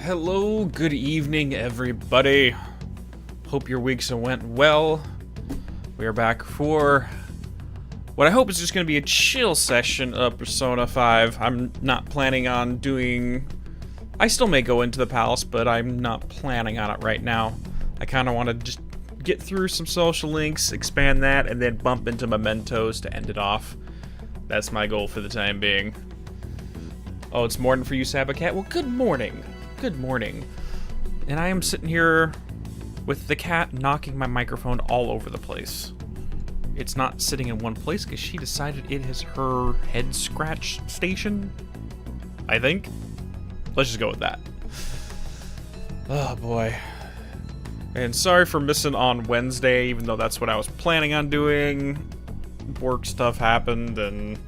Hello, good evening, everybody. Hope your weeks went well. We are back for what I hope is just going to be a chill session of Persona 5. I'm not planning on doing... I still may go into the palace, but I'm not planning on it right now. I kind of want to just get through some social links, expand that, and then bump into Mementos to end it off. That's my goal for the time being. Oh, it's morning for you, Sabacat? Well, good morning. Good morning. And I am sitting here with the cat knocking my microphone all over the place. It's not sitting in one place because she decided it is her head scratch station, I think. Let's just go with that. Oh boy. And sorry for missing on Wednesday, even though that's what I was planning on doing. Work stuff happened, and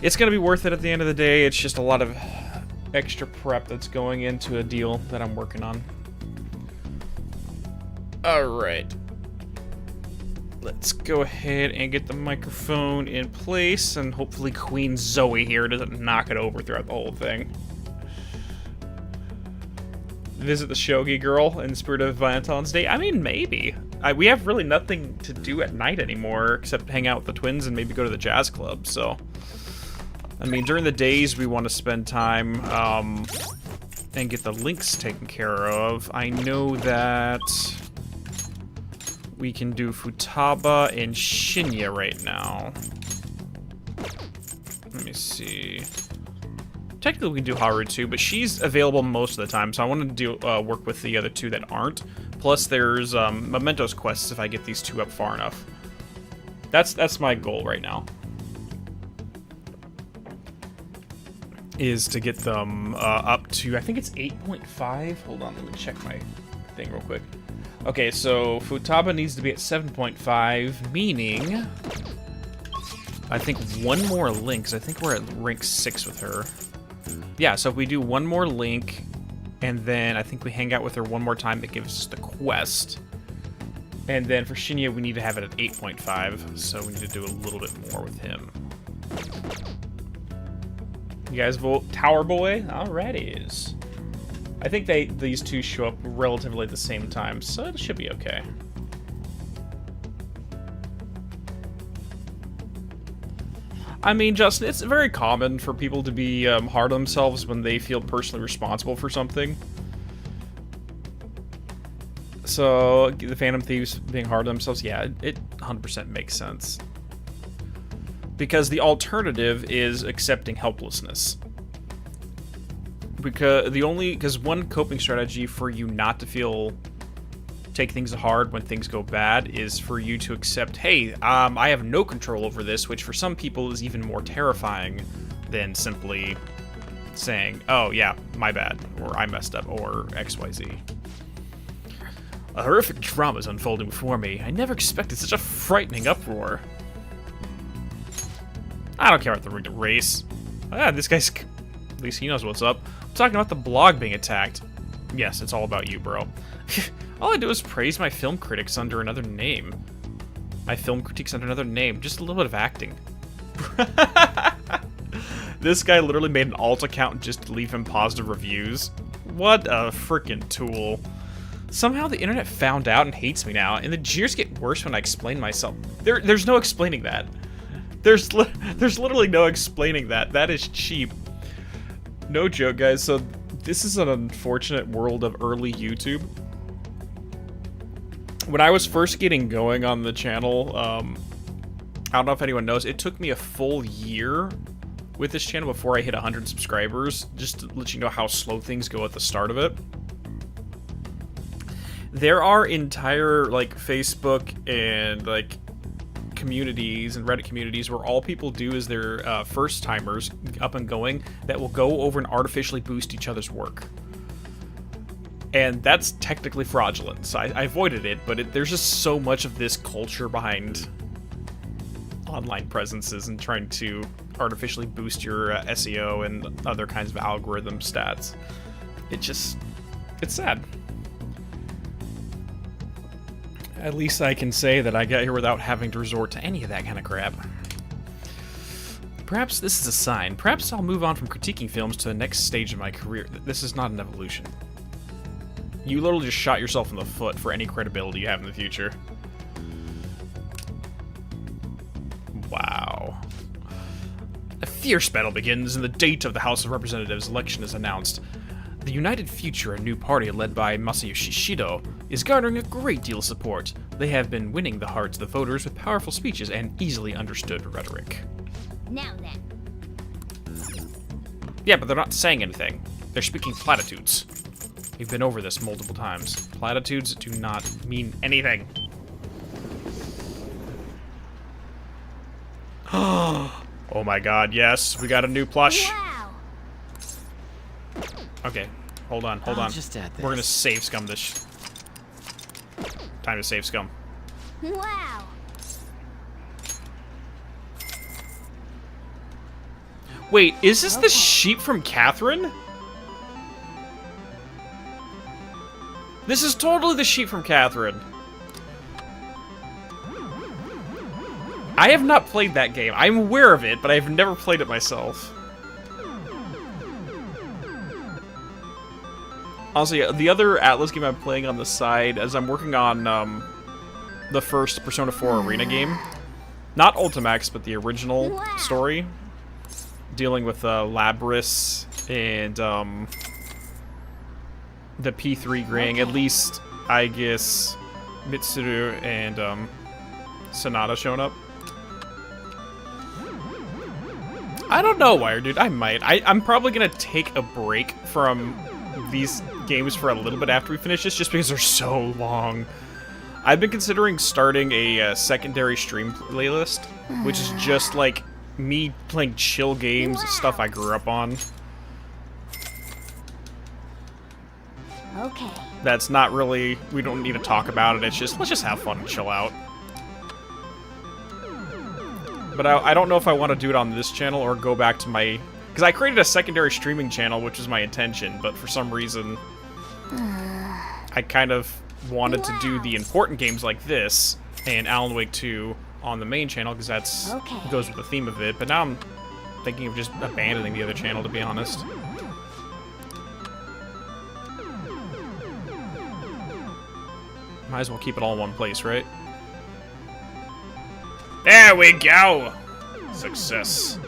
it's gonna be worth it at the end of the day. It's just a lot of extra prep that's going into a deal that I'm working on. Alright. Let's go ahead and get the microphone in place, and hopefully Queen Zoe here doesn't knock it over throughout the whole thing. Visit the Shogi girl in the spirit of Valentine's Day? I mean, maybe. We have really nothing to do at night anymore except hang out with the twins and maybe go to the jazz club, so... I mean, during the days we want to spend time, and get the links taken care of. I know that we can do Futaba and Shinya right now. Let me see. Technically, we can do Haru too, but she's available most of the time, so I want to do work with the other two that aren't. Plus, there's Mementos quests if I get these two up far enough. That's my goal right now. Is to get them up to, I think it's 8.5. Hold on, let me check my thing real quick. Okay, so Futaba needs to be at 7.5, meaning I think one more link, 'cause I think we're at rank 6 with her. Yeah, so if we do one more link, and then I think we hang out with her one more time, that gives us the quest. And then for Shinya, we need to have it at 8.5, so we need to do a little bit more with him. You guys vote Tower Boy? Alrighties. I think these two show up relatively at the same time, so it should be okay. I mean, Justin, it's very common for people to be hard on themselves when they feel personally responsible for something. So, the Phantom Thieves being hard on themselves, yeah, it 100% makes sense. Because the alternative is accepting helplessness. Because one coping strategy for you not to take things hard when things go bad is for you to accept, hey, I have no control over this, which for some people is even more terrifying than simply saying, oh yeah, my bad, or I messed up, or XYZ. A horrific drama is unfolding before me. I never expected such a frightening uproar. I don't care about the rigged race. This guy's... At least he knows what's up. I'm talking about the blog being attacked. Yes, it's all about you, bro. All I do is praise my film critics under another name. My film critiques under another name. Just a little bit of acting. This guy literally made an alt account just to leave him positive reviews. What a freaking tool. Somehow the internet found out and hates me now, and the jeers get worse when I explain myself. There's no explaining that. There's literally no explaining that. That is cheap. No joke, guys. So this is an unfortunate world of early YouTube. When I was first getting going on the channel, I don't know if anyone knows, it took me a full year with this channel before I hit 100 subscribers, just to let you know how slow things go at the start of it. There are entire, like, Facebook and, like, communities and Reddit communities where all people do is they're first-timers up and going that will go over and artificially boost each other's work. And that's technically fraudulent, so I avoided it, but there's just so much of this culture behind online presences and trying to artificially boost your SEO and other kinds of algorithm stats. It's sad. At least I can say that I got here without having to resort to any of that kind of crap. Perhaps this is a sign. Perhaps I'll move on from critiquing films to the next stage of my career. This is not an evolution. You literally just shot yourself in the foot for any credibility you have in the future. Wow. A fierce battle begins, and the date of the House of Representatives election is announced. The United Future, a new party led by Masayoshi Shido, is garnering a great deal of support. They have been winning the hearts of the voters with powerful speeches and easily understood rhetoric. Now then. Yeah, but they're not saying anything. They're speaking platitudes. We've been over this multiple times. Platitudes do not mean anything. Oh my god, yes, we got a new plush. Wow. Okay, hold on. We're gonna save scum this. Time to save scum. Wow. Wait, is this the sheep from Catherine? This is totally the sheep from Catherine. I have not played that game. I'm aware of it, but I've never played it myself. Honestly, the other Atlas game I'm playing on the side, as I'm working on the first Persona 4 Arena game. Not Ultimax, but the original story. Dealing with Labris and the P3 ring. At least, I guess, Mitsuru and Sonata showing up. I don't know, Wire Dude. I might. I'm probably gonna take a break from these games for a little bit after we finish this, just because they're so long. I've been considering starting a secondary stream playlist, which is just like me playing chill games, stuff I grew up on. Okay. That's not really, we don't need to talk about it, it's just, let's just have fun and chill out. But I don't know if I want to do it on this channel or go back to my... Because I created a secondary streaming channel, which was my intention, but for some reason... I kind of wanted to do the important games like this, and Alan Wake 2 on the main channel, because that's goes with the theme of it, but now I'm thinking of just abandoning the other channel, to be honest. Might as well keep it all in one place, right? There we go! Success.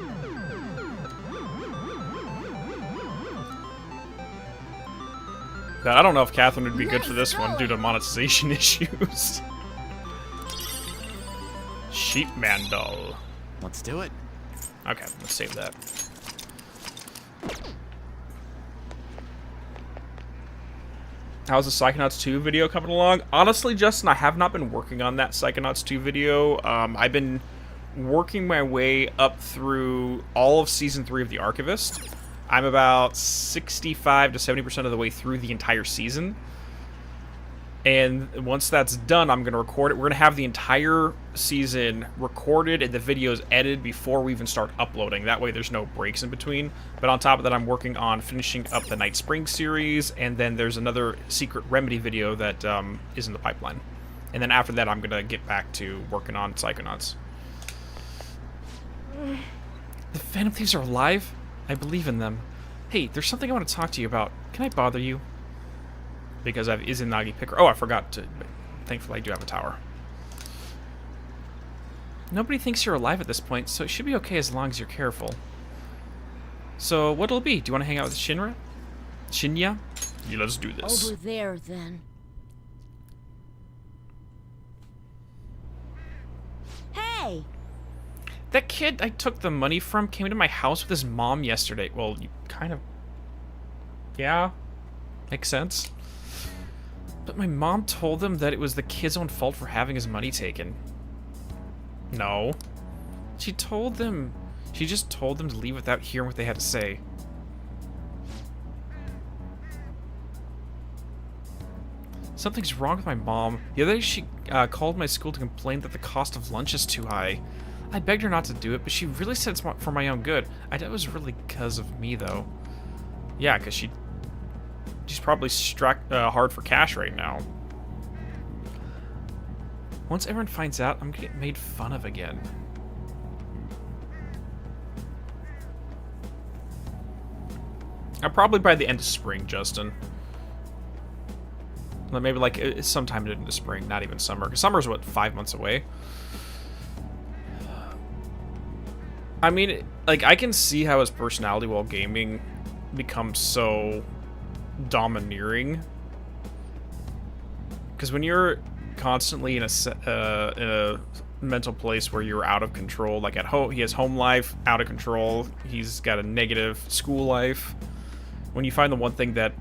But I don't know if Catherine would be good for this one due to monetization issues. Sheepman doll. Let's do it. Okay, let's save that. How's the Psychonauts 2 video coming along? Honestly, Justin, I have not been working on that Psychonauts 2 video. I've been working my way up through all of Season 3 of The Archivist. I'm about 65 to 70% of the way through the entire season. And once that's done, I'm going to record it. We're going to have the entire season recorded and the videos edited before we even start uploading. That way there's no breaks in between. But on top of that, I'm working on finishing up the Night Spring series. And then there's another Secret Remedy video that is in the pipeline. And then after that, I'm going to get back to working on Psychonauts. The Phantom Thieves are alive? I believe in them. Hey, there's something I want to talk to you about. Can I bother you? Because I have Izanagi Picker. Oh, I forgot to... But thankfully, I do have a tower. Nobody thinks you're alive at this point, so it should be okay as long as you're careful. So, what'll it be? Do you want to hang out with Shinra? Shinya? Yeah, let's do this. Over there, then. Hey! That kid I took the money from came to my house with his mom yesterday. Well, you kind of... Yeah. Makes sense. But my mom told him that it was the kid's own fault for having his money taken. No. She just told them to leave without hearing what they had to say. Something's wrong with my mom. The other day she called my school to complain that the cost of lunch is too high. I begged her not to do it, but she really said it's for my own good. I doubt it was really because of me, though. Yeah, because she's probably struck hard for cash right now. Once everyone finds out, I'm gonna get made fun of again. Probably by the end of spring, Justin. Maybe like sometime into spring, not even summer. Because summer's what, 5 months away? I mean, like, I can see how his personality while gaming becomes so domineering. Because when you're constantly in a mental place where you're out of control, like at home, he has home life out of control, he's got a negative school life. When you find the one thing that,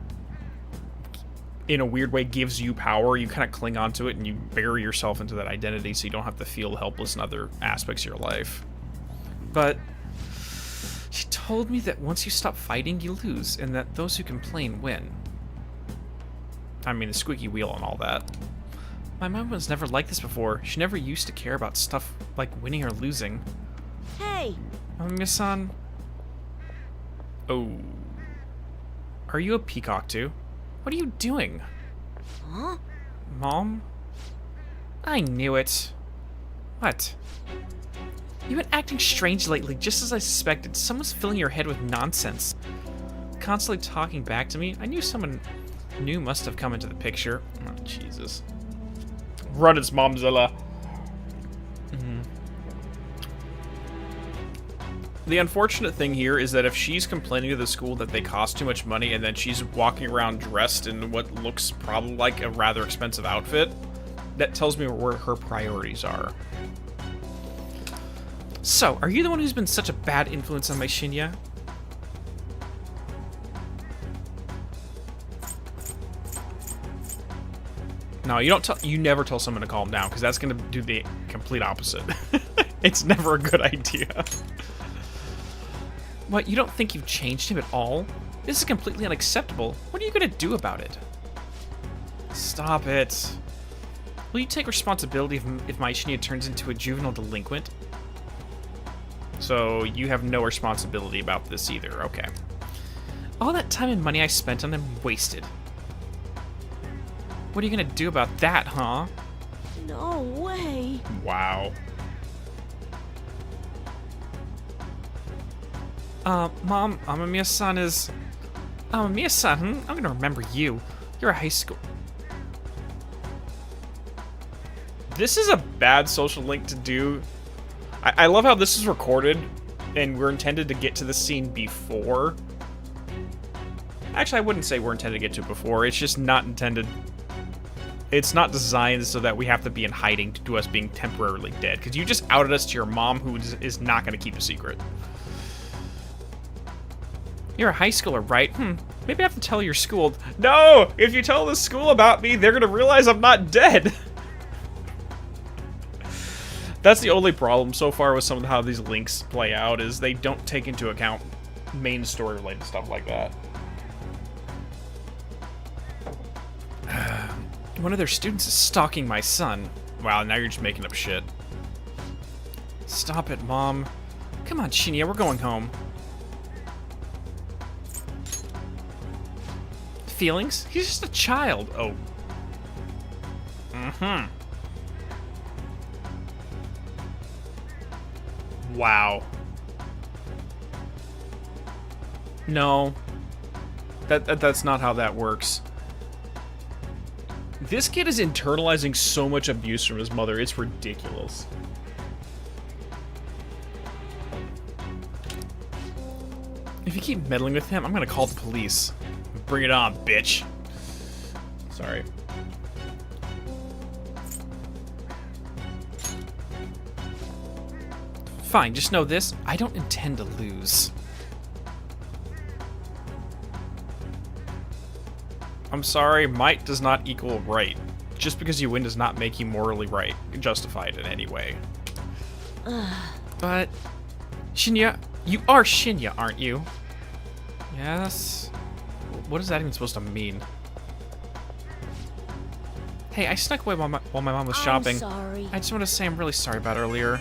in a weird way, gives you power, you kind of cling onto it and you bury yourself into that identity so you don't have to feel helpless in other aspects of your life. But she told me that once you stop fighting, you lose, and that those who complain win. I mean, the squeaky wheel and all that. My mom was never like this before. She never used to care about stuff like winning or losing. Hey! Miss-san. Oh. Are you a peacock too? What are you doing? Huh? Mom? I knew it. What? You've been acting strange lately, just as I suspected. Someone's filling your head with nonsense. Constantly talking back to me. I knew someone new must have come into the picture. Oh, Jesus. Run, it's Momzilla. The unfortunate thing here is that if she's complaining to the school that they cost too much money and then she's walking around dressed in what looks probably like a rather expensive outfit, that tells me where her priorities are. So, are you the one who's been such a bad influence on my Shinya? No, you never tell someone to calm down, because that's going to do the complete opposite. It's never a good idea. What, you don't think you've changed him at all? This is completely unacceptable. What are you going to do about it? Stop it. Will you take responsibility if my Shinya turns into a juvenile delinquent? So, you have no responsibility about this either, okay. All that time and money I spent on them wasted. What are you gonna do about that, huh? No way. Wow. Mom, Amamiya-san is... Amamiya-san, I'm gonna remember you. You're a high school... This is a bad social link to do. I love how this is recorded, and we're intended to get to the scene before. Actually, I wouldn't say we're intended to get to it before. It's just not intended... It's not designed so that we have to be in hiding to us being temporarily dead. Because you just outed us to your mom, who is not going to keep a secret. You're a high schooler, right? Maybe I have to tell your school. No! If you tell the school about me, they're going to realize I'm not dead. That's the only problem so far with some of how these links play out, is they don't take into account main story related stuff like that. One of their students is stalking my son. Wow, now you're just making up shit. Stop it, Mom. Come on, Shinya, we're going home. Feelings? He's just a child. Oh. Wow. No. That's not how that works. This kid is internalizing so much abuse from his mother, it's ridiculous. If you keep meddling with him, I'm gonna call the police. Bring it on, bitch. Sorry. Fine, just know this, I don't intend to lose. I'm sorry, might does not equal right. Just because you win does not make you morally right, justified in any way. But, Shinya, you are Shinya, aren't you? Yes. What is that even supposed to mean? Hey, I snuck away while my mom was shopping. I'm sorry. I just want to say I'm really sorry about earlier.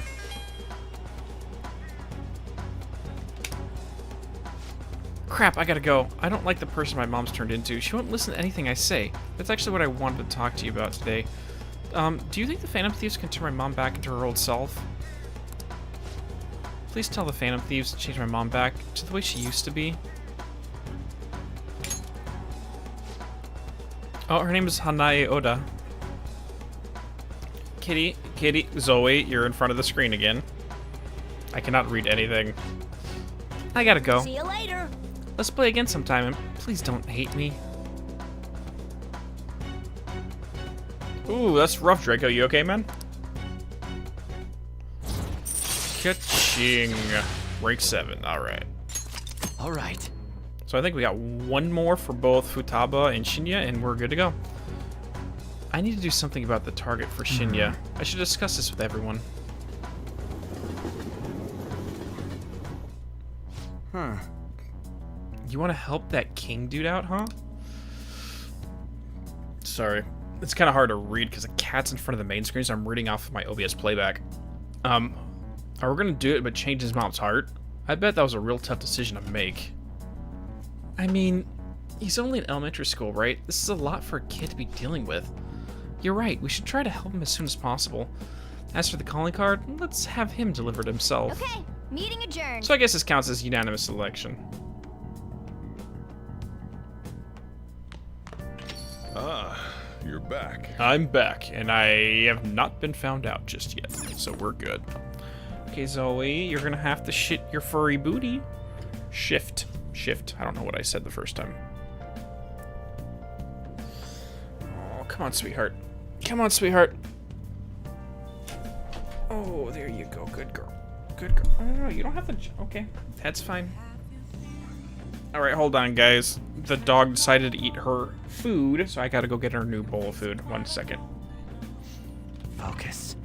Crap, I gotta go. I don't like the person my mom's turned into. She won't listen to anything I say. That's actually what I wanted to talk to you about today. Do you think the Phantom Thieves can turn my mom back into her old self? Please tell the Phantom Thieves to change my mom back to the way she used to be. Oh, her name is Hanae Oda. Kitty, Zoe, you're in front of the screen again. I cannot read anything. I gotta go. See you later. Let's play again sometime, and please don't hate me. Ooh, that's rough, Draco. You okay, man? Ka-ching. Rank 7. Alright. Alright. So I think we got one more for both Futaba and Shinya, and we're good to go. I need to do something about the target for Shinya. I should discuss this with everyone. You want to help that king dude out, huh? Sorry. It's kind of hard to read because the cat's in front of the main screen, so I'm reading off of my OBS playback. Are we going to do it but change his mom's heart? I bet that was a real tough decision to make. I mean, he's only in elementary school, right? This is a lot for a kid to be dealing with. You're right, we should try to help him as soon as possible. As for the calling card, let's have him deliver it himself. Okay, meeting adjourned. So I guess this counts as unanimous selection. Ah, you're back. I'm back, and I have not been found out just yet, so we're good. Okay, Zoe, you're gonna have to shit your furry booty. Shift. I don't know what I said the first time. Oh, come on, sweetheart. Come on, sweetheart. Oh, there you go. Good girl. Good girl. Oh, you don't have to... Okay, that's fine. Alright, hold on, guys. The dog decided to eat her food, so I gotta go get her a new bowl of food. 1 second. Focus.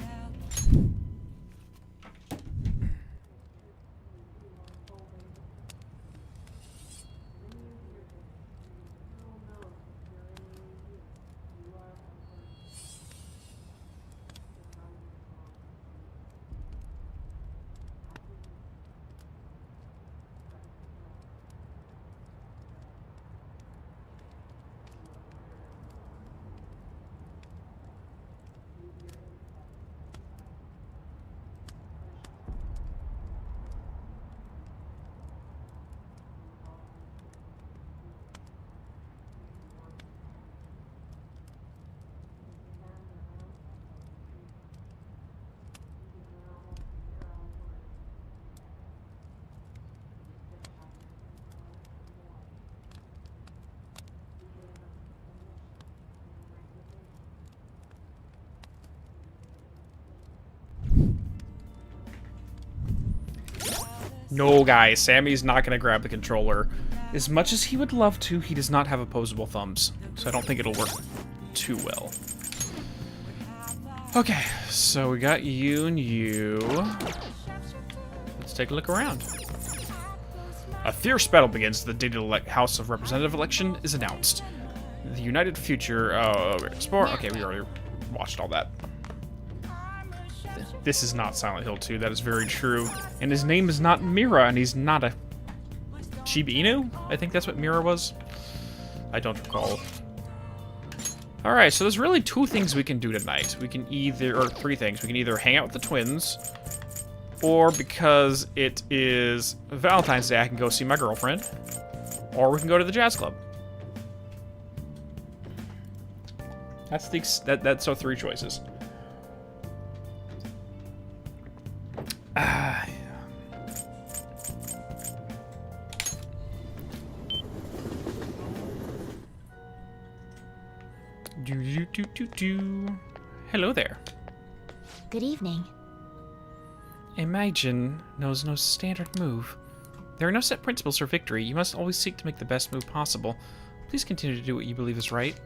No, guys, Sammy's not going to grab the controller. As much as he would love to, he does not have opposable thumbs, so I don't think it'll work too well. Okay, so we got you and you. Let's take a look around. A fierce battle begins. The date of the House of Representative election is announced. The United Future... Okay, we already watched all that. This is not Silent Hill 2, that is very true. And his name is not Mira, and he's not a Shiba Inu? I think that's what Mira was. I don't recall. Alright, so there's really 2 things we can do tonight. We can either, or 3 things. We can either hang out with the twins, or because it is Valentine's Day, I can go see my girlfriend, or we can go to the jazz club. That's so 3 choices. Hello there. Good evening. A Maijin knows no standard move. There are no set principles for victory. You must always seek to make the best move possible. Please continue to do what you believe is right.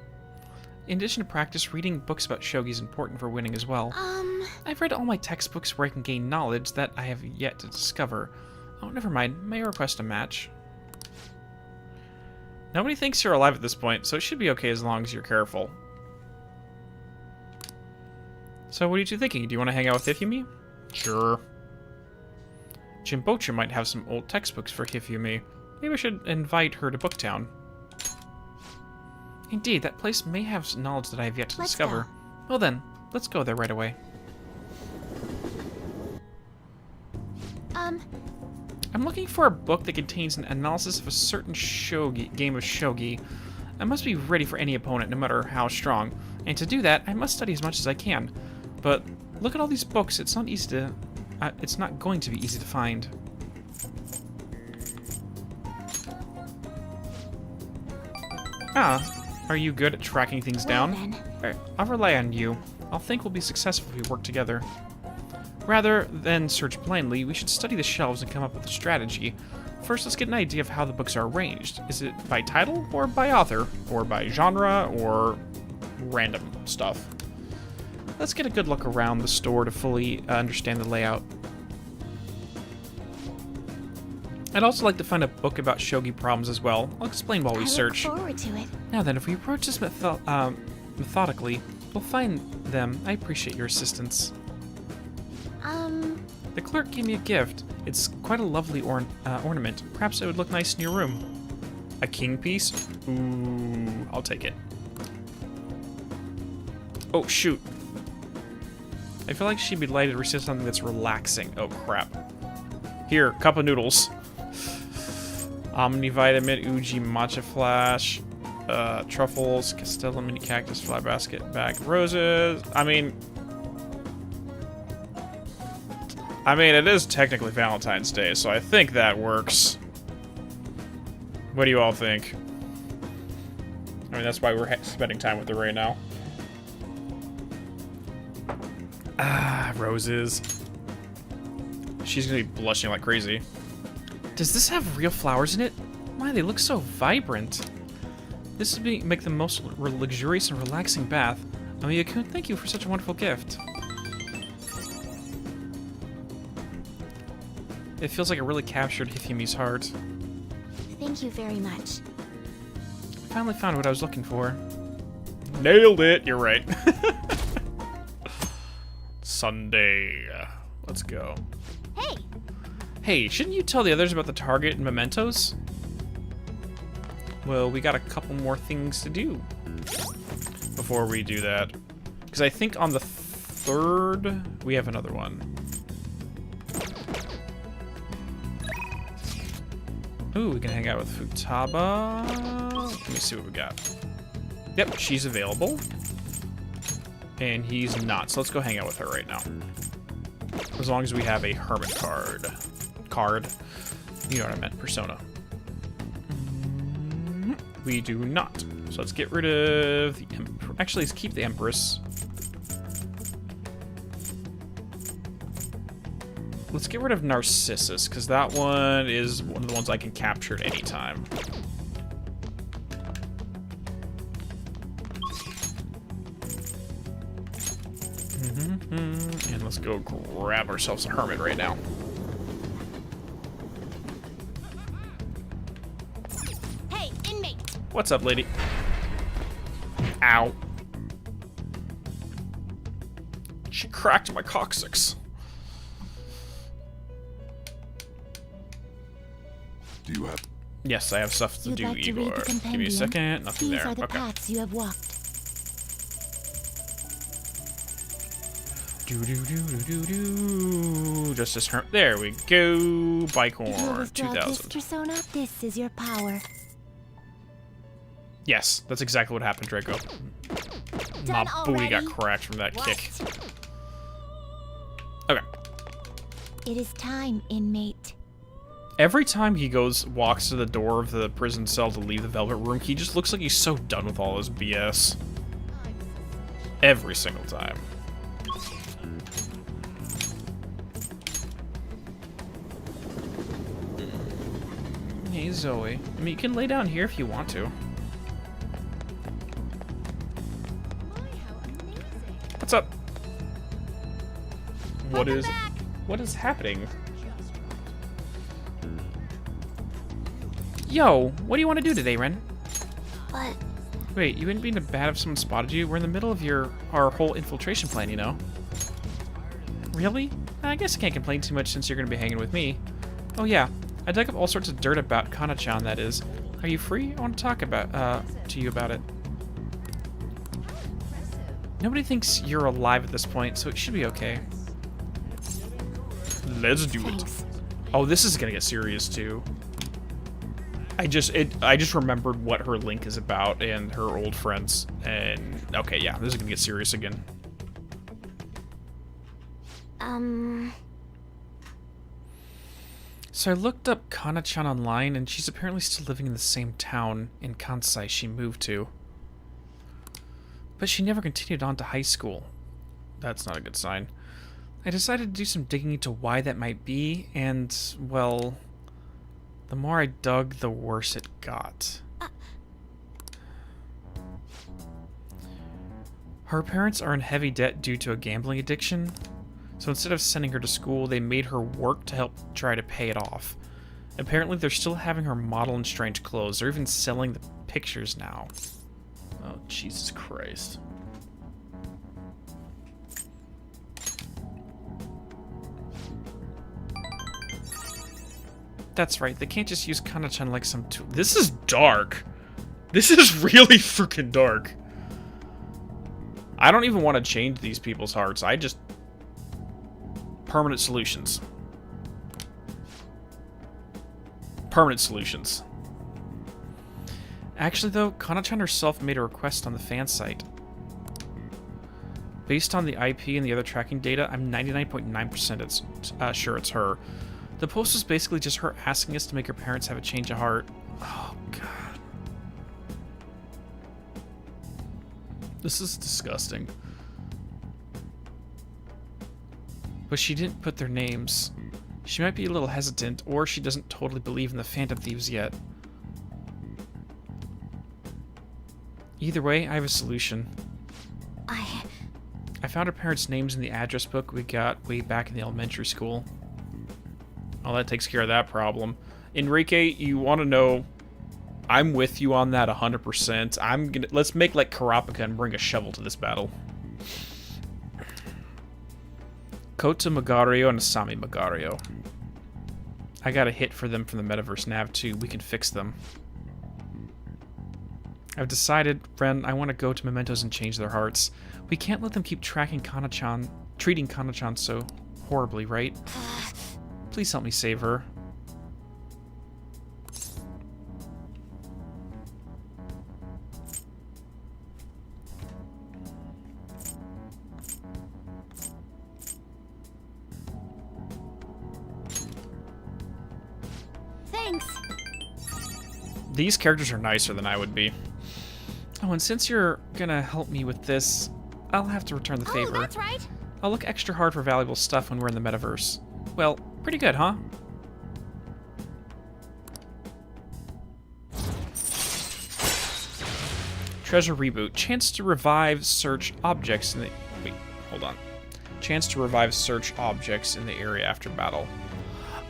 In addition to practice, reading books about shogi is important for winning as well. I've read all my textbooks where I can gain knowledge that I have yet to discover. Oh, never mind. May I request a match? Nobody thinks you're alive at this point, so it should be okay as long as you're careful. So what are you two thinking? Do you want to hang out with Hifumi? Sure. Jimbocha might have some old textbooks for Hifumi. Maybe I should invite her to Booktown. Indeed, that place may have knowledge that I have yet to discover. Well then, let's go there right away. I'm looking for a book that contains an analysis of a certain game of shogi. I must be ready for any opponent, no matter how strong. And to do that, I must study as much as I can. But look at all these books. It's not easy to. It's not going to be easy to find. Are you good at tracking things down? Alright, I'll rely on you. I'll think we'll be successful if we work together. Rather than search blindly, we should study the shelves and come up with a strategy. First, let's get an idea of how the books are arranged. Is it by title, or by author, or by genre, or random stuff? Let's get a good look around the store to fully understand the layout. I'd also like to find a book about shogi problems as well. I'll explain while we search. I look forward to it. Now then, if we approach this methodically, we'll find them. I appreciate your assistance. The clerk gave me a gift. It's quite a lovely ornament. Perhaps it would look nice in your room. A king piece? Ooh, I'll take it. Oh, shoot. I feel like she'd be delighted to receive something that's relaxing. Oh, crap. Here, cup of noodles. Omnivitamin, Uji, Matcha Flash, truffles, Castella mini cactus, fly basket, bag, roses. I mean, I mean, it is technically Valentine's Day, so I think that works. What do you all think? I mean, that's why we're spending time with her right now. Ah, roses. She's gonna be blushing like crazy. Does this have real flowers in it? My, they look so vibrant. This would make the most luxurious and relaxing bath. Amiyakun, thank you for such a wonderful gift. It feels like it really captured Hifumi's heart. Thank you very much. I finally found what I was looking for. Nailed it! You're right. Sunday. Let's go. Hey! Hey, shouldn't you tell the others about the target and Mementos? Well, we got a couple more things to do before we do that. Because I think on the 3rd, we have another one. Ooh, we can hang out with Futaba. Let me see what we got. Yep, she's available. And he's not, so let's go hang out with her right now. As long as we have a hermit card. You know what I meant, persona. We do not. So let's get rid of the Empress. Actually, let's keep the Empress. Let's get rid of Narcissus, because that one is one of the ones I can capture at any time. And let's go grab ourselves a hermit right now. Hey, inmate! What's up, lady? Ow. She cracked my coccyx. Do you have... Yes, I have stuff to You'd do, like to read Igor. the Give me a compendium? second. Nothing These there. are the Okay. paths you have walked. Justice Herm. There we go. If you Bicehorn withdraw this 2000. persona, this is your power. Yes, that's exactly what happened, Draco. My Done booty got already? cracked from that What? kick. Okay. It is time, inmate. Every time he walks to the door of the prison cell to leave the Velvet Room, he just looks like he's so done with all his BS. Every single time. Hey, Zoe. I mean, you can lay down here if you want to. What's up? What is happening? Yo, what do you want to do today, Ren? What? Wait, you wouldn't be bad if someone spotted you? We're in the middle of our whole infiltration plan, you know. Really? I guess I can't complain too much since you're going to be hanging with me. Oh yeah, I dug up all sorts of dirt about Kana-chan, that is. Are you free? I want to talk to you about it. Nobody thinks you're alive at this point, so it should be okay. Let's do it. Thanks. Oh, this is gonna get serious too. I just remembered what her link is about and her old friends, and okay, yeah, this is gonna get serious again. So I looked up Kana-chan online, and she's apparently still living in the same town in Kansai she moved to. But she never continued on to high school. That's not a good sign. I decided to do some digging into why that might be, and, well, the more I dug, the worse it got. Her parents are in heavy debt due to a gambling addiction, so instead of sending her to school, they made her work to help try to pay it off. Apparently, they're still having her model in strange clothes. They're even selling the pictures now. Oh, Jesus Christ. That's right, they can't just use Kana-chan like some tool. This is dark. This is really freaking dark. I don't even want to change these people's hearts. I just... Permanent solutions. Permanent solutions. Actually, though, Kana-chan herself made a request on the fan site. Based on the IP and the other tracking data, I'm 99.9% sure it's her. The post was basically just her asking us to make her parents have a change of heart. Oh, God. This is disgusting. But she didn't put their names. She might be a little hesitant, or she doesn't totally believe in the Phantom Thieves yet. Either way, I have a solution. I found her parents' names in the address book we got way back in the elementary school. Oh, that takes care of that problem. Enrique, you want to know... I'm with you on that 100%. Let's make like Karapika and bring a shovel to this battle. Kota Magario and Asami Magario. I got a hit for them from the Metaverse Nav too. We can fix them. I've decided, Ren, I want to go to Mementos and change their hearts. We can't let them keep treating Kana-chan so horribly, right? Please help me save her. Thanks. These characters are nicer than I would be. Oh, and since you're gonna help me with this, I'll have to return the favor. Oh, that's right. I'll look extra hard for valuable stuff when we're in the metaverse. Well, pretty good, huh? Treasure reboot. Chance to revive search objects in the... Wait, hold on. Chance to revive search objects in the area after battle.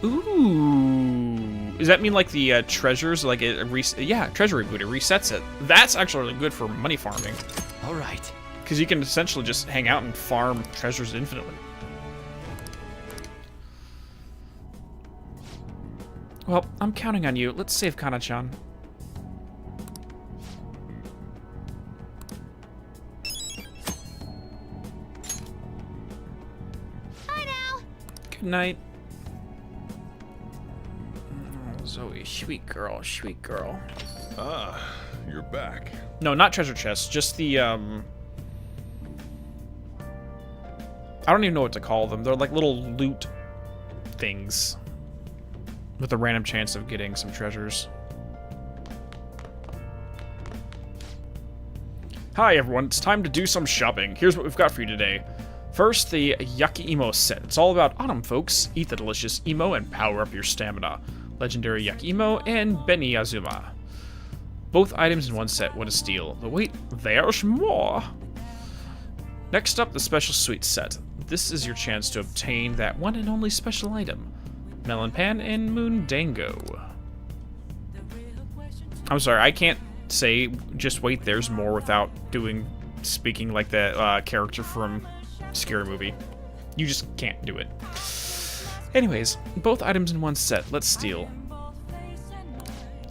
Ooh. Does that mean like the treasures, like yeah, treasure reboot, it resets it. That's actually really good for money farming. All right. Because you can essentially just hang out and farm treasures infinitely. Well, I'm counting on you. Let's save Kana-chan. Bye now. Good night. Oh, Zoe, sweet girl, sweet girl. Ah, you're back. No, not treasure chests, just the, I don't even know what to call them. They're like little loot things with a random chance of getting some treasures. Hi everyone, it's time to do some shopping. Here's what we've got for you today. First, the Yaki Imo set. It's all about autumn, folks. Eat the delicious Imo and power up your stamina. Legendary Yaki Imo and Beni Azuma. Both items in one set, what a steal. But wait, there's more! Next up, the special sweet set. This is your chance to obtain that one and only special item. Melon Pan and Moon Dango. I'm sorry, I can't say just wait, there's more without speaking like that character from Scary Movie. You just can't do it. Anyways, both items in one set. Let's steal.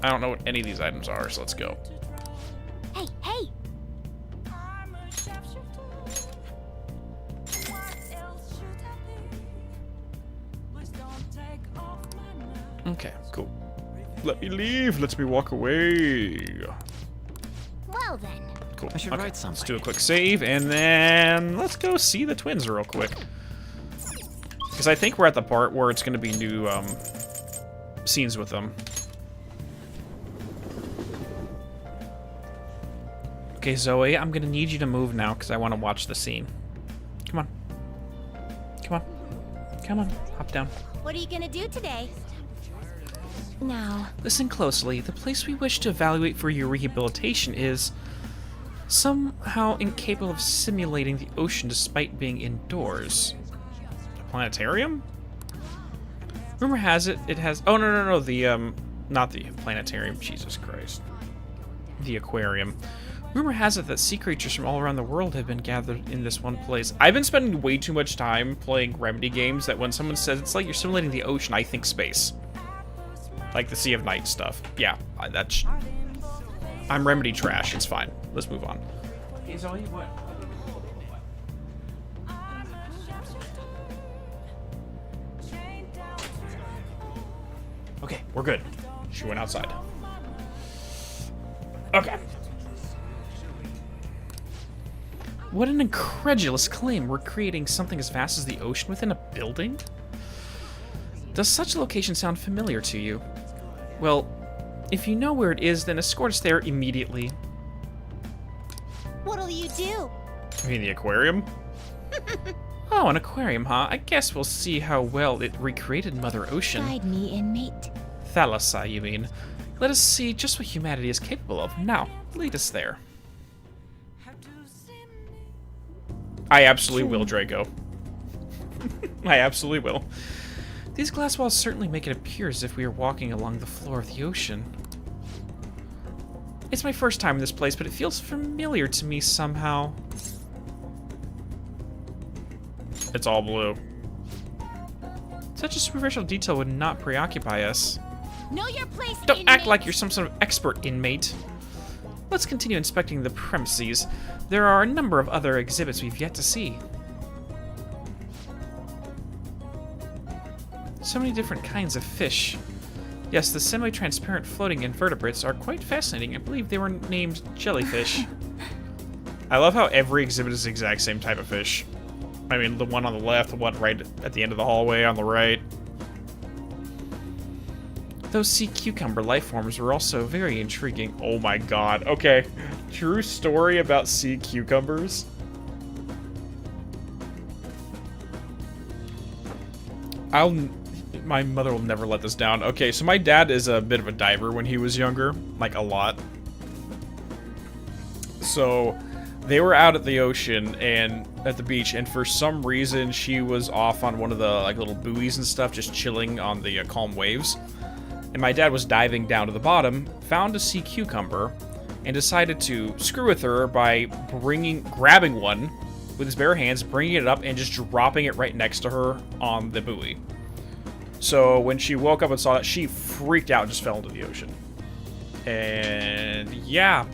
I don't know what any of these items are, so let's go. Hey, hey! Okay, cool. Let me leave. Let me walk away. Well then. Cool. I should Okay, write something. let's do a quick save, and then let's go see the twins real quick. Because I think we're at the part where it's going to be new scenes with them. Okay, Zoe, I'm going to need you to move now because I want to watch the scene. Come on. Come on. Come on. Hop down. What are you gonna do today? Now, Listen closely. The place we wish to evaluate for your rehabilitation is somehow incapable of simulating the ocean despite being indoors. A planetarium? Rumor has it, it has... Oh, no, the, not the planetarium. Jesus Christ. The aquarium. Rumor has it that sea creatures from all around the world have been gathered in this one place. I've been spending way too much time playing Remedy games that when someone says it's like you're simulating the ocean, I think space. Like the Sea of Night stuff. Yeah, that's... I'm Remedy trash. It's fine. Let's move on. Okay, Zoe, what? Okay, we're good. She went outside. What an incredulous claim. We're creating something as vast as the ocean within a building? Does such a location sound familiar to you? Well, if you know where it is, then escort us there immediately. What'll you do? You mean the aquarium? Oh, an aquarium, huh? I guess we'll see how well it recreated Mother Ocean. Guide me, inmate. Thalassa, you mean. Let us see just what humanity is capable of. Now, lead us there. I absolutely will, Draco. I absolutely will. These glass walls certainly make it appear as if we are walking along the floor of the ocean. It's my first time in this place, but it feels familiar to me somehow. It's all blue. Such a superficial detail would not preoccupy us. Know your place, Don't inmate. act like you're some sort of expert, inmate. Let's continue inspecting the premises. There are a number of other exhibits we've yet to see. So many different kinds of fish. Yes, the semi-transparent floating invertebrates are quite fascinating. I believe they were named jellyfish. I love how every exhibit is the exact same type of fish. I mean, the one on the left, the one right at the end of the hallway on the right. Those sea cucumber life forms were also very intriguing. Oh my god. Okay. True story about sea cucumbers. My mother will never let this down. Okay, so my dad is a bit of a diver when he was younger. Like, a lot. So, they were out at the ocean and at the beach, and for some reason, she was off on one of the, like, little buoys and stuff, just chilling on the calm waves. And my dad was diving down to the bottom, found a sea cucumber, and decided to screw with her by grabbing one with his bare hands, bringing it up, and just dropping it right next to her on the buoy. So when she woke up and saw that, she freaked out and just fell into the ocean. And yeah,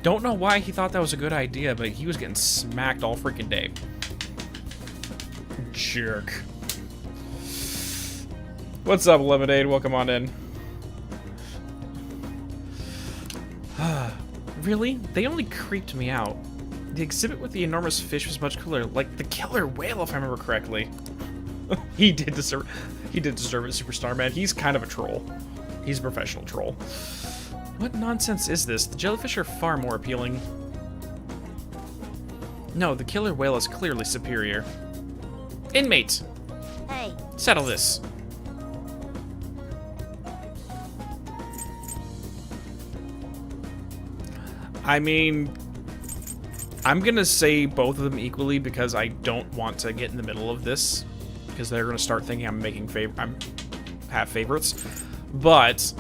don't know why he thought that was a good idea, but he was getting smacked all freaking day. Jerk. What's up, Lemonade? Welcome on in. Really? They only creeped me out. The exhibit with the enormous fish was much cooler, like the killer whale, if I remember correctly. He did deserve it, Superstar Man. He's kind of a troll. He's a professional troll. What nonsense is this? The jellyfish are far more appealing. No, the killer whale is clearly superior. Inmate! Hey. Settle this. I mean, I'm gonna say both of them equally because I don't want to get in the middle of this, because they're gonna start thinking I'm making have favorites. But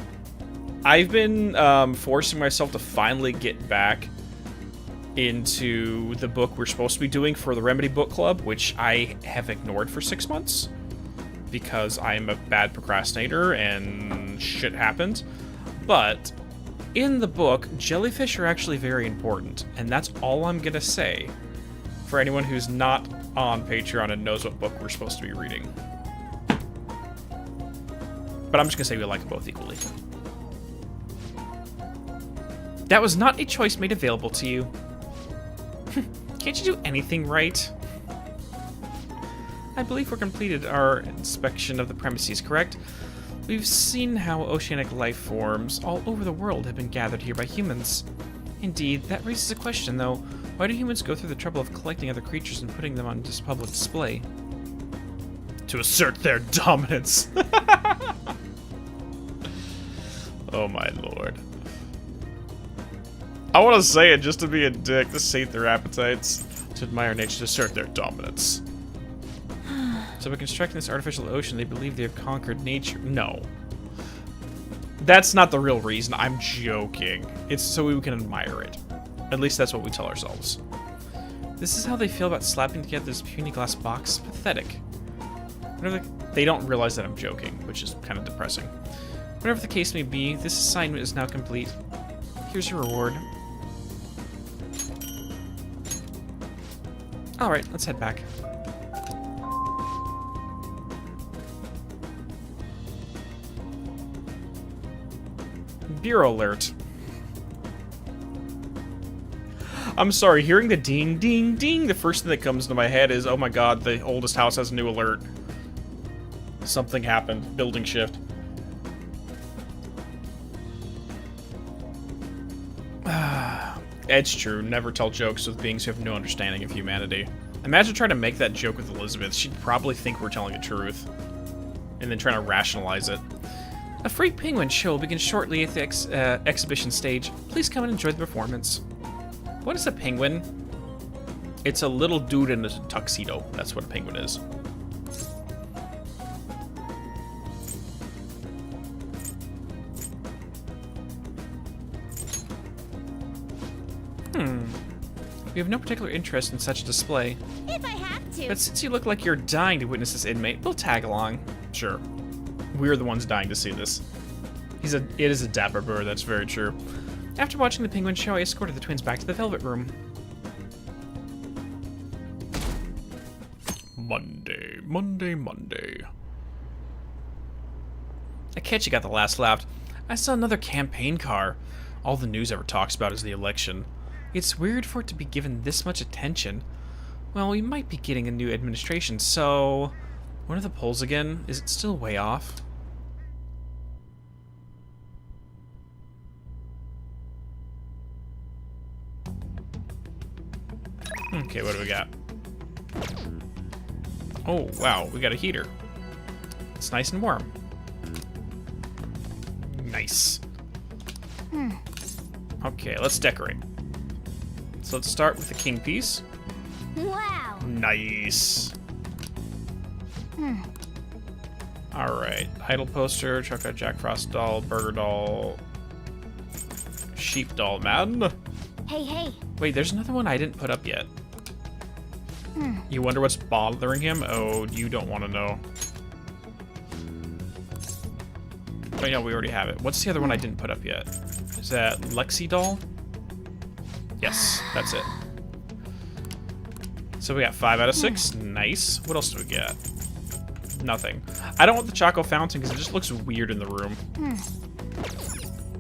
I've been forcing myself to finally get back into the book we're supposed to be doing for the Remedy Book Club, which I have ignored for 6 months because I'm a bad procrastinator and shit happened. But in the book, jellyfish are actually very important, and that's all I'm gonna say for anyone who's not on Patreon and knows what book we're supposed to be reading. But I'm just gonna say we like them both equally. That was not a choice made available to you. Can't you do anything right? I believe we're completed our inspection of the premises, correct? We've seen how oceanic life forms all over the world have been gathered here by humans. Indeed, that raises a question, though. Why do humans go through the trouble of collecting other creatures and putting them on public display? To assert their dominance. Oh my lord. I want to say it just to be a dick, to sate their appetites, to admire nature, to assert their dominance. So by constructing this artificial ocean, they believe they have conquered nature. No. That's not the real reason. I'm joking. It's so we can admire it. At least that's what we tell ourselves. This is how they feel about slapping together this puny glass box? Pathetic. They don't realize that I'm joking, which is kind of depressing. Whatever the case may be, this assignment is now complete. Here's your reward. Alright, let's head back. Bureau alert. I'm sorry, hearing the ding, ding, ding, the first thing that comes to my head is, oh my god, the oldest house has a new alert. Something happened. Building shift. It's true. Never tell jokes with beings who have no understanding of humanity. Imagine trying to make that joke with Elizabeth. She'd probably think we're telling the truth. And then trying to rationalize it. A free penguin show will begin shortly at the exhibition stage. Please come and enjoy the performance. What is a penguin? It's a little dude in a tuxedo. That's what a penguin is. We have no particular interest in such a display. If I have to. But since you look like you're dying to witness this inmate, we'll tag along. Sure. We're the ones dying to see this. It is a dapper bird, that's very true. After watching the penguin show, I escorted the twins back to the Velvet Room. Monday, Monday, Monday. I catch you got the last laugh. I saw another campaign car. All the news ever talks about is the election. It's weird for it to be given this much attention. Well, we might be getting a new administration, so... What are the polls again? Is it still way off? Okay, what do we got? Oh, wow, we got a heater. It's nice and warm. Nice. Okay, let's decorate. So let's start with the king piece. Wow. Nice. Alright, idol poster, chocolate Jack Frost doll, burger doll, sheep doll, man. Hey. Wait, there's another one I didn't put up yet. You wonder what's bothering him? Oh, you don't want to know. Oh yeah, we already have it. What's the other one I didn't put up yet? Is that Lexi doll? Yes, that's it. So we got 5 out of 6. Nice. What else do we get? Nothing. I don't want the Choco Fountain because it just looks weird in the room.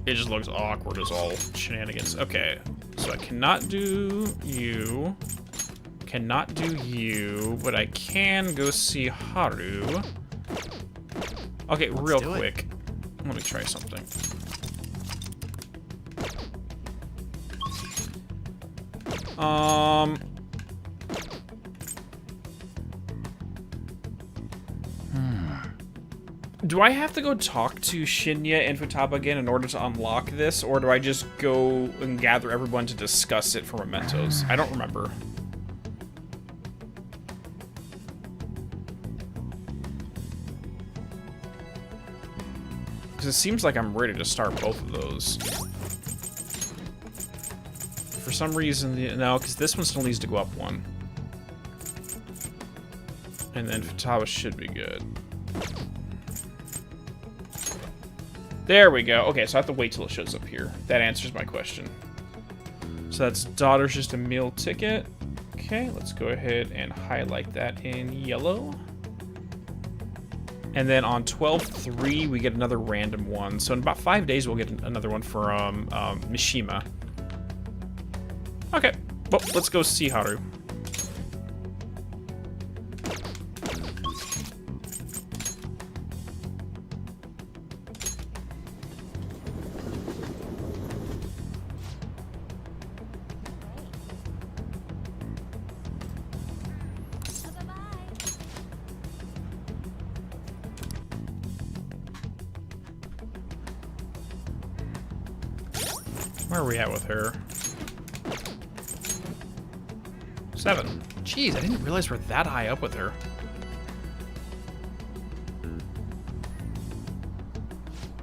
It just looks awkward as all shenanigans. Okay, so I cannot do you. Cannot do you, but I can go see Haru. Okay, real quick. Let me try something. Do I have to go talk to Shinya and Futaba again in order to unlock this, or do I just go and gather everyone to discuss it for Mementos? I don't remember. Because it seems like I'm ready to start both of those. For some reason, no, because this one still needs to go up 1. And then Futaba should be good. There we go. Okay, so I have to wait till it shows up here. That answers my question. So that's daughter's just a meal ticket. Okay, let's go ahead and highlight that in yellow. And then on 12/3, we get another random one. So in about 5 days, we'll get another one from Mishima. Okay, well, let's go see Haru. Where are we at with her? 7. Jeez, I didn't realize we're that high up with her.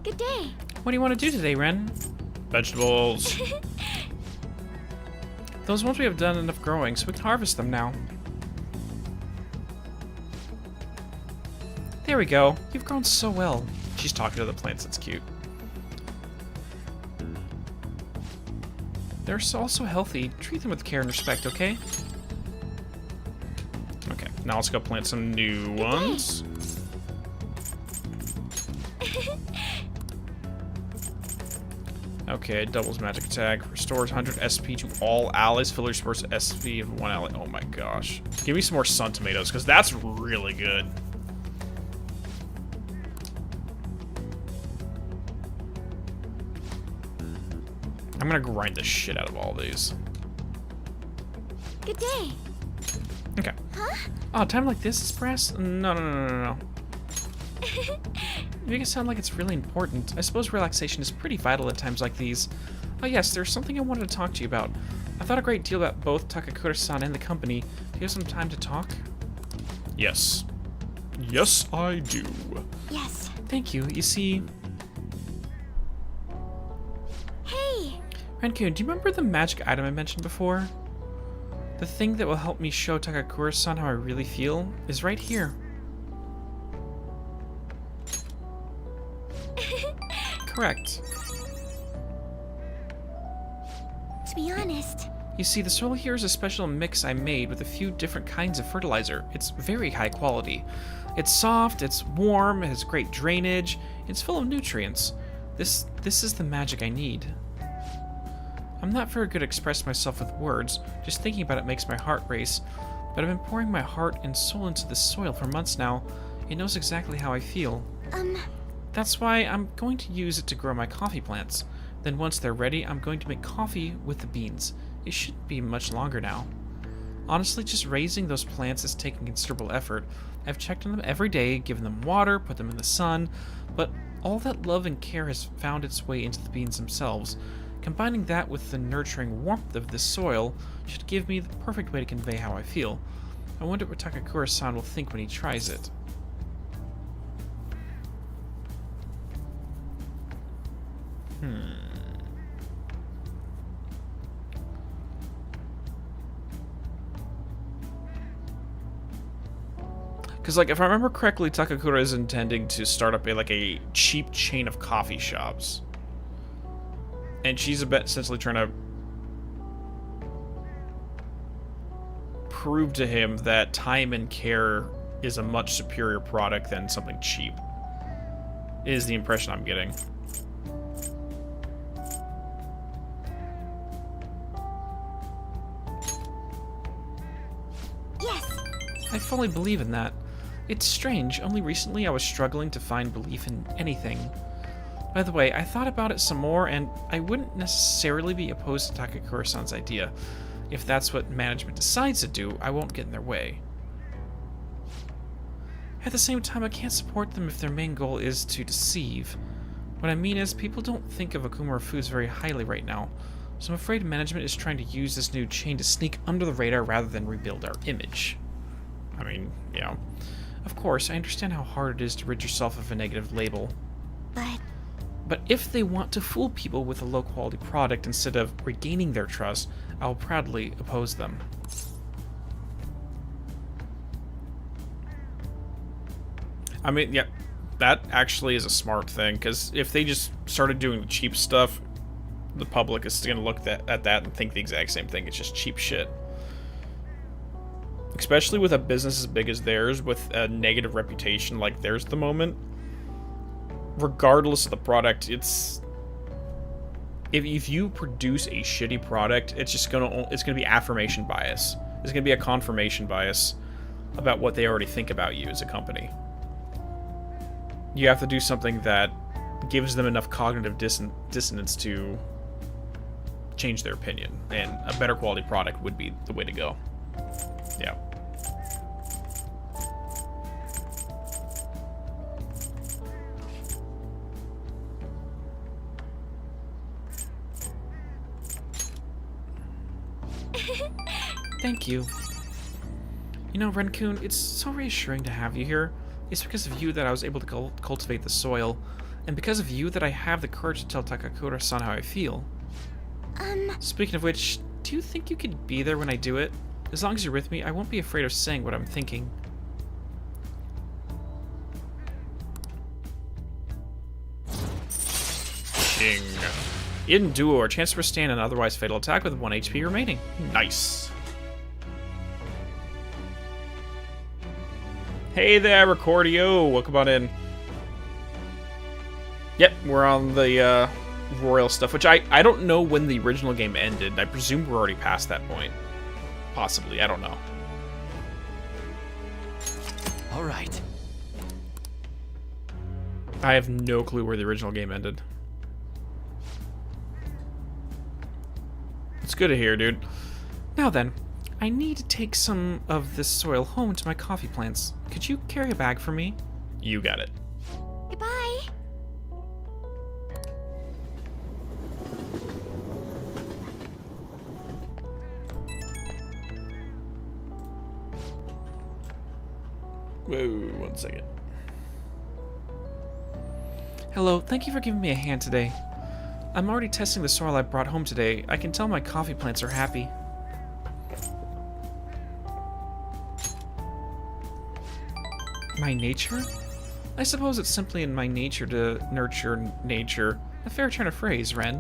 Good day. What do you want to do today, Ren? Vegetables. Those ones we have done enough growing, so we can harvest them now. There we go. You've grown so well. She's talking to the plants. That's cute. They're also healthy. Treat them with care and respect, okay? Okay, now let's go plant some new ones. Okay, doubles magic attack. Restores 100 SP to all allies. Fillers first SP of one ally. Oh my gosh. Give me some more sun tomatoes, because that's really good. I'm gonna grind the shit out of all these. Good day. Okay. Huh? Oh, time like this is press? No, no, no, no, no, no. You make it sound like it's really important. I suppose relaxation is pretty vital at times like these. Oh yes, there's something I wanted to talk to you about. I thought a great deal about both Takakura-san and the company. Do you have some time to talk? Yes. Yes, I do. Yes. Thank you. You see... Hey! Rancune, do you remember the magic item I mentioned before? The thing that will help me show Takakura-san how I really feel is right here. Correct. To be honest, You see, the soil here is a special mix I made with a few different kinds of fertilizer. It's very high quality. It's soft, it's warm, it has great drainage, it's full of nutrients. This is the magic I need. I'm not very good at expressing myself with words. Just thinking about it makes my heart race. But I've been pouring my heart and soul into this soil for months now. It knows exactly how I feel. That's why I'm going to use it to grow my coffee plants. Then once they're ready, I'm going to make coffee with the beans. It shouldn't be much longer now. Honestly, just raising those plants is taking considerable effort. I've checked on them every day, given them water, put them in the sun, but all that love and care has found its way into the beans themselves. Combining that with the nurturing warmth of this soil should give me the perfect way to convey how I feel. I wonder what Takakura-san will think when he tries it. Because, like, if I remember correctly, Takakura is intending to start up a cheap chain of coffee shops. And she's essentially trying to prove to him that time and care is a much superior product than something cheap. Is the impression I'm getting. yes. I fully believe in that. It's strange, only recently I was struggling to find belief in anything. By the way, I thought about it some more, and I wouldn't necessarily be opposed to Takakura-san's idea. If that's what management decides to do, I won't get in their way. At the same time, I can't support them if their main goal is to deceive. What I mean is, people don't think of Okumura Foods very highly right now, so I'm afraid management is trying to use this new chain to sneak under the radar rather than rebuild our image. I mean, yeah. Of course, I understand how hard it is to rid yourself of a negative label. But if they want to fool people with a low-quality product instead of regaining their trust, I'll proudly oppose them. I mean, yeah, that actually is a smart thing, because if they just started doing the cheap stuff, the public is going to look at that and think the exact same thing. It's just cheap shit. Especially with a business as big as theirs, with a negative reputation like theirs at the moment. Regardless of the product, it's... If you produce a shitty product, it's gonna be affirmation bias. It's gonna be a confirmation bias about what they already think about you as a company. You have to do something that gives them enough cognitive dissonance to change their opinion, and a better quality product would be the way to go. Yeah. Thank you. You know, Rancune, it's so reassuring to have you here. It's because of you that I was able to cultivate the soil, and because of you that I have the courage to tell Takakura-san how I feel. Speaking of which, do you think you could be there when I do it? As long as you're with me, I won't be afraid of saying what I'm thinking. Ching. In duo, or chance to withstand an otherwise fatal attack with 1 HP remaining. Nice. Hey there, Recordio. Welcome on in. Yep, we're on the royal stuff, which I don't know when the original game ended. I presume we're already past that point. Possibly, I don't know. All right. I have no clue where the original game ended. It's good to hear, dude. Now then, I need to take some of this soil home to my coffee plants. Could you carry a bag for me? You got it. Goodbye. Whoa, 1 second. Hello, thank you for giving me a hand today. I'm already testing the soil I brought home today. I can tell my coffee plants are happy. My nature? I suppose it's simply in my nature to nurture nature. A fair turn of phrase, Ren.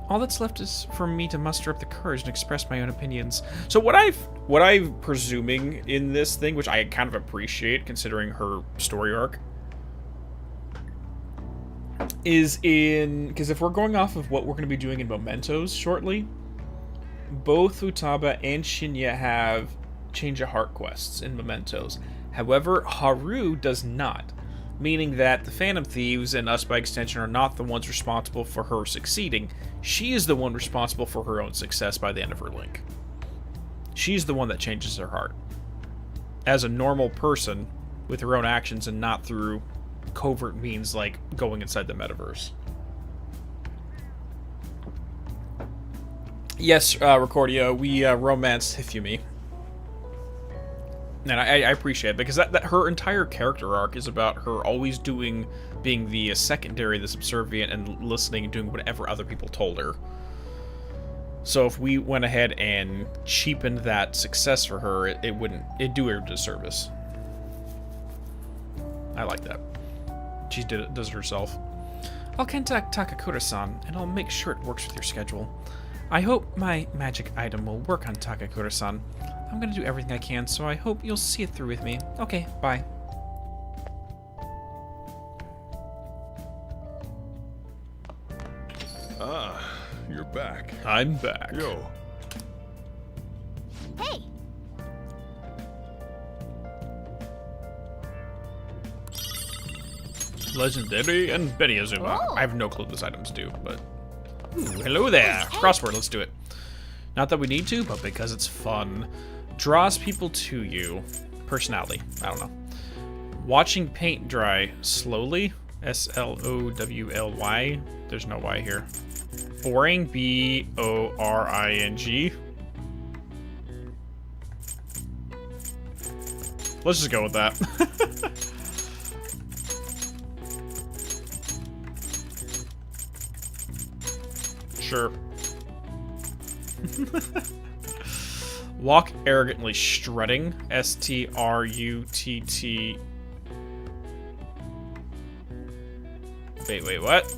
All that's left is for me to muster up the courage and express my own opinions. So what I'm presuming in this thing, which I kind of appreciate considering her story arc, is because if we're going off of what we're going to be doing in Mementos shortly, both Futaba and Shinya have change of heart quests in Mementos. However, Haru does not, meaning that the Phantom Thieves and us by extension are not the ones responsible for her succeeding. She is the one responsible for her own success by the end of her link. She's the one that changes her heart. As a normal person with her own actions and not through covert means like going inside the metaverse. Yes, Recordia, we romanced Hifumi. And I appreciate it, because that her entire character arc is about her always being the secondary, the subservient, and listening and doing whatever other people told her. So if we went ahead and cheapened that success for her, it'd do her a disservice. I like that. She does it herself. I'll contact Takakura-san, and I'll make sure it works with your schedule. I hope my magic item will work on Takakura-san. I'm gonna do everything I can, so I hope you'll see it through with me. Okay, bye. Ah, you're back. I'm back. Yo, Hey. Legendary and Betty Azuma. Oh. I have no clue what those items do, but... Ooh, hello there. Crossword, let's do it. Not that we need to, but because it's fun. Draws people to you. Personality. I don't know. Watching paint dry slowly. S-L-O-W-L-Y. There's no Y here. Boring. B-O-R-I-N-G. Let's just go with that. Sure. Walk arrogantly strutting. S-T-R-U-T-T. Wait, what?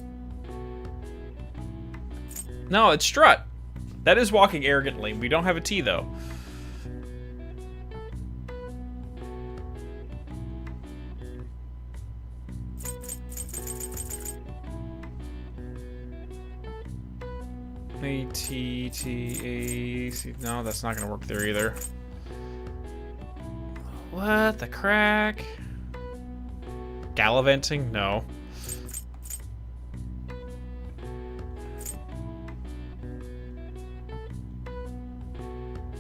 No, it's strut. That is walking arrogantly. We don't have a T, though. A-T-T-A-C. No, that's not going to work there either. What the crack? Gallivanting? No.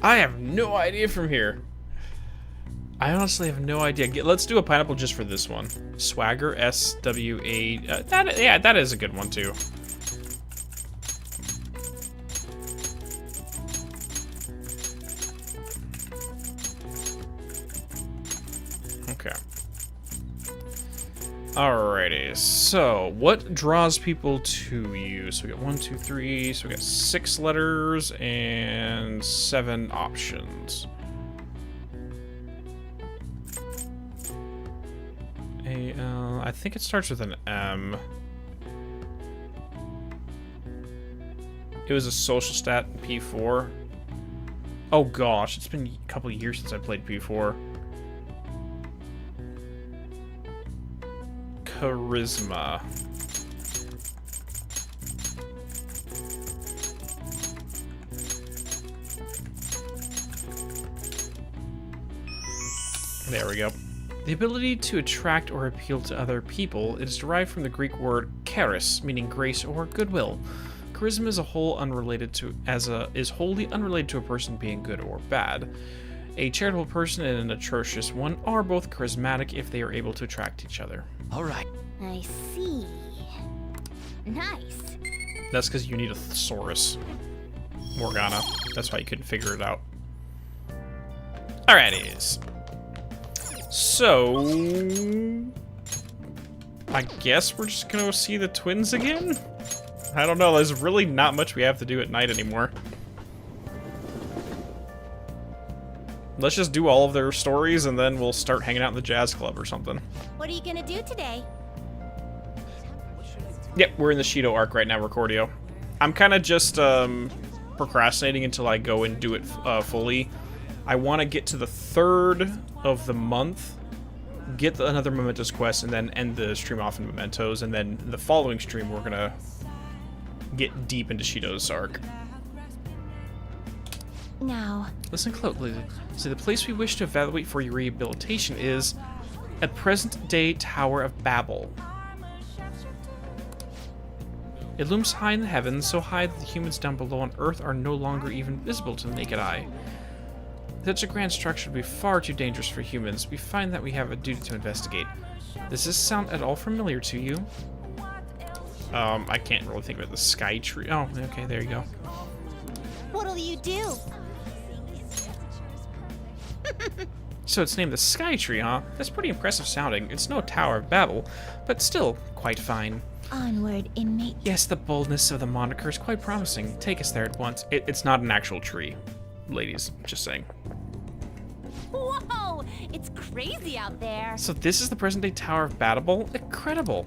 I have no idea from here. I honestly have no idea. Let's do a pineapple just for this one. Swagger, S-W-A... yeah, that is a good one, too. Okay. Alrighty, so what draws people to you? So we got 1, 2, 3, so we got 6 letters and 7 options. A-L, I think it starts with an M. It was a social stat in P4. Oh gosh, it's been a couple of years since I played P4. Charisma. There we go. The ability to attract or appeal to other people is derived from the Greek word charis, meaning grace or goodwill. Charisma is is wholly unrelated to a person being good or bad. A charitable person and an atrocious one are both charismatic if they are able to attract each other. All right. I see. Nice. That's because you need a thesaurus, Morgana. That's why you couldn't figure it out. Alrighties. So, I guess we're just gonna go see the twins again? I don't know, there's really not much we have to do at night anymore. Let's just do all of their stories and then we'll start hanging out in the jazz club or something. What are you gonna do today? Yep, we're in the Shido arc right now, Recordio. I'm kind of just procrastinating until I go and do it fully. I want to get to the 3rd of the month, get another Mementos quest, and then end the stream off in Mementos, and then the following stream we're going to get deep into Shido's arc. Now. Listen closely. So the place we wish to evaluate for your rehabilitation is a present-day Tower of Babel. It looms high in the heavens, so high that the humans down below on Earth are no longer even visible to the naked eye. Such a grand structure would be far too dangerous for humans. We find that we have a duty to investigate. Does this sound at all familiar to you? I can't really think about the Skytree. Oh, okay, there you go. What'll you do? So it's named the Skytree, huh? That's pretty impressive sounding. It's no Tower of Babel, but still quite fine. Onward, inmate. Yes, the boldness of the moniker is quite promising. Take us there at once. It's not an actual tree, ladies. Just saying. Whoa! It's crazy out there. So this is the present-day Tower of Babel? Incredible!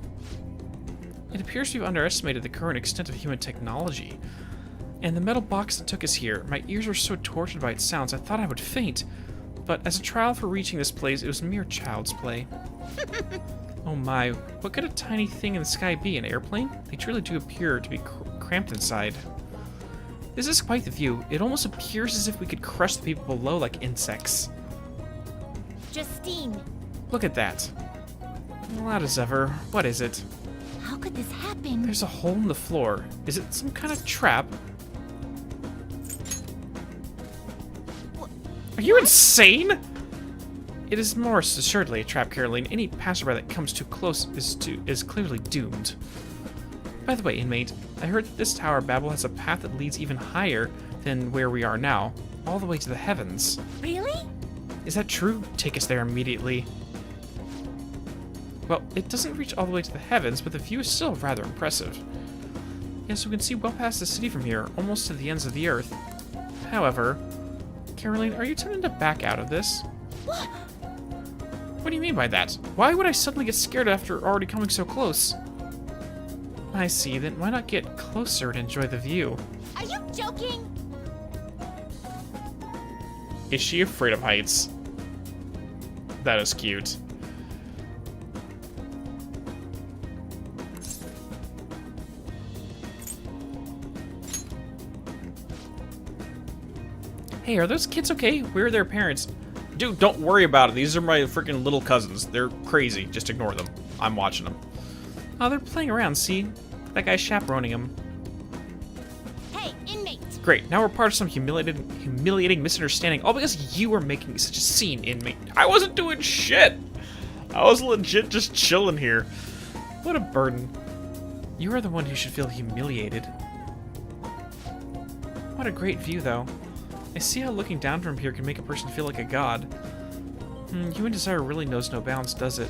It appears we've underestimated the current extent of human technology. And the metal box that took us here, my ears were so tortured by its sounds I thought I would faint. But as a trial for reaching this place, it was mere child's play. Oh my, what could a tiny thing in the sky be? An airplane? They truly do appear to be cramped inside. This is quite the view. It almost appears as if we could crush the people below like insects. Justine. Look at that. Loud as ever. What is it? How could this happen? There's a hole in the floor. Is it some kind of trap? Are you insane? It is most assuredly a trap, Caroline. Any passerby that comes too close is clearly doomed. By the way, inmate, I heard that this Tower of Babel has a path that leads even higher than where we are now, all the way to the heavens. Really? Is that true? Take us there immediately. Well, it doesn't reach all the way to the heavens, but the view is still rather impressive. Yes, we can see well past the city from here, almost to the ends of the earth. However, Caroline, are you tempted to back out of this? What? What do you mean by that? Why would I suddenly get scared after already coming so close? I see, then why not get closer and enjoy the view? Are you joking? Is she afraid of heights? That is cute. Hey, are those kids okay? Where are their parents? Dude, don't worry about it. These are my freaking little cousins. They're crazy. Just ignore them. I'm watching them. Oh, they're playing around, see? That guy's chaperoning them. Hey, inmate. Great, now we're part of some humiliating misunderstanding, all because you were making such a scene, inmate. I wasn't doing shit! I was legit just chilling here. What a burden. You are the one who should feel humiliated. What a great view, though. I see how looking down from here can make a person feel like a god. Human desire really knows no bounds, does it?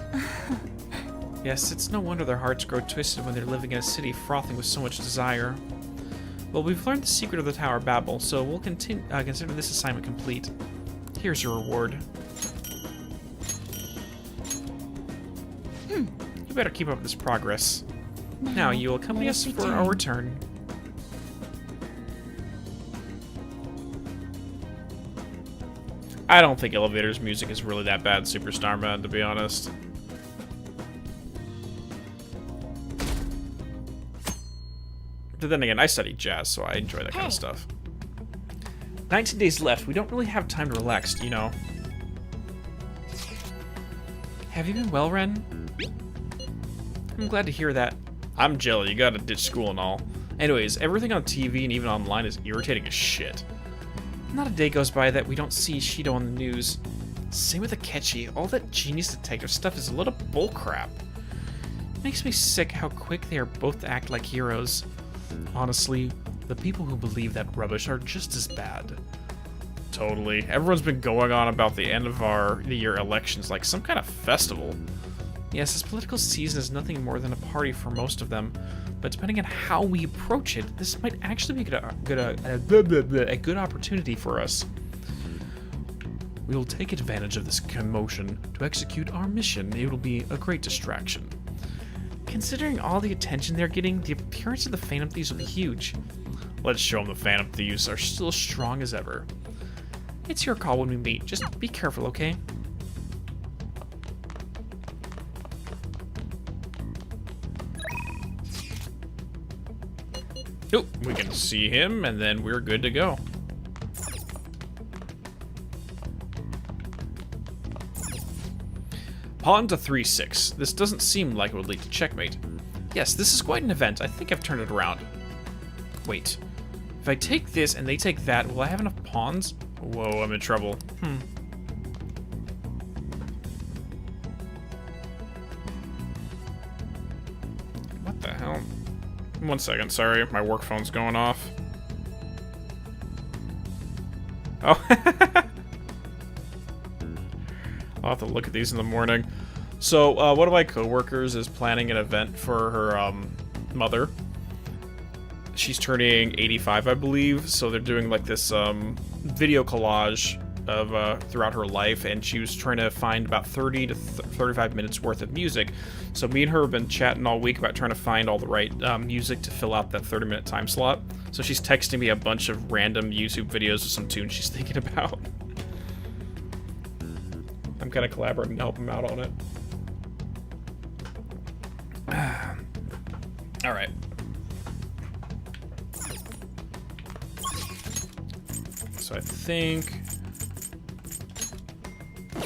Yes, it's no wonder their hearts grow twisted when they're living in a city frothing with so much desire. Well, we've learned the secret of the Tower of Babel, so we'll consider this assignment complete. Here's your reward. You better keep up this progress. Now, you will accompany us for our return. I don't think Elevator's music is really that bad, Superstar Man, to be honest. But then again, I study jazz, so I enjoy that kind of stuff. 19 days left. We don't really have time to relax, you know. Have you been well, Ren? I'm glad to hear that. I'm jelly, you gotta ditch school and all. Anyways, everything on TV and even online is irritating as shit. Not a day goes by that we don't see Shido on the news. Same with Akechi, all that genius detective stuff is a lot of bullcrap. Makes me sick how quick they are both to act like heroes. Honestly, the people who believe that rubbish are just as bad. Totally. Everyone's been going on about the end of the year elections like some kind of festival. Yes, this political season is nothing more than a party for most of them, but depending on how we approach it, this might actually be a good opportunity for us. We will take advantage of this commotion to execute our mission. It will be a great distraction. Considering all the attention they're getting, the appearance of the Phantom Thieves will be huge. Let's show them the Phantom Thieves are still as strong as ever. It's your call when we meet. Just be careful, okay? Oh, we can see him, and then we're good to go. Pawn to 3-6. This doesn't seem like it would lead to checkmate. Yes, this is quite an event. I think I've turned it around. Wait. If I take this and they take that, will I have enough pawns? Whoa, I'm in trouble. What the hell? 1 second, sorry. My work phone's going off. Oh. I'll have to look at these in the morning. So, one of my coworkers is planning an event for her mother. She's turning 85, I believe, so they're doing like this video collage of throughout her life, and she was trying to find about 30 to 35 minutes worth of music. So me and her have been chatting all week about trying to find all the right music to fill out that 30-minute time slot. So she's texting me a bunch of random YouTube videos of some tunes she's thinking about. I'm kind of collaborating to help him out on it. All right. So I think...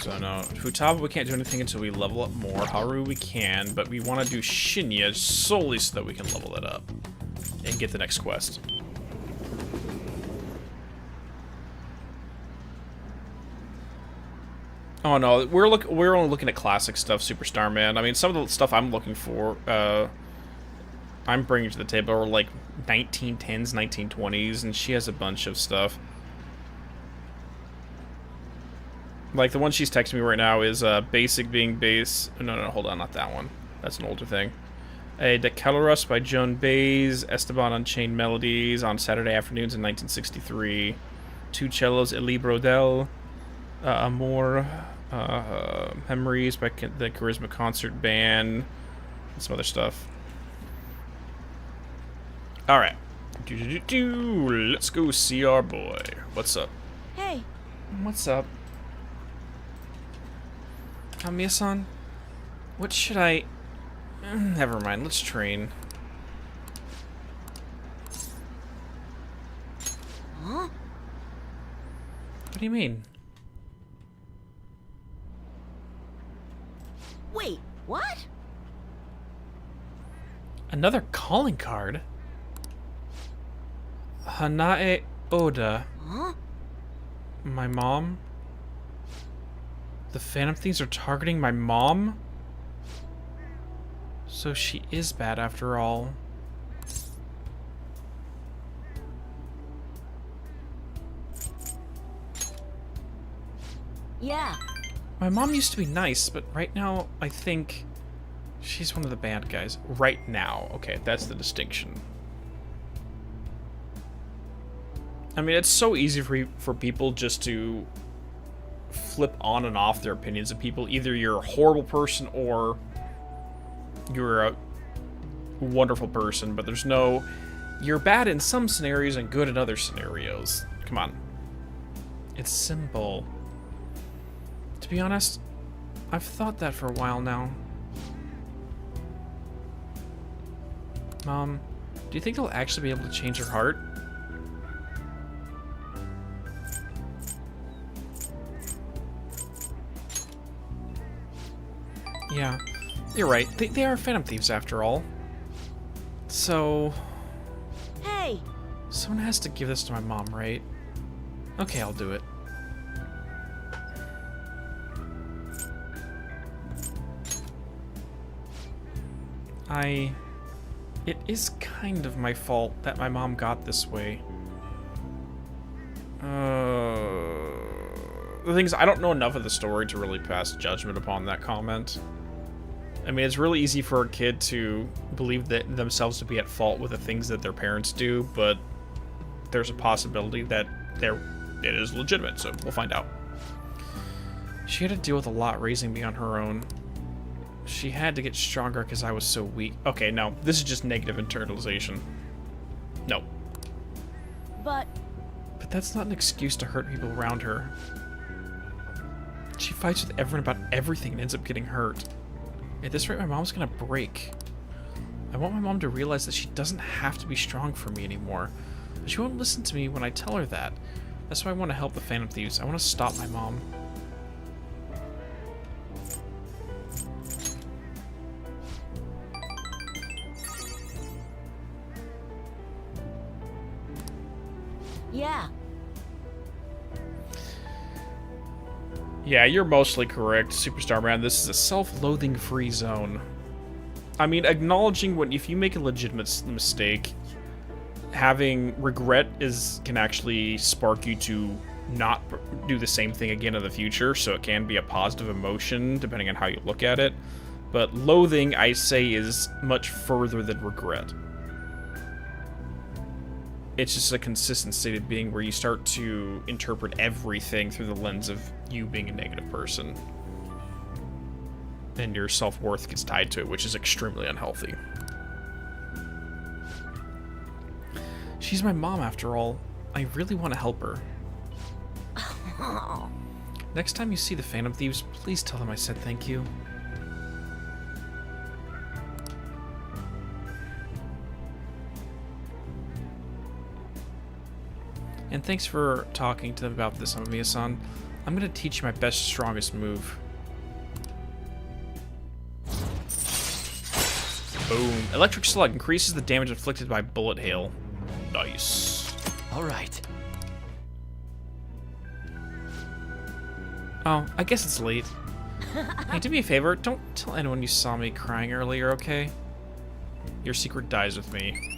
So no, Futaba we can't do anything until we level up more. Haru we can, but we want to do Shinya solely so that we can level it up and get the next quest. Oh no, we're only looking at classic stuff, Superstar Man. I mean, some of the stuff I'm looking for, I'm bringing to the table are like 1910s, 1920s, and she has a bunch of stuff. Like, the one she's texting me right now is, Basic being base... No, hold on, not that one. That's an older thing. A Decalorus by Joan Baez, Esteban Unchained Melodies on Saturday afternoons in 1963. Two Cellos, Elie Brodel, Amour, Memories by the Charisma Concert Band, and some other stuff. Alright. Let's go see our boy. What's up? Hey. What's up? Kamiya-san, what should I... Never mind, let's train. Huh? What do you mean? Wait, what? Another calling card? Hanae Oda. Huh? My mom? The Phantom Thieves are targeting my mom? So she is bad after all. Yeah. My mom used to be nice, but right now I think she's one of the bad guys. Right now. Okay, that's the distinction. I mean, it's so easy for people just to flip on and off their opinions of people. Either you're a horrible person or you're a wonderful person, but there's no... You're bad in some scenarios and good in other scenarios. Come on. It's simple. To be honest, I've thought that for a while now. Mom, do you think they'll actually be able to change her heart? Yeah, you're right. They are Phantom Thieves after all. So... Hey! someone has to give this to my mom, right? Okay, I'll do it. It is kind of my fault that my mom got this way. The thing is, I don't know enough of the story to really pass judgment upon that comment. I mean, it's really easy for a kid to believe that themselves to be at fault with the things that their parents do, but there's a possibility that it is legitimate, so we'll find out. She had to deal with a lot raising me on her own. She had to get stronger because I was so weak. Okay, no, this is just negative internalization. No. But that's not an excuse to hurt people around her. She fights with everyone about everything and ends up getting hurt. At this rate, my mom's gonna break. I want my mom to realize that she doesn't have to be strong for me anymore. But she won't listen to me when I tell her that. That's why I want to help the Phantom Thieves. I want to stop my mom. yeah. Yeah, you're mostly correct, Superstar Man. This is a self-loathing free zone. I mean, acknowledging if you make a legitimate mistake, having regret can actually spark you to not do the same thing again in the future, so it can be a positive emotion depending on how you look at it. But loathing, I say, is much further than regret. It's just a consistent state of being where you start to interpret everything through the lens of you being a negative person. And your self-worth gets tied to it, which is extremely unhealthy. She's my mom, after all. I really want to help her. Next time you see the Phantom Thieves, please tell them I said thank you. And thanks for talking to them about this, Amamiya-san. I'm gonna teach you my best, strongest move. Boom. Electric Slug increases the damage inflicted by bullet hail. Nice. Alright. Oh, I guess it's late. Hey, do me a favor. Don't tell anyone you saw me crying earlier, okay? Your secret dies with me.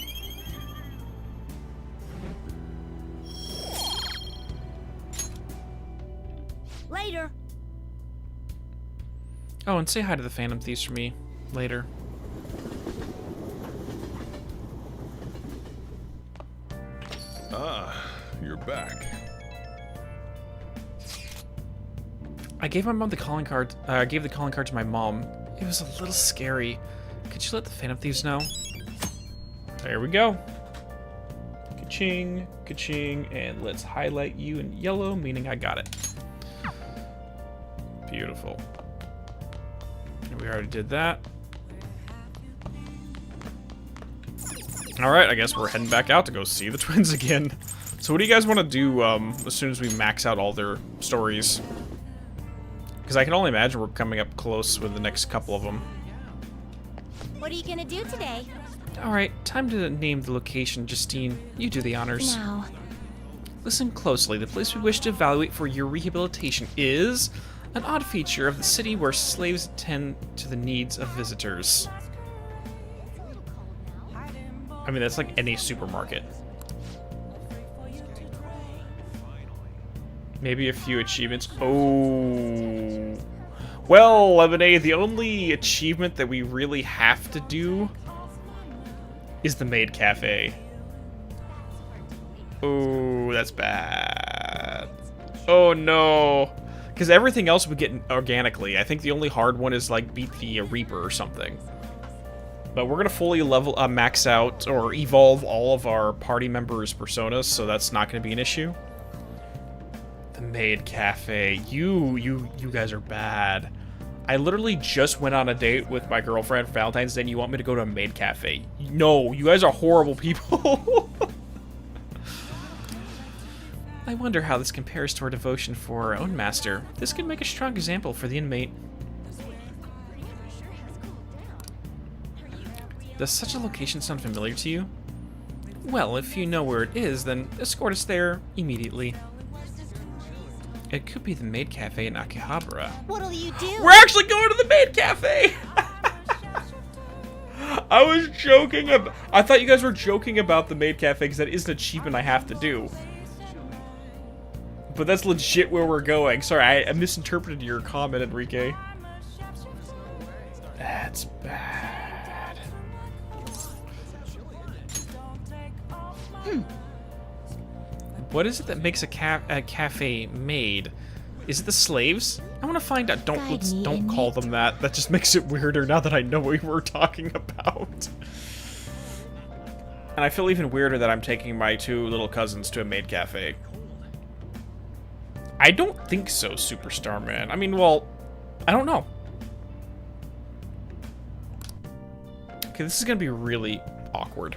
Later. Oh, and say hi to the Phantom Thieves for me later. Ah, you're back. I gave my mom the calling card. I gave the calling card to my mom. It was a little scary. Could you let the Phantom Thieves know? There we go. Ka-ching, ka-ching, and let's highlight you in yellow, meaning I got it. Beautiful. And we already did that. Alright, I guess we're heading back out to go see the twins again. So what do you guys want to do as soon as we max out all their stories? Because I can only imagine we're coming up close with the next couple of them. What are you gonna do today? Alright, time to name the location, Justine. You do the honors. No. Listen closely. The place we wish to evaluate for your rehabilitation is an odd feature of the city where slaves attend to the needs of visitors. I mean, that's like any supermarket. Maybe a few achievements. Oh. Well, Lemonade, the only achievement that we really have to do is the Maid Cafe. Oh, that's bad. Oh, no. Because everything else we get organically. I think the only hard one is, like, beat the Reaper or something. But we're going to fully max out or evolve all of our party members' personas, so that's not going to be an issue. The Maid Cafe. You guys are bad. I literally just went on a date with my girlfriend for Valentine's Day, and you want me to go to a Maid Cafe? No, you guys are horrible people. I wonder how this compares to our devotion for our own master. This could make a strong example for the inmate. Does such a location sound familiar to you? Well, if you know where it is, then escort us there immediately. It could be the Maid Cafe in Akihabara. What'll you do? We're actually going to the Maid Cafe! I was joking about... I thought you guys were joking about the Maid Cafe because that is an achievement I have to do. But that's legit where we're going. Sorry, I misinterpreted your comment, Enrique. That's bad. What is it that makes a cafe maid? Is it the slaves? I want to find out. Don't call them that. That just makes it weirder now that I know what we're talking about. And I feel even weirder that I'm taking my two little cousins to a maid cafe. I don't think so, Superstar Man. I mean, well, I don't know. Okay, this is gonna be really awkward.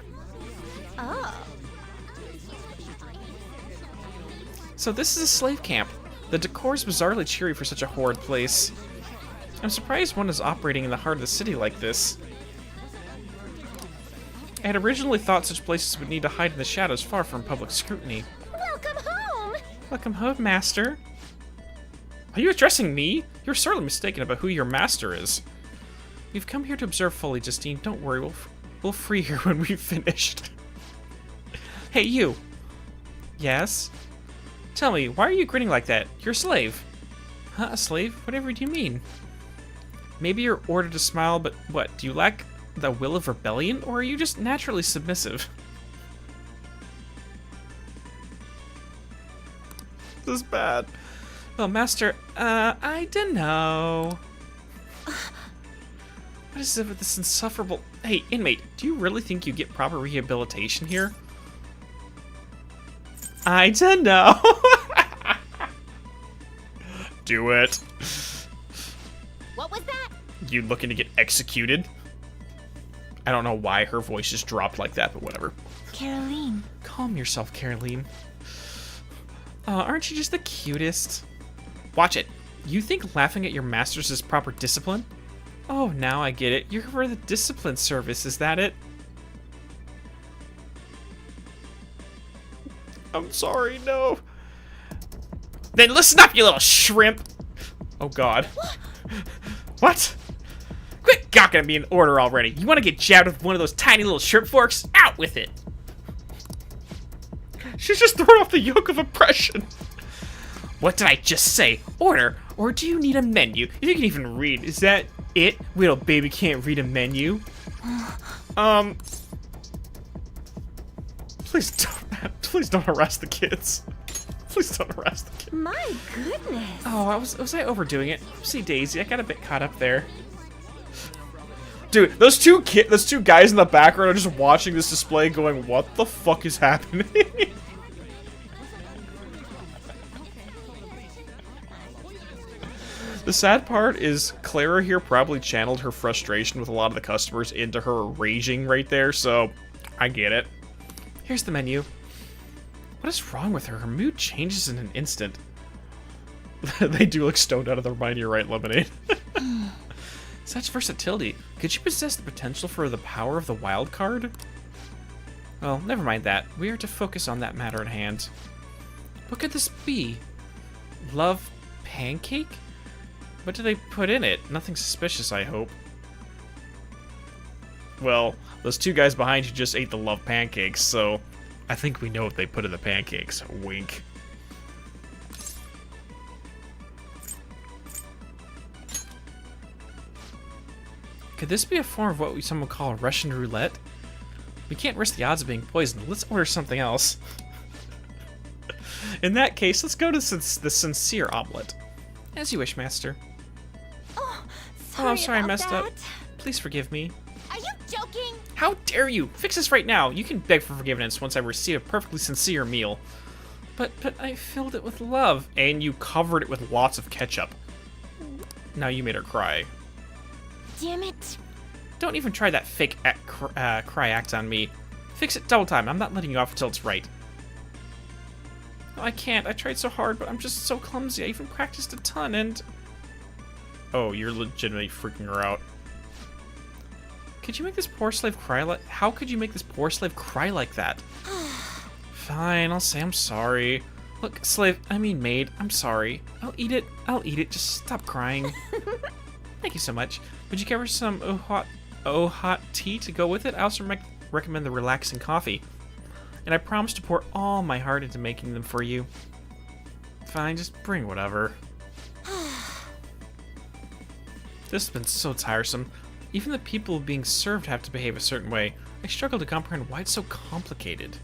Oh. So this is a slave camp. The decor is bizarrely cheery for such a horrid place. I'm surprised one is operating in the heart of the city like this. I had originally thought such places would need to hide in the shadows far from public scrutiny. Welcome home. Welcome home, master. Are you addressing me? You're sorely mistaken about who your master is. We've come here to observe fully, Justine. Don't worry, we'll free her when we've finished. Hey, you. Yes? Tell me, why are you grinning like that? You're a slave. Huh, a slave? Whatever do you mean? Maybe you're ordered to smile, but what, do you lack the will of rebellion, or are you just naturally submissive? This is bad. Well, master, I don't know. What is it with this insufferable... Hey, inmate, do you really think you get proper rehabilitation here? I don't know. Do it. What was that? You looking to get executed? I don't know why her voice just dropped like that, but whatever. Caroline. Calm yourself, Caroline. Aren't you just the cutest? Watch it. You think laughing at your masters is proper discipline? Oh, now I get it. You're for the discipline service, is that it? I'm sorry, no. Then listen up, you little shrimp! Oh god. What? Quit gawking at me in order already. You want to get jabbed with one of those tiny little shrimp forks? Out with it! She's just thrown off the yoke of oppression. What did I just say? Order? Or do you need a menu? You can even read. Is that it? Little baby can't read a menu? Please don't harass the kids. Please don't harass the kids. My goodness. Oh, was I overdoing it? See, Daisy, I got a bit caught up there. Dude, those two guys in the background are just watching this display going, what the fuck is happening? The sad part is Clara here probably channeled her frustration with a lot of the customers into her raging right there, so I get it. Here's the menu. What is wrong with her? Her mood changes in an instant. They do look stoned out of their mind, you're right, Lemonade. Such versatility. Could she possess the potential for the power of the wild card? Well, never mind that. We are to focus on that matter at hand. What could this be? Love pancake? What do they put in it? Nothing suspicious, I hope. Well, those two guys behind you just ate the love pancakes, so I think we know what they put in the pancakes. Wink. Could this be a form of what some would call Russian roulette? We can't risk the odds of being poisoned. Let's order something else. In that case, let's go to the sincere omelet. As you wish, master. Oh, I'm sorry I about messed up. that. Please forgive me. Are you joking? How dare you! Fix this right now! You can beg for forgiveness once I receive a perfectly sincere meal. But I filled it with love, and you covered it with lots of ketchup. Now you made her cry. Damn it. Don't even try that fake cry act on me. Fix it double time. I'm not letting you off until it's right. No, I can't. I tried so hard, but I'm just so clumsy. I even practiced a ton, and... Oh, you're legitimately freaking her out. Could you make this poor slave cry like... How could you make this poor slave cry like that? Fine, I'll say I'm sorry. Look, maid, I'm sorry. I'll eat it. Just stop crying. Thank you so much. Would you care for some hot tea to go with it? I also recommend the relaxing coffee. And I promise to pour all my heart into making them for you. Fine, just bring whatever. This has been so tiresome. Even the people being served have to behave a certain way. I struggle to comprehend why it's so complicated.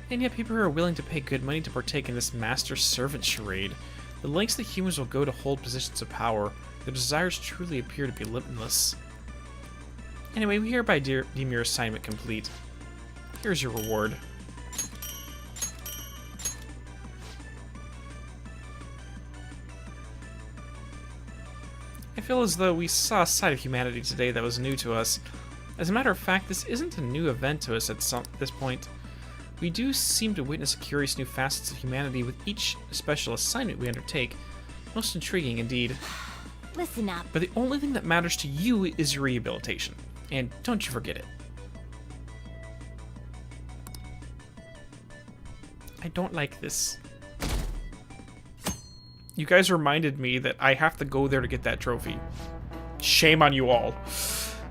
And yet people are willing to pay good money to partake in this master-servant charade. The lengths that humans will go to hold positions of power, their desires truly appear to be limitless. Anyway, we hereby deem your assignment complete. Here's your reward. I feel as though we saw a side of humanity today that was new to us. As a matter of fact, this isn't a new event to us at this point. We do seem to witness curious new facets of humanity with each special assignment we undertake. Most intriguing indeed. Listen up. But the only thing that matters to you is your rehabilitation. And don't you forget it. I don't like this. You guys reminded me that I have to go there to get that trophy. Shame on you all.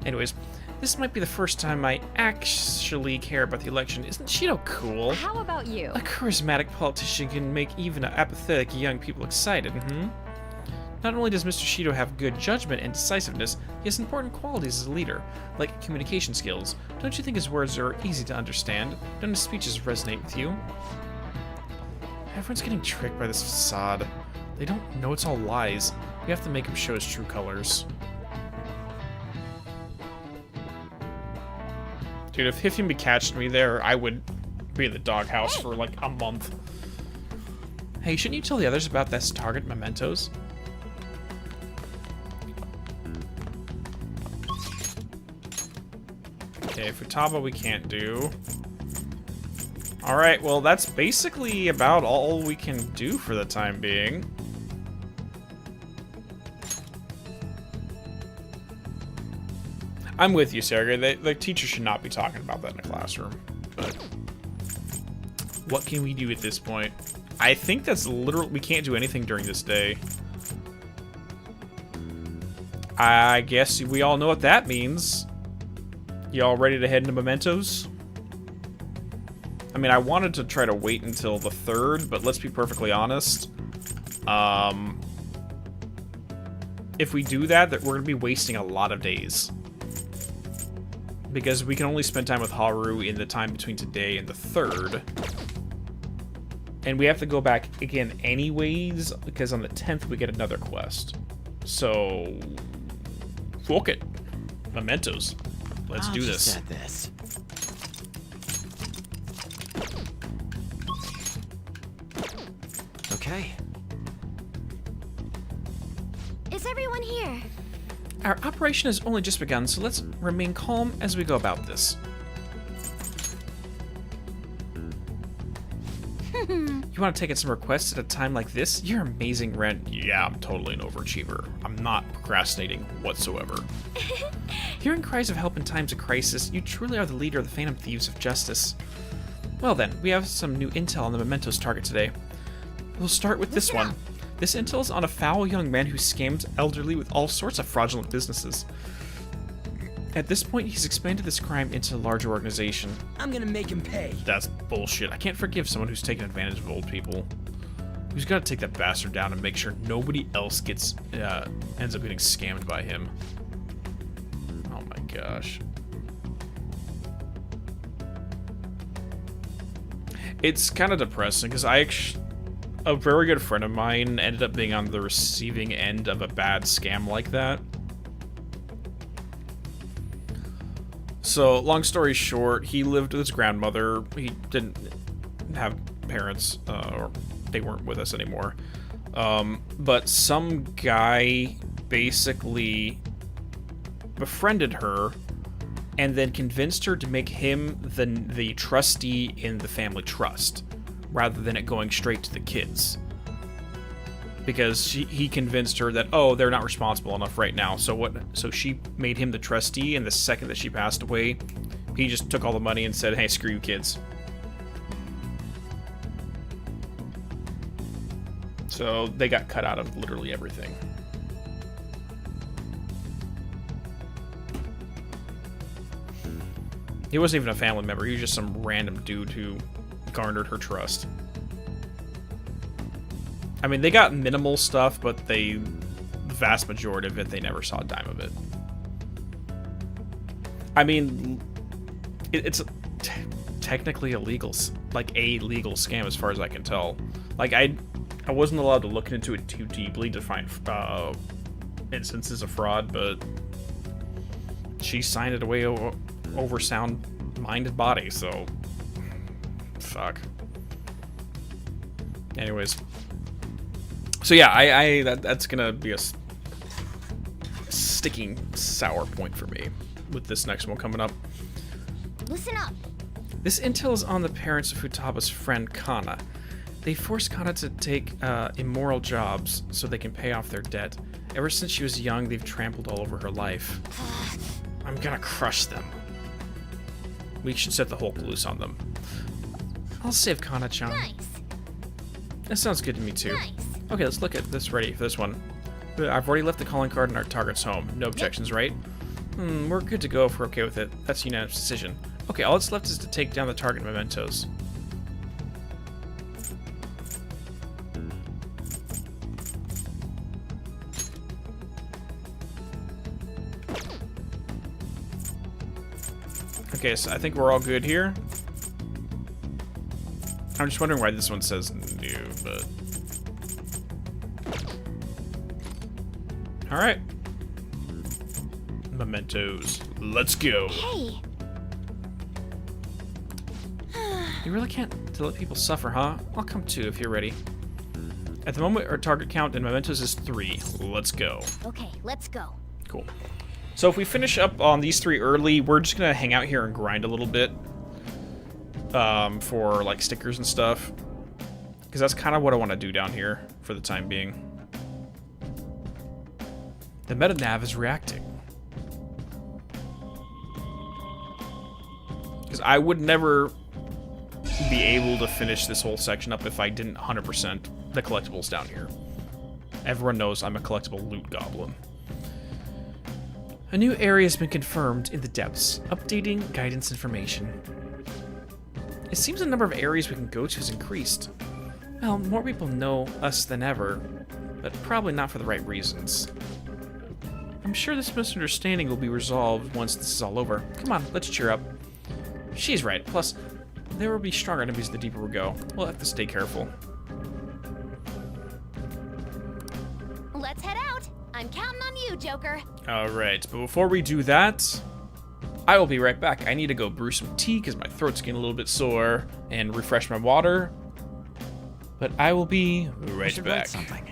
Anyways, this might be the first time I actually care about the election. Isn't Shido cool? How about you? A charismatic politician can make even apathetic young people excited, Not only does Mr. Shido have good judgment and decisiveness, he has important qualities as a leader, like communication skills. Don't you think his words are easy to understand? Don't his speeches resonate with you? Everyone's getting tricked by this facade. They don't know it's all lies. We have to make him show his true colors. Dude, if Hifumi catched me there, I would be in the doghouse for like a month. Hey, shouldn't you tell the others about this target Mementos? Okay, Futaba we can't do. Alright, well that's basically about all we can do for the time being. I'm with you, Sergey. The teacher should not be talking about that in a classroom. But what can we do at this point? I think that's literally... We can't do anything during this day. I guess we all know what that means. Y'all ready to head into Mementos? I mean, I wanted to try to wait until the 3rd, but let's be perfectly honest. If we do that, we're going to be wasting a lot of days. Because we can only spend time with Haru in the time between today and the 3rd. And we have to go back again anyways, because on the 10th we get another quest. So... fuck it. Mementos. Let's do this. Okay. Is everyone here? Our operation has only just begun, so let's remain calm as we go about this. You want to take in some requests at a time like this? You're amazing, Ren. Yeah, I'm totally an overachiever. I'm not procrastinating whatsoever. Hearing cries of help in times of crisis, you truly are the leader of the Phantom Thieves of Justice. Well then, we have some new intel on the Mementos target today. We'll start with this one. This intel is on a foul young man who scammed elderly with all sorts of fraudulent businesses. At this point, he's expanded this crime into a larger organization. I'm gonna make him pay. That's bullshit. I can't forgive someone who's taken advantage of old people. Who's got to take that bastard down and make sure nobody else gets ends up getting scammed by him. Oh my gosh. It's kind of depressing because a very good friend of mine ended up being on the receiving end of a bad scam like that. So, long story short, he lived with his grandmother. He didn't have parents, or they weren't with us anymore. But some guy basically befriended her and then convinced her to make him the trustee in the family trust, rather than it going straight to the kids. because he convinced her that, oh, they're not responsible enough right now. So she made him the trustee, and the second that she passed away, he just took all the money and said, hey, screw you kids. So they got cut out of literally everything. He wasn't even a family member. He was just some random dude who garnered her trust. I mean, they got minimal stuff, but the vast majority of it, they never saw a dime of it. I mean, it's technically illegal, like a legal scam as far as I can tell. Like, I wasn't allowed to look into it too deeply to find instances of fraud, but she signed it away over sound mind and body, so fuck. Anyways, so yeah, that's gonna be a sticking sour point for me with this next one coming up. Listen up. This intel is on the parents of Futaba's friend Kana. They forced Kana to take immoral jobs so they can pay off their debt. Ever since she was young, they've trampled all over her life. I'm gonna crush them. We should set the Hulk loose on them. I'll save Kana-chan. Nice. That sounds good to me too. Nice. Okay, let's look at this ready for this one. I've already left the calling card in our target's home. No objections, right? We're good to go if we're okay with it. That's a unanimous decision. Okay, all that's left is to take down the target Mementos. Okay, so I think we're all good here. I'm just wondering why this one says new, but... Alright. Mementos. Let's go. Hey. You really can't let people suffer, huh? I'll come too if you're ready. At the moment, our target count in Mementos is 3. Let's go. Okay, let's go. Cool. So if we finish up on these 3 early, we're just gonna hang out here and grind a little bit. For like stickers and stuff. Because that's kind of what I want to do down here for the time being. The meta nav is reacting. Because I would never be able to finish this whole section up if I didn't 100% the collectibles down here. Everyone knows I'm a collectible loot goblin. A new area has been confirmed in the depths. Updating guidance information. It seems the number of areas we can go to has increased. Well, more people know us than ever, but probably not for the right reasons. I'm sure this misunderstanding will be resolved once this is all over. Come on, let's cheer up. She's right. Plus, there will be stronger enemies the deeper we go. We'll have to stay careful. Let's head out. I'm counting on you, Joker. Alright, but before we do that, I will be right back. I need to go brew some tea because my throat's getting a little bit sore and refresh my water. But I will be right back. Write something.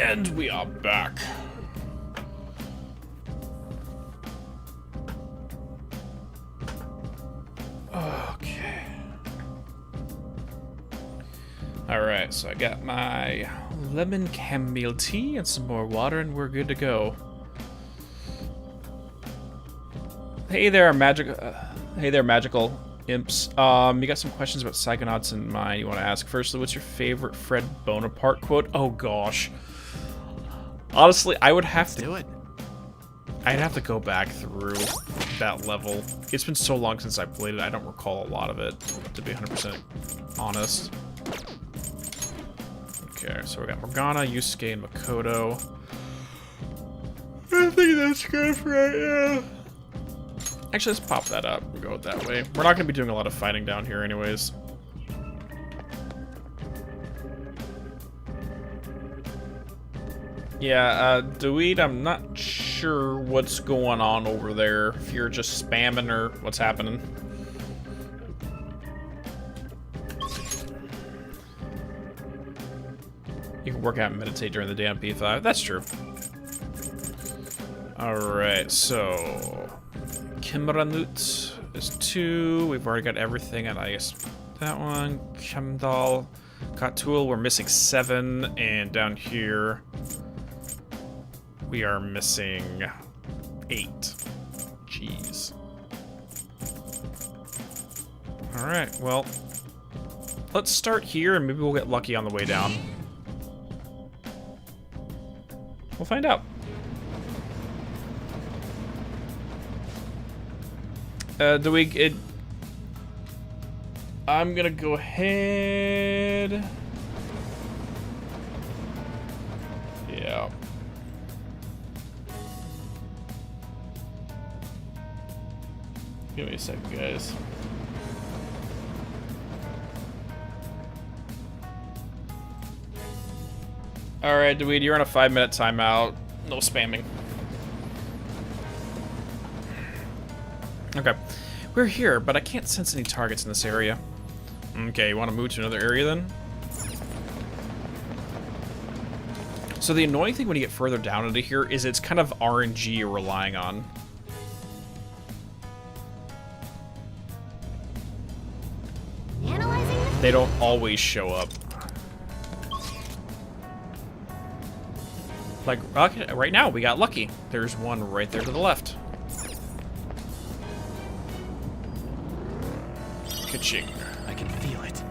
And we are back. Okay. Alright, so I got my lemon chamomile tea and some more water, and we're good to go. Hey there, magical imps. You got some questions about Psychonauts in mind you want to ask. Firstly, what's your favorite Fred Bonaparte quote? Oh gosh. Honestly, I would have to do it. I'd have to go back through that level. It's been so long since I played it, I don't recall a lot of it, to be 100% honest. Okay, so we got Morgana, Yusuke, and Makoto. I think that's good for right now. Actually, let's pop that up and go that way. We're not going to be doing a lot of fighting down here anyways. Yeah, Dweed, I'm not sure what's going on over there. If you're just spamming or what's happening. You can work out and meditate during the day on P5. That's true. Alright, so... Kimranut is 2. We've already got everything, and I guess that one. Kemdal. Katul, we're missing 7. And down here... we are missing 8. Jeez. Alright, well, let's start here and maybe we'll get lucky on the way down. We'll find out. I'm gonna go ahead. Yeah. Give me a second, guys. Alright, Dweed, you're on a 5-minute timeout. No spamming. Okay. We're here, but I can't sense any targets in this area. Okay, you want to move to another area then? So the annoying thing when you get further down into here is it's kind of RNG you're relying on. They don't always show up. Like, okay, right now, we got lucky. There's one right there to the left. Ka-ching. I can feel it.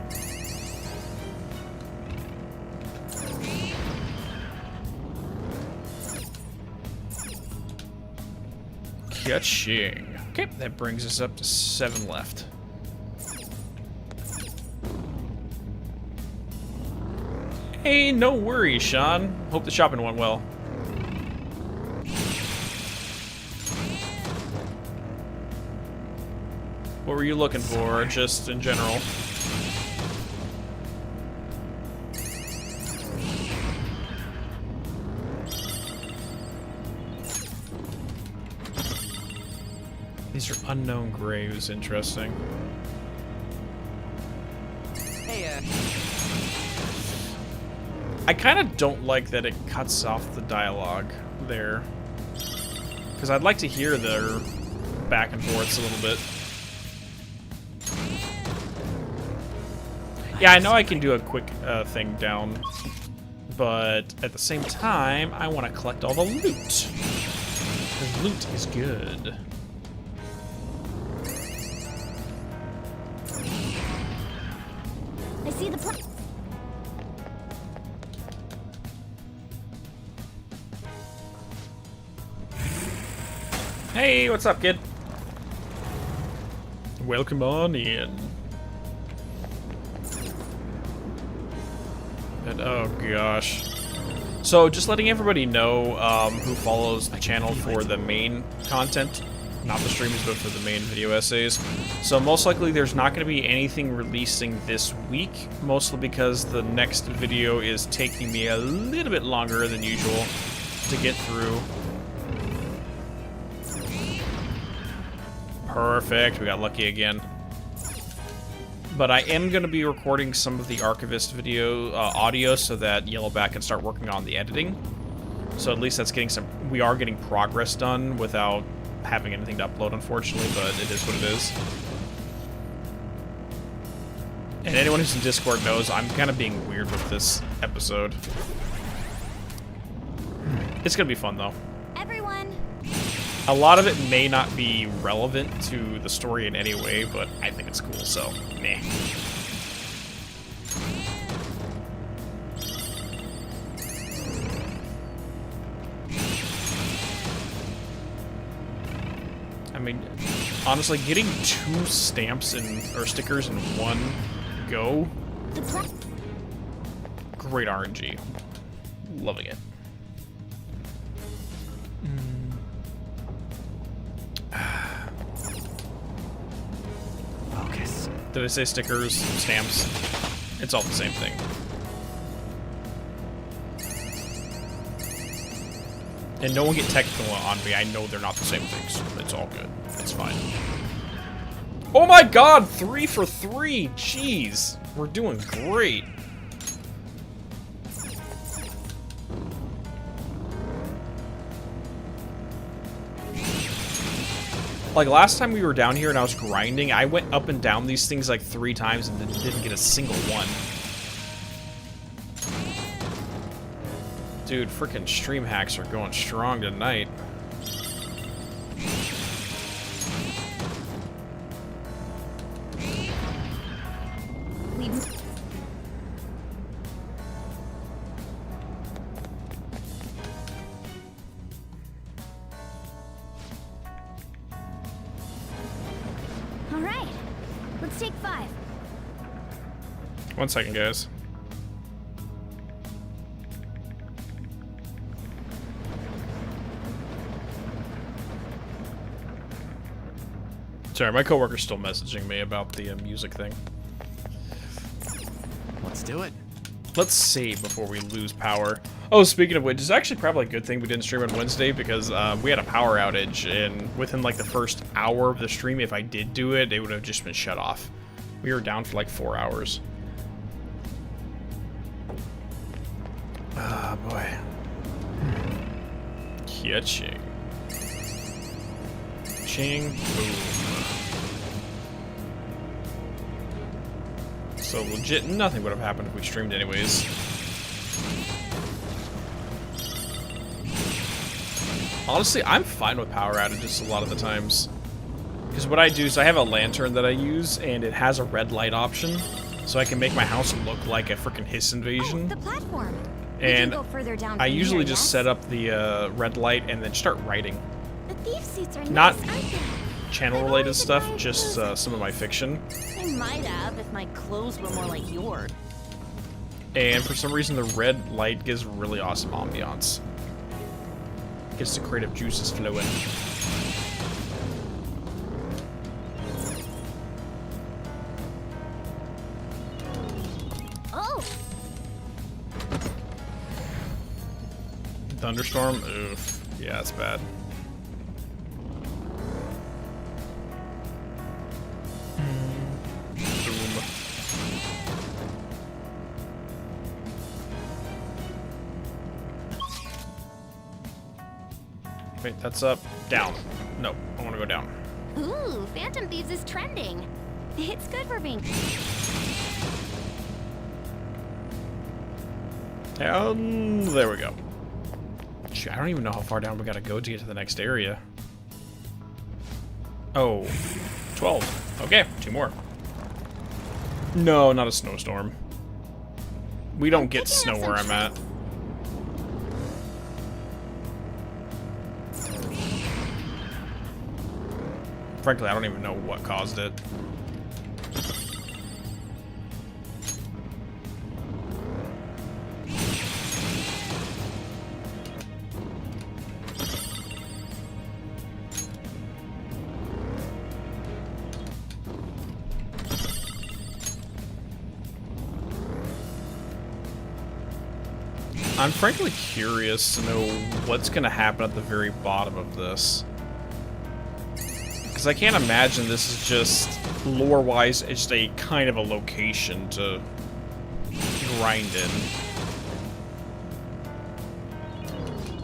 Ka-ching. Okay, that brings us up to 7 left. Hey, no worries, Sean. Hope the shopping went well. What were you looking for, just in general? These are unknown graves, interesting. Hey, I kind of don't like that it cuts off the dialogue there. Because I'd like to hear their back and forths a little bit. Yeah, I know I can do a quick thing down, but at the same time, I want to collect all the loot. Because loot is good. I see the Hey, what's up, kid? Welcome on in. And oh gosh. So just letting everybody know who follows the channel for the main content, not the streams, but for the main video essays. So most likely there's not going to be anything releasing this week, mostly because the next video is taking me a little bit longer than usual to get through. Perfect, we got lucky again. But I am going to be recording some of the Archivist video audio so that Yellowback can start working on the editing. So at least that's getting some... We are getting progress done without having anything to upload, unfortunately, but it is what it is. And anyone who's in Discord knows I'm kind of being weird with this episode. It's going to be fun, though. Everyone. A lot of it may not be relevant to the story in any way, but I think it's cool, so meh. I mean, honestly, getting 2 stamps or stickers in one go, great RNG. Loving it. Focus. Did I say stickers, stamps? It's all the same thing. And no one get technical on me. I know they're not the same things. It's all good. It's fine. Oh my god! 3 for 3! Jeez! We're doing great. Like, last time we were down here and I was grinding, I went up and down these things like 3 times and didn't get a single one. Dude, freaking stream hacks are going strong tonight. All right, let's take 5. 1 second, guys. Sorry, my coworker's still messaging me about the music thing. Let's do it. Let's save before we lose power. Oh, speaking of which, it's actually probably a good thing we didn't stream on Wednesday because we had a power outage, and within like the first hour of the stream, if I did do it, it would have just been shut off. We were down for like 4 hours. Ah, boy. Cha-ching. Ching, boom. So legit, nothing would have happened if we streamed anyways. Honestly, I'm fine with power outages a lot of the times. Because what I do is I have a lantern that I use, and it has a red light option. So I can make my house look like a freaking hiss invasion. Oh, the platform. We And can go further down I from usually here, just yes? set up the red light and then start writing. The thief suits are Not nice, aren't they? channel-related always stuff, admired just clothes. some of my fiction. I might have if my clothes were more like yours. And for some reason, the red light gives really awesome ambiance. Gets the creative juices flowing. Oh, Thunderstorm? Oof. Yeah, that's bad. Boom. Wait, that's up. Down. No, I want to go down. ooh, Phantom Thieves is trending. It's good for being. There we go. Shoot, I don't even know how far down we gotta go to get to the next area. Oh, 12. Okay, 2 more. No, not a snowstorm. We don't get picking snow up where some I'm at. Frankly, I don't even know what caused it. I'm frankly curious to know what's going to happen at the very bottom of this. Because Because I can't imagine this is just, lore-wise, it's just a kind of a location to grind in.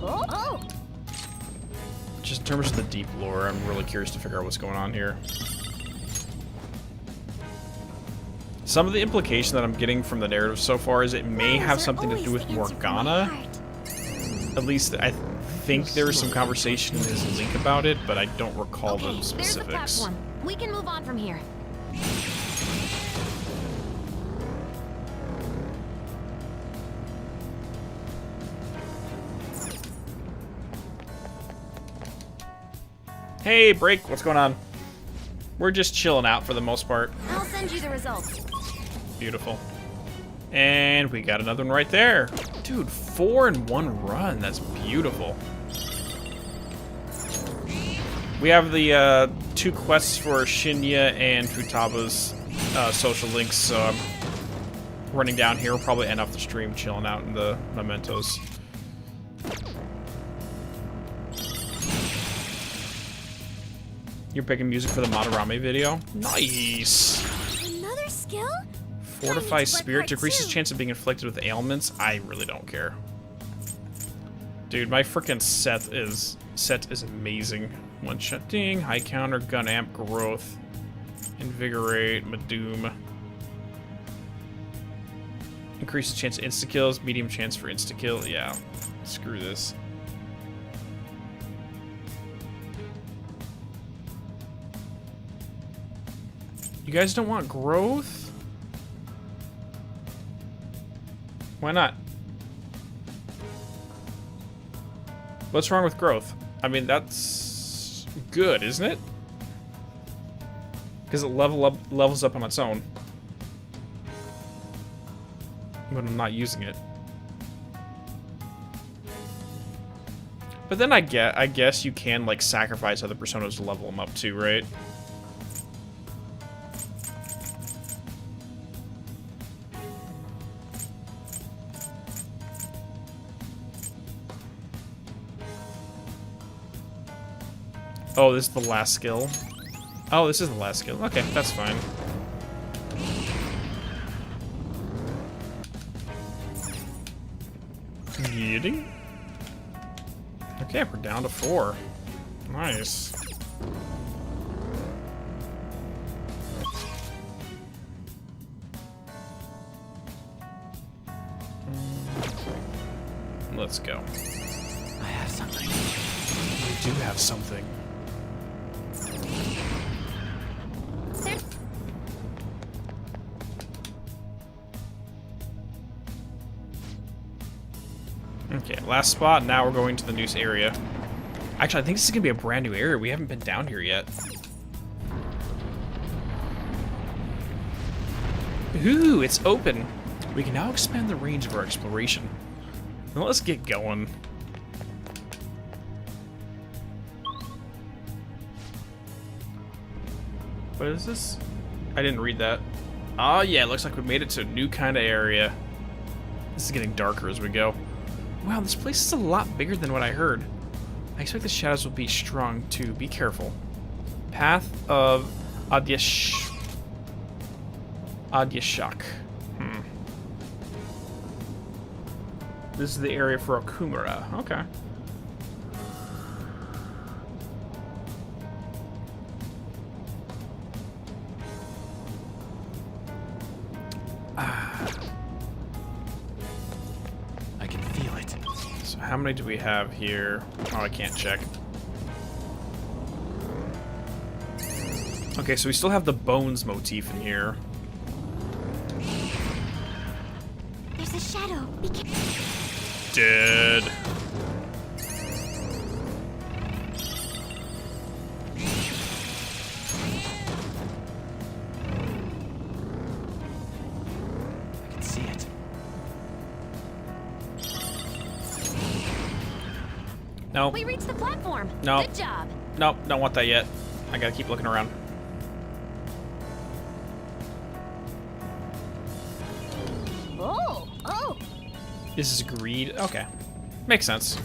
Oh. Just in terms of the deep lore, I'm really curious to figure out what's going on here. Some of the implication that I'm getting from the narrative so far is it may have something to do with Morgana. At least I think there was some conversation in his link about it, but I don't recall the There's the specifics. platform. We can move on from here. Hey, Break, what's going on? We're just chilling out for the most part. I'll send you the results. Beautiful. And we got another one right there. Dude, 4 in 1 run. That's beautiful. We have the 2 quests for Shinya and Futaba's social links, so I'm running down here. We'll probably end off the stream chilling out in the Mementos. You're picking music for the Madarame video? Nice! Another skill? Fortify Spirit decreases chance of being inflicted with ailments. I really don't care. Dude, my freaking set is amazing. One shot ding, high counter, gun amp, growth, invigorate, Madoom. Increases chance of insta kills, medium chance for insta kill. Yeah, screw this. You guys don't want growth? Why not? What's wrong with growth? I mean, that's good, isn't it? Because it levels up on its own. But I'm not using it. But then I guess you can like sacrifice other personas to level them up too, right? Oh, this is the last skill. Oh, this is the last skill. Okay, that's fine. Getting. Okay, we're down to 4. Nice. Let's go. I have something. We do have something. Okay, last spot. Now we're going to the news area. Actually, I think this is gonna be a brand new area. We haven't been down here yet. Ooh, it's open. We can now expand the range of our exploration. Now let's get going. What is this? I didn't read that. Oh yeah, it looks like we made it to a new kind of area. This is getting darker as we go. Wow, this place is a lot bigger than what I heard. I expect the shadows will be strong too. Be careful. Path of Adyashak. This is the area for Okumura. Okay. I can feel it. So how many do we have here? Oh, I can't check. Okay, so we still have the bones motif in here. There's a shadow. Be careful. Dead. I can see it. No. We reached the platform. No. Good job. Nope, don't want that yet. I gotta keep looking around. Oh. This is greed. Okay. Makes sense.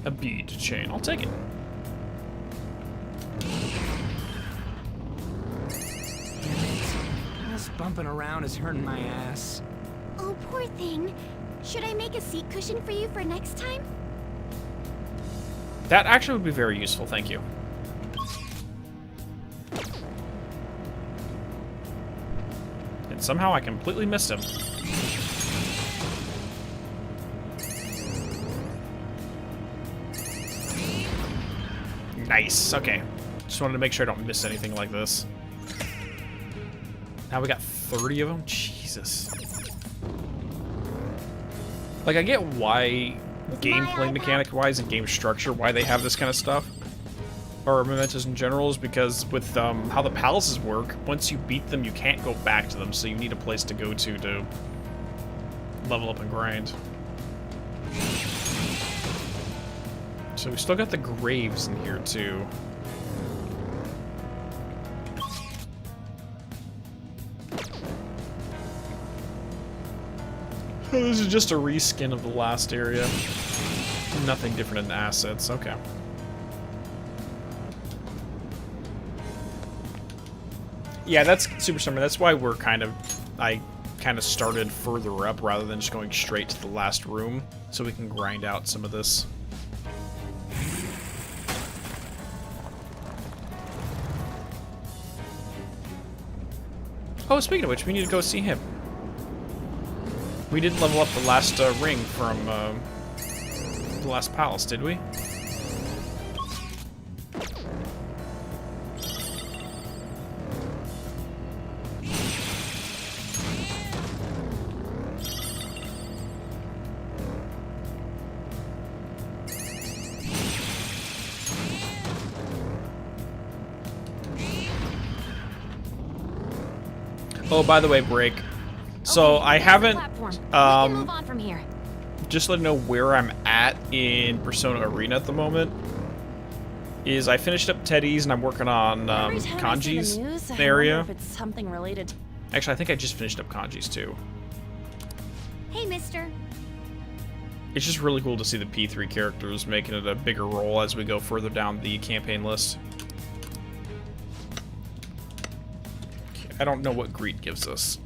A bead chain. I'll take it. This bumping around is hurting my ass. Oh, poor thing. Should I make a seat cushion for you for next time? That actually would be very useful, thank you. And somehow I completely missed him. Nice, okay. Just wanted to make sure I don't miss anything like this. Now we got 30 of them? Jesus. Like, I get why gameplay mechanic-wise and game structure, why they have this kind of stuff. Or Mementos in general, is because with how the palaces work, once you beat them, you can't go back to them, so you need a place to go to level up and grind. So we still got the graves in here, too. Oh, this is just a reskin of the last area. Nothing different in assets, okay. Yeah, that's Super Summer. That's why I kind of started further up rather than just going straight to the last room, so we can grind out some of this. Oh, speaking of which, we need to go see him. We didn't level up the last ring from the last palace, did we? Oh, by the way, break. So I haven't, move on from here. just let you know where I'm at in Persona Arena at the moment. Is I finished up Teddy's and I'm working on Every time I see the Kanji's news, I area. wonder if it's something related. Actually, I think I just finished up Kanji's too. Hey, mister. It's just really cool to see the P3 characters making it a bigger role as we go further down the campaign list. Okay, I don't know what greet gives us.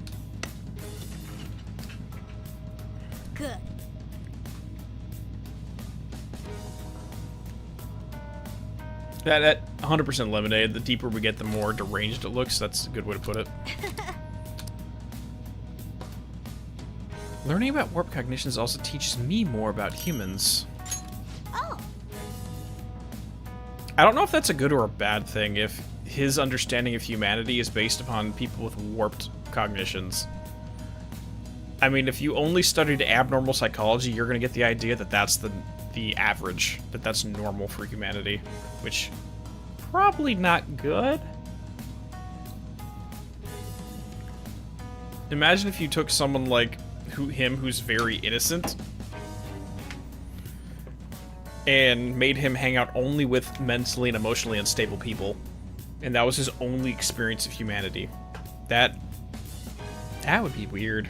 Good. That 100% lemonade, the deeper we get, the more deranged it looks. That's a good way to put it. Learning about warp cognitions also teaches me more about humans. Oh. I don't know if that's a good or a bad thing, if his understanding of humanity is based upon people with warped cognitions. I mean, if you only studied abnormal psychology, you're going to get the idea that that's the average, that that's normal for humanity, which probably not good. Imagine if you took someone like him who's very innocent and made him hang out only with mentally and emotionally unstable people, and that was his only experience of humanity. That would be weird.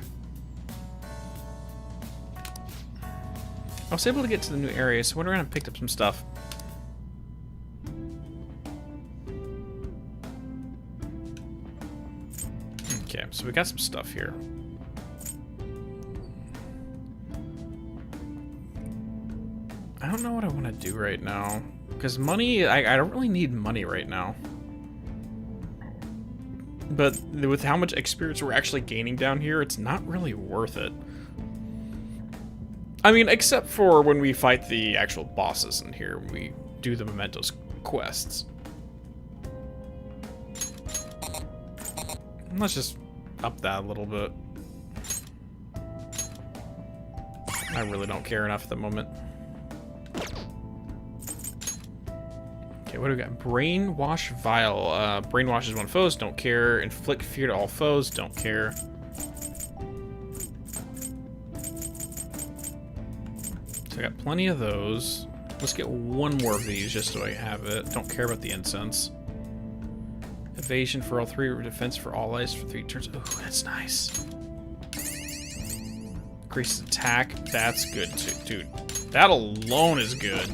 I was able to get to the new area, so I went around and picked up some stuff. Okay, so we got some stuff here. I don't know what I want to do right now. Because money, I don't really need money right now. But with how much experience we're actually gaining down here, it's not really worth it. I mean, except for when we fight the actual bosses in here, we do the Mementos quests. Let's just up that a little bit. I really don't care enough at the moment. Okay, what do we got? Brainwash Vial. Brainwashes one foes, don't care. Inflict fear to all foes, don't care. So I got plenty of those. Let's get one more of these just so I have it. Don't care about the incense. Evasion for all three, or defense for all eyes for 3 turns. Oh, that's nice. Increases attack. That's good too, dude. That alone is good.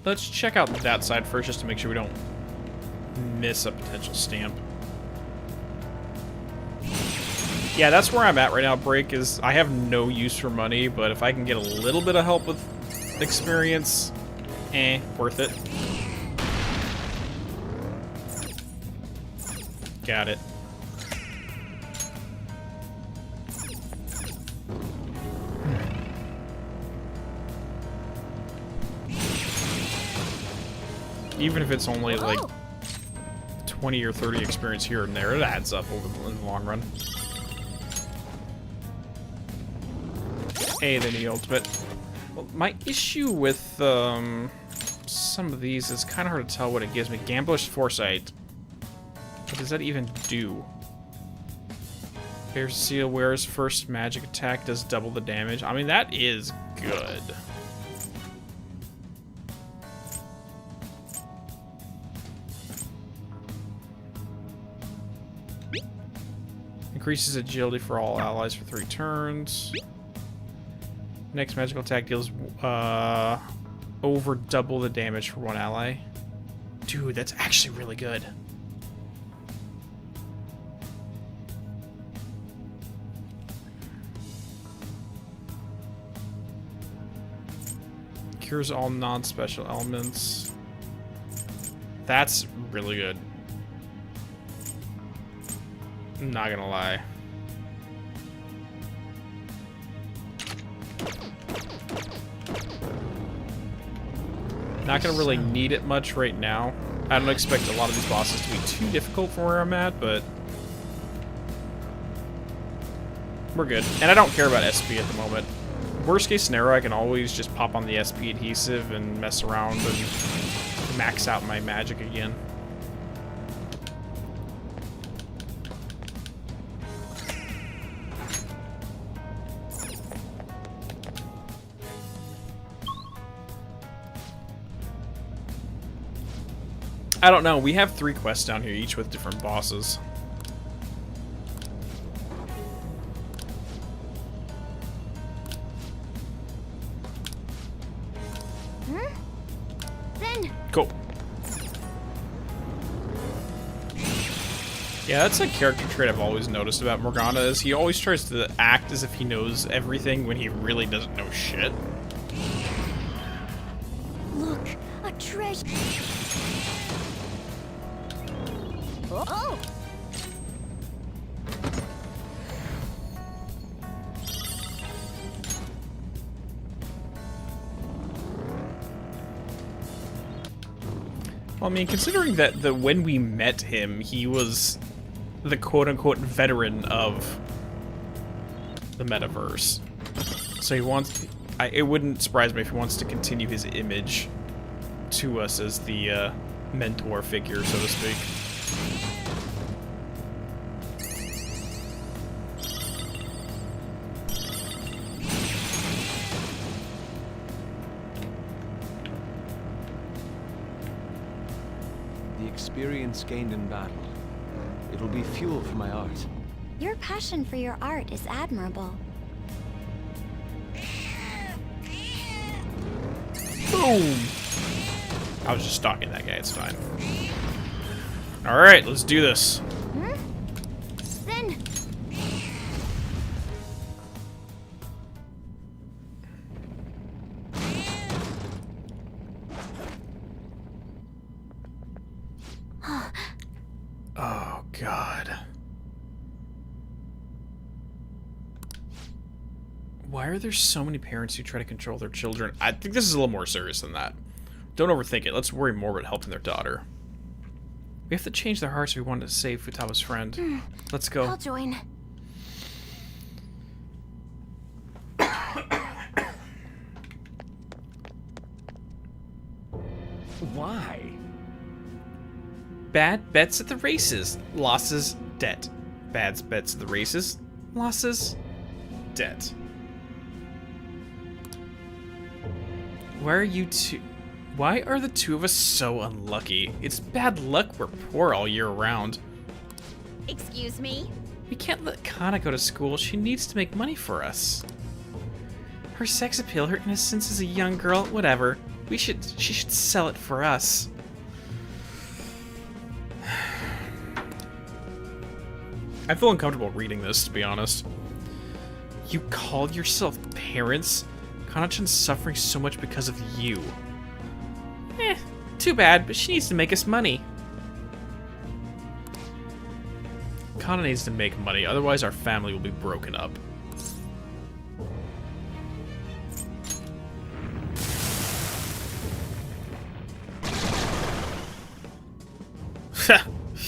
let's check out that side first, just to make sure we don't miss a potential stamp. Yeah, that's where I'm at right now, Break, is I have no use for money, but if I can get a little bit of help with experience, worth it. Got it. Even if it's only like 20 or 30 experience here and there, it adds up in the long run. Hey, they need ultimate. Well, my issue with some of these is kind of hard to tell what it gives me. Gambler's Foresight. What does that even do? Bear's Seal wears first magic attack, does double the damage. I mean, that is good. Increases agility for all allies for 3 turns. Next magical attack deals over double the damage for 1 ally. Dude, that's actually really good. Cures all non-special elements. That's really good. Not gonna lie. Not gonna really need it much right now. I don't expect a lot of these bosses to be too difficult for where I'm at, but we're good. And I don't care about SP at the moment. Worst case scenario, I can always just pop on the SP adhesive and mess around and max out my magic again. I don't know. We have 3 quests down here, each with different bosses. Then. Cool. Yeah, that's a character trait I've always noticed about Morgana, is he always tries to act as if he knows everything when he really doesn't know shit. Look, a treasure. Oh! Well, I mean, considering that when we met him, he was the quote-unquote veteran of the metaverse. So he wants... it wouldn't surprise me if he wants to continue his image to us as the mentor figure, so to speak. The experience gained in battle. It'll be fuel for my art. Your passion for your art is admirable. Boom! I was just stalking that guy, it's fine. Alright, let's do this. Then. Oh, God. Why are there so many parents who try to control their children? I think this is a little more serious than that. Don't overthink it. Let's worry more about helping their daughter. We have to change their hearts if we want to save Futaba's friend. Let's go. I'll join. Why? Bad bets at the races. Losses, debt. Bad bets at the races. Losses, debt. Why are you two... Why are the two of us so unlucky? It's bad luck we're poor all year round. Excuse me? We can't let Kana go to school. She needs to make money for us. Her sex appeal, her innocence as a young girl, whatever. She should sell it for us. I feel uncomfortable reading this, to be honest. You call yourself parents? Kana-chan's suffering so much because of you. Too bad, but she needs to make us money. Kana needs to make money, otherwise our family will be broken up.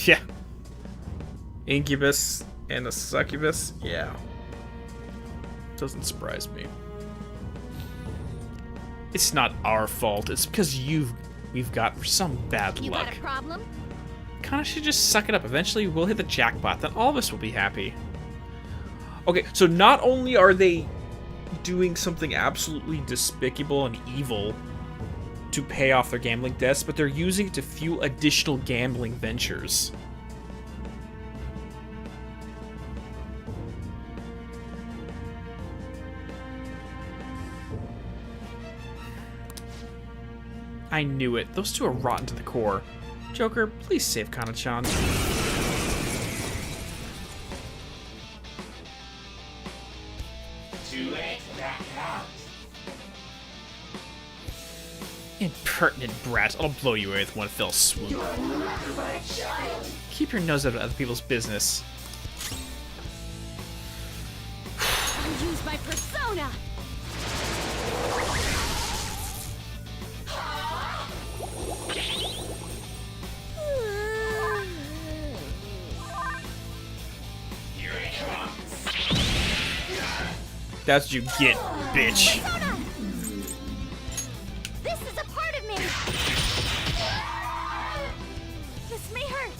Yeah. Incubus and a succubus? Yeah. Doesn't surprise me. It's not our fault. It's because we've got some bad You luck. got a problem? Kinda should just suck it up. Eventually we'll hit the jackpot, then all of us will be happy. Okay, so not only are they doing something absolutely despicable and evil to pay off their gambling debts, but they're using it to fuel additional gambling ventures. I knew it. Those two are rotten to the core. Joker, please save Kana-chan. Too late for that count. Impertinent brat. I'll blow you away with one fell swoop. Keep your nose out of other people's business. I'll use my persona! Here it comes. That's what you get, bitch. Persona! This is a part of me! This may hurt.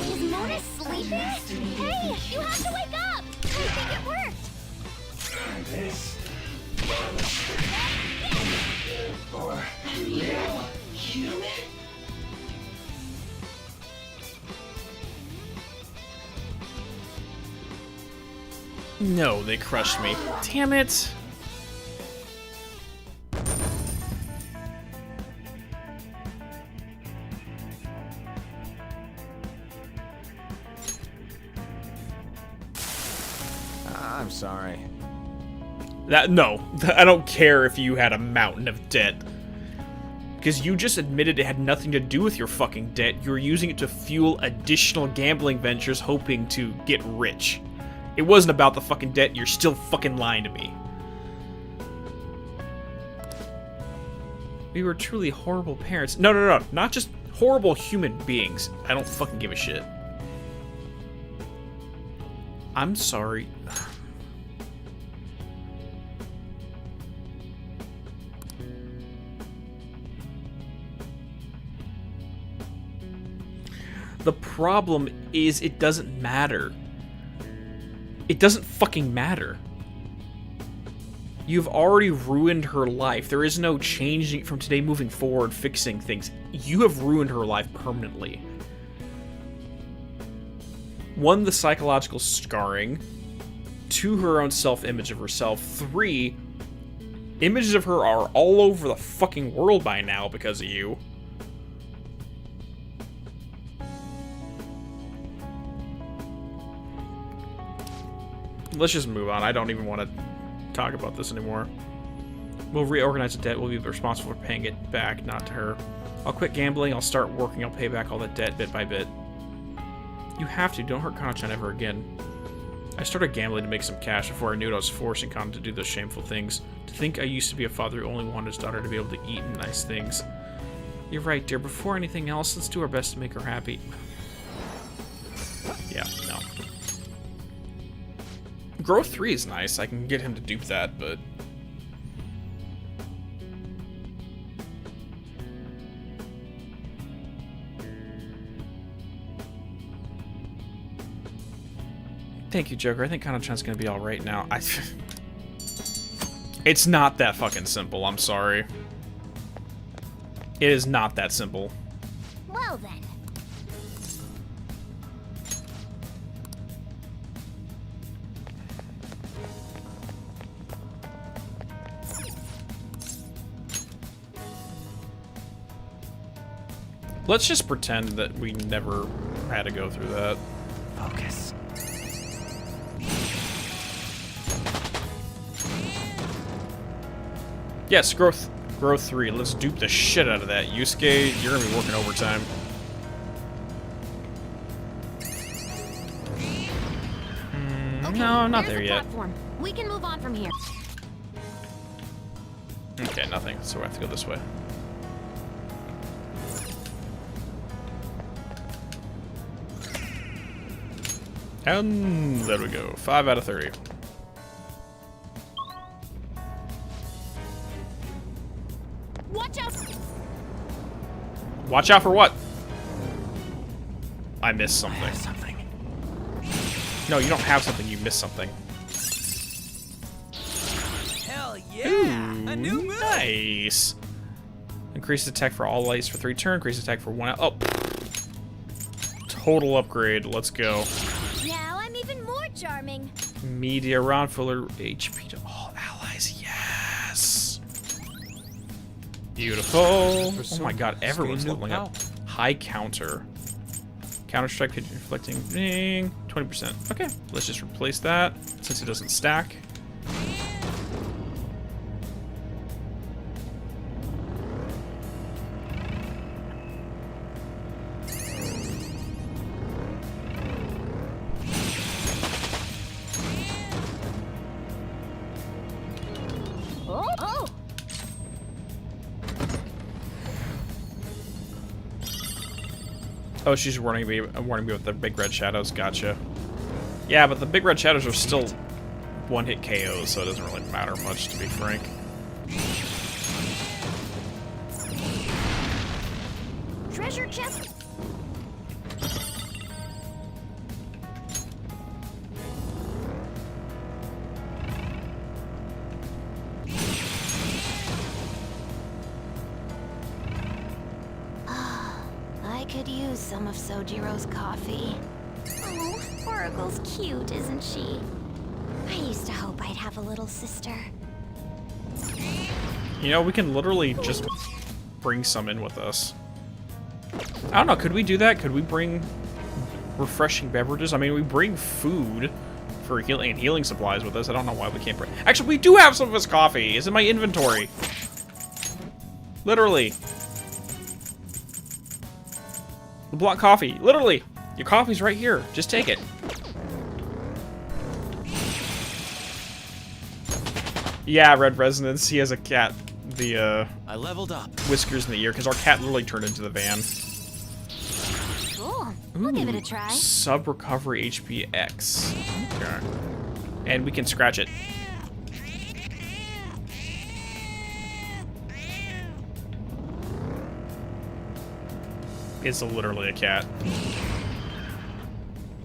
Is Mona sleeping? Hey, you have to wake up! I think it worked! This or real human. No, they crushed me. Damn it. I'm sorry. No, I don't care if you had a mountain of debt. Because you just admitted it had nothing to do with your fucking debt. You were using it to fuel additional gambling ventures hoping to get rich. It wasn't about the fucking debt. You're still fucking lying to me. We were truly horrible parents. No. Not just horrible human beings. I don't fucking give a shit. I'm sorry. The problem is it doesn't matter. It doesn't fucking matter. You've already ruined her life. There is no changing from today moving forward, fixing things. You have ruined her life permanently. One, the psychological scarring. Two, her own self-image of herself. Three, images of her are all over the fucking world by now because of you. Let's just move on. I don't even want to talk about this anymore. We'll reorganize the debt. We'll be responsible for paying it back, not to her. I'll quit gambling. I'll start working. I'll pay back all the debt bit by bit. You have to. Don't hurt Kana-chan ever again. I started gambling to make some cash before I knew it. I was forcing Kana to do those shameful things. To think I used to be a father who only wanted his daughter to be able to eat nice things. You're right, dear. Before anything else, let's do our best to make her happy. Yeah, no. Growth 3 is nice. I can get him to dupe that, but... Thank you, Joker. I think Kana-chan's gonna be alright now. It's not that fucking simple, I'm sorry. It is not that simple. Well then. Let's just pretend that we never had to go through that. Focus. Yes, growth 3. Let's dupe the shit out of that. Yusuke, you're gonna be working overtime. Okay, No, not there's there the yet. platform. We can move on from here. Okay, nothing. So we have to go this way. And there we go. 5 out of 30. Watch out! Watch out for what? I missed something. I have something. No, you don't have something. You missed something. Hell yeah! A new move. Nice. Increase attack for all lights for 3 turns. Increase attack for 1. Oh. Total upgrade. Let's go. Now I'm even more charming. Media round fuller HP to all allies. Yes. Beautiful. Oh my god, everyone's leveling up. High counter. Counter strike inflicting 20%. Okay, let's just replace that since it doesn't stack. Oh! Oh, she's warning me with the big red shadows. Gotcha. Yeah, but the big red shadows are still one-hit KOs, so it doesn't really matter much, to be frank. Treasure chest. I could use some of Sojiro's coffee. Oh, Oracle's cute, isn't she? I used to hope I'd have a little sister. You know, we can literally just bring some in with us. I don't know, could we do that? Could we bring refreshing beverages? I mean, we bring food for healing and healing supplies with us. I don't know why we can't bring... Actually, we do have some of his coffee. It's in my inventory. Literally. The block coffee. Literally. Your coffee's right here. Just take it. Yeah, Red Resonance. He has a cat. The, I leveled up. whiskers in the ear, because our cat literally turned into the van. Cool. We'll give it a try. Sub recovery HP X. Okay. And we can scratch it. It's literally a cat.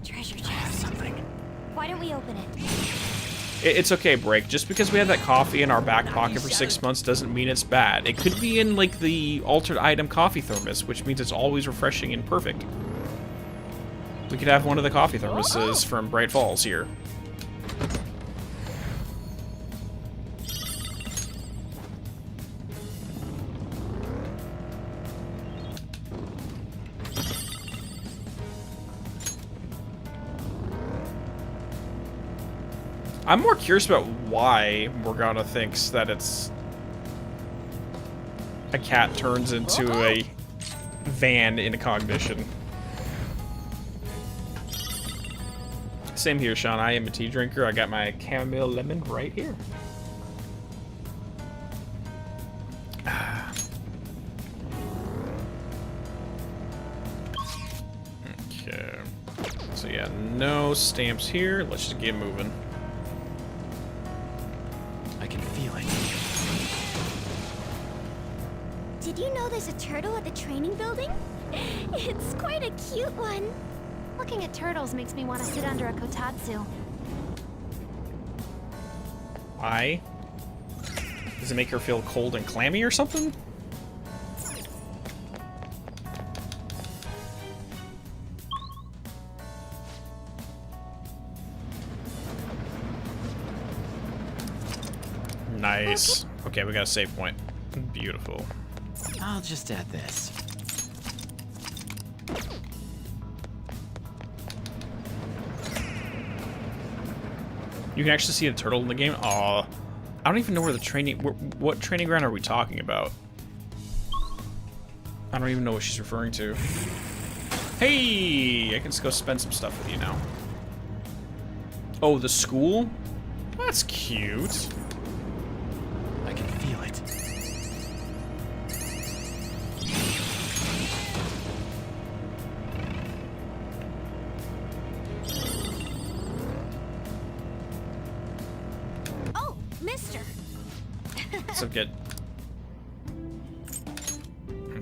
Treasure I have chest. something. Why don't we open it? It's okay, Break. Just because we had that coffee in our back pocket for 6 months doesn't mean it's bad. It could be in, like, the altered item coffee thermos, which means it's always refreshing and perfect. We could have one of the coffee thermoses from Bright Falls here. I'm more curious about why Morgana thinks that it's a cat turns into a van in a cognition. Same here, Sean. I am a tea drinker. I got my chamomile lemon right here. Okay. So yeah, no stamps here. Let's just get moving. I can feel it. Did you know there's a turtle at the training building? It's quite a cute one. Looking at turtles makes me want to sit under a kotatsu. Why? Does it make her feel cold and clammy or something? Nice. Okay, we got a save point. Beautiful. I'll just add this. You can actually see a turtle in the game? Aw. I don't even know where the training... What training ground are we talking about? I don't even know what she's referring to. Hey! I can just go spend some stuff with you now. Oh, the school? That's cute. I can feel it. Oh, mister. So good.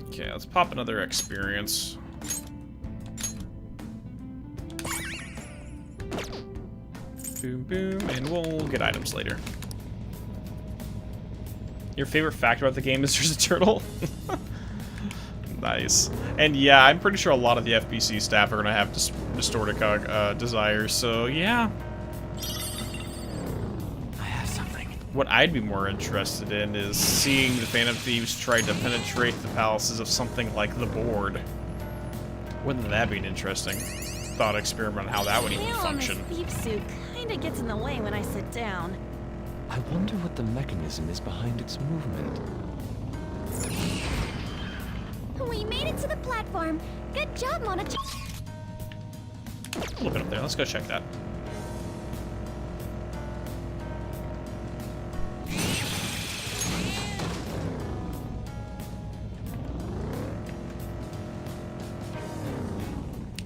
Okay, let's pop another experience. Boom, boom, and we'll get items later. Your favorite fact about the game is there's a turtle? Nice. And yeah, I'm pretty sure a lot of the FBC staff are going to have distorted desires, so yeah. I have something. What I'd be more interested in is seeing the Phantom Thieves try to penetrate the palaces of something like the board. Wouldn't that be an interesting thought experiment on how that would even function? This beef suit kinda gets in the way when I sit down. I wonder what the mechanism is behind its movement. We made it to the platform. Good job, Monachi. A little bit up there. Let's go check that.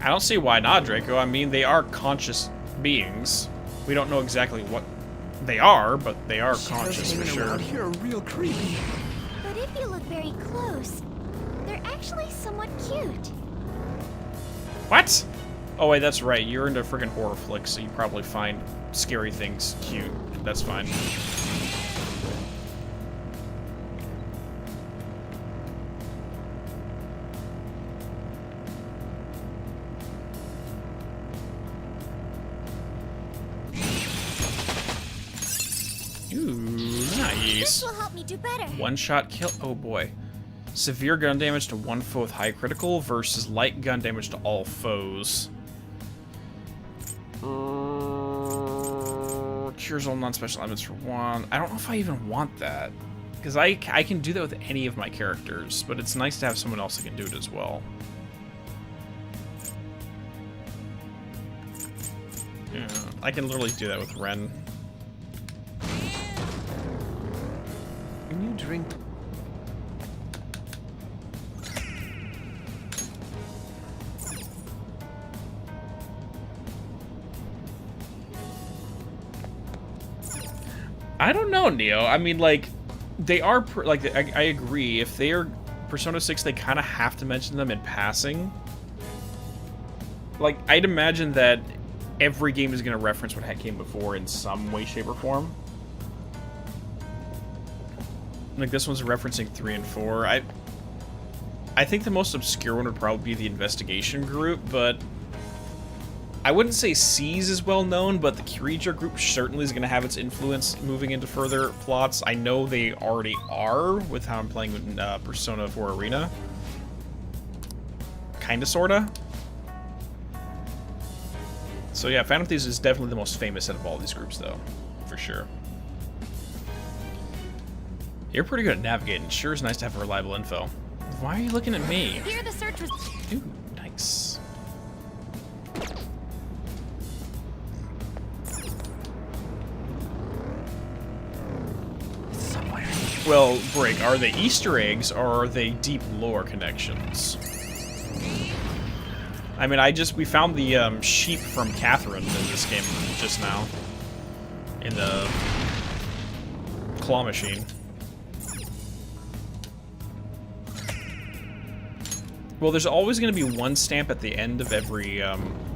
I don't see why not, Draco. I mean, they are conscious beings. We don't know exactly what they are, but they are conscious for sure. Here are real creepy. But if you look very close, they're actually somewhat cute. What? Oh wait, that's right. You're into freaking horror flicks, so you probably find scary things cute. That's fine. Ooh, nice. This will help me do better. One-shot kill. Oh boy. Severe gun damage to one foe with high critical versus light gun damage to all foes. Cures all non-special elements for one. I don't know if I even want that. Because I can do that with any of my characters, but it's nice to have someone else that can do it as well. Yeah, I can literally do that with Ren. Can you drink? I don't know, Neo. I mean, like, they are, I agree. If they are Persona 6, they kind of have to mention them in passing. Like, I'd imagine that every game is going to reference what came before in some way, shape, or form. Like, this one's referencing 3 and 4. I think the most obscure one would probably be the investigation group, but I wouldn't say C's is well known, but the Kirija group certainly is going to have its influence moving into further plots. I know they already are with how I'm playing with Persona 4 Arena. Kinda, sorta. So yeah, Phantom Thieves is definitely the most famous out of all these groups, though. For sure. You're pretty good at navigating. Sure is nice to have reliable info. Why are you looking at me? Here the search was. Ooh, nice. Somewhere. Well, Brig, are they Easter eggs or are they deep lore connections? I mean, we found the sheep from Catherine in this game just now. In the claw machine. Well, there's always going to be one stamp at the end of every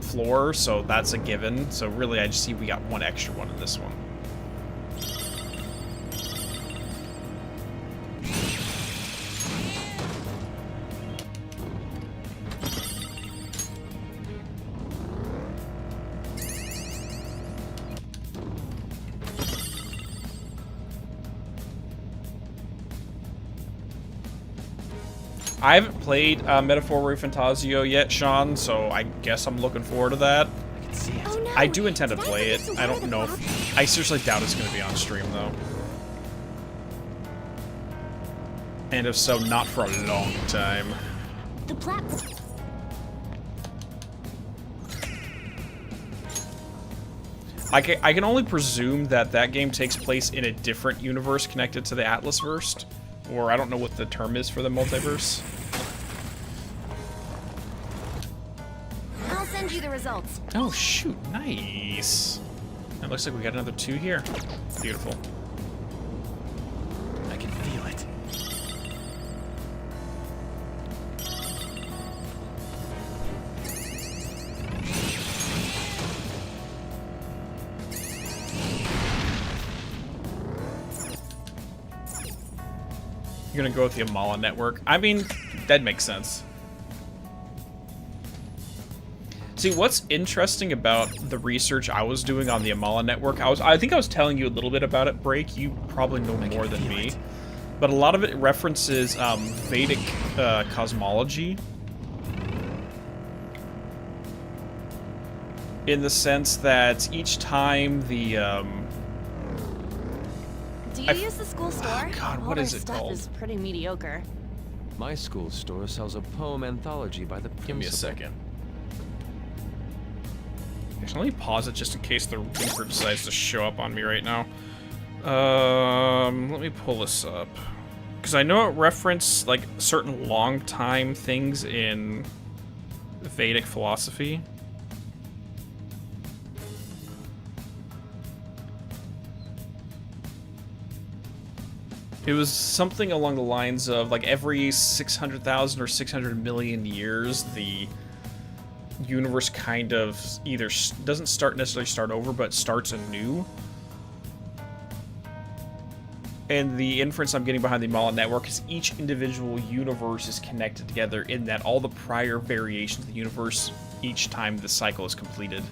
floor, so that's a given. So really, I just see we got one extra one in this one. I haven't played Metaphor Fantasio yet, Sean, so I guess I'm looking forward to that. I can see it. Oh no! I do intend to play it. I don't know if... I seriously doubt it's going to be on stream, though. And if so, not for a long time. The platform. I can only presume that that game takes place in a different universe connected to the Atlasverse. Or I don't know what the term is for the multiverse. I'll send you the results. Oh, shoot. Nice. It looks like we got another 2 here. Beautiful. I can feel it. You're gonna go with the Amala network. I mean, that makes sense. See, what's interesting about the research I was doing on the Amala network, I think I was telling you a little bit about it, Break. You probably know more than me. But a lot of it references Vedic cosmology. In the sense that each time the... Do you use the school store? Oh, God, All what their is it stuff called? is pretty mediocre. My school store sells a poem anthology by the principal. Give me a second. Actually, let me pause it just in case the Reaper decides to show up on me right now. Let me pull this up. Because I know it referenced, like, certain long-time things in Vedic philosophy. It was something along the lines of, like, every 600,000 or 600 million years, the universe kind of either doesn't necessarily start over, but starts anew. And the inference I'm getting behind the Amala network is each individual universe is connected together in that all the prior variations of the universe each time the cycle is completed.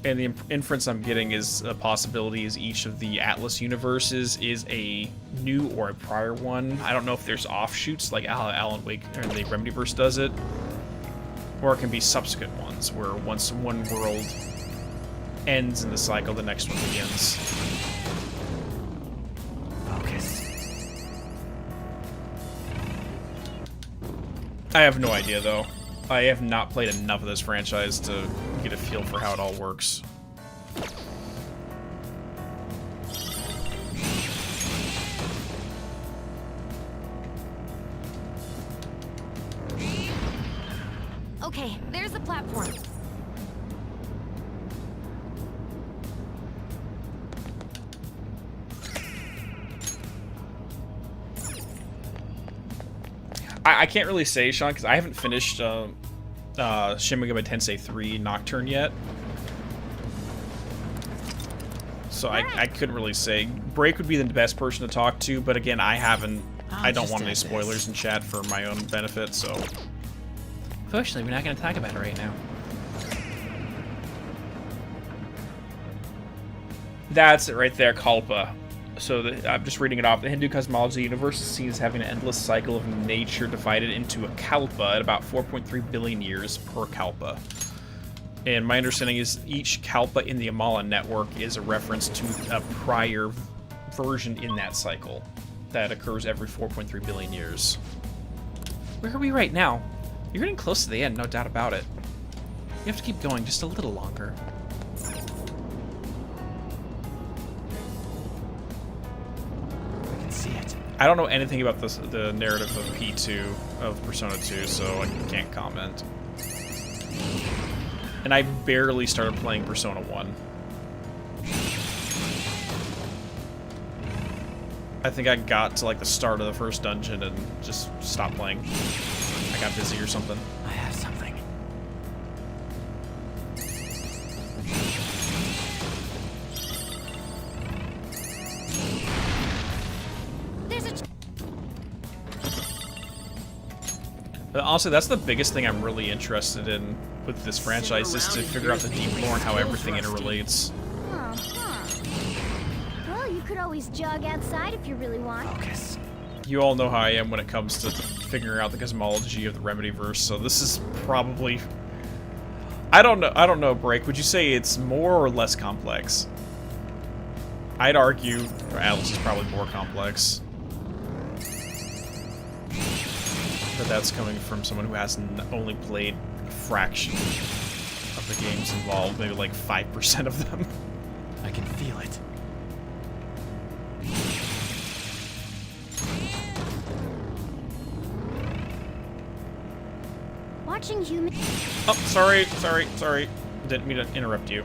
And the inference I'm getting is a possibility is each of the Atlas universes is a new or a prior one. I don't know if there's offshoots like Alan Wake or the Remedyverse does it. Or it can be subsequent ones, where once one world ends in the cycle, the next one begins. Focus. I have no idea, though. I have not played enough of this franchise to get a feel for how it all works. Okay, there's the platform. I can't really say, Sean, because I haven't finished Shin Megami Tensei 3 Nocturne yet. So I couldn't really say. Break would be the best person to talk to, but again, I don't want any spoilers in chat for my own benefit, so... Unfortunately, we're not going to talk about it right now. That's it right there, Kalpa. So I'm just reading it off. The Hindu cosmology universe is seen as having an endless cycle of nature divided into a kalpa at about 4.3 billion years per kalpa. And my understanding is each kalpa in the Amala network is a reference to a prior version in that cycle that occurs every 4.3 billion years. Where are we right now? You're getting close to the end, no doubt about it. You have to keep going just a little longer. I can see it. I don't know anything about the narrative of P2, of Persona 2, so I can't comment. And I barely started playing Persona 1. I think I got to like the start of the first dungeon and just stopped playing. I got busy or something. I have something. There's a... But honestly, that's the biggest thing I'm really interested in with this franchise, is to figure out the deep lore and how everything interrelates. Well, you could always jog outside if you really want. Focus. You all know how I am when it comes to figuring out the cosmology of the Remedyverse, so this is probably I don't know, Break. Would you say it's more or less complex? I'd argue Atlas is probably more complex. But that's coming from someone who has only played a fraction of the games involved, maybe like 5% of them. I can feel it. Watching human. Oh, sorry. Didn't mean to interrupt you.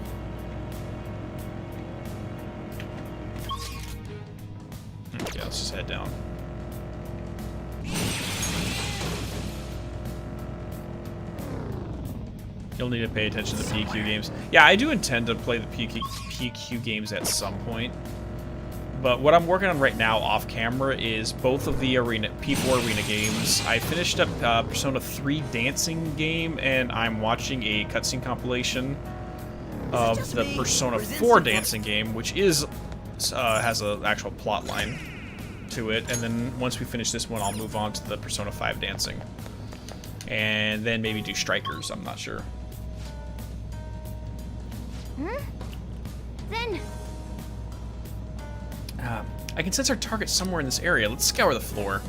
Okay, let's just head down. You'll need to pay attention to the PQ games. Yeah, I do intend to play the PQ games at some point. But what I'm working on right now off camera is both of the P4 arena games. I finished up Persona 3 dancing game, and I'm watching a cutscene compilation of the Persona 4 dancing game, which is has an actual plot line to it. And then once we finish this one, I'll move on to the Persona 5 dancing. And then maybe do Strikers, I'm not sure. Then. I can sense our target somewhere in this area. Let's scour the floor.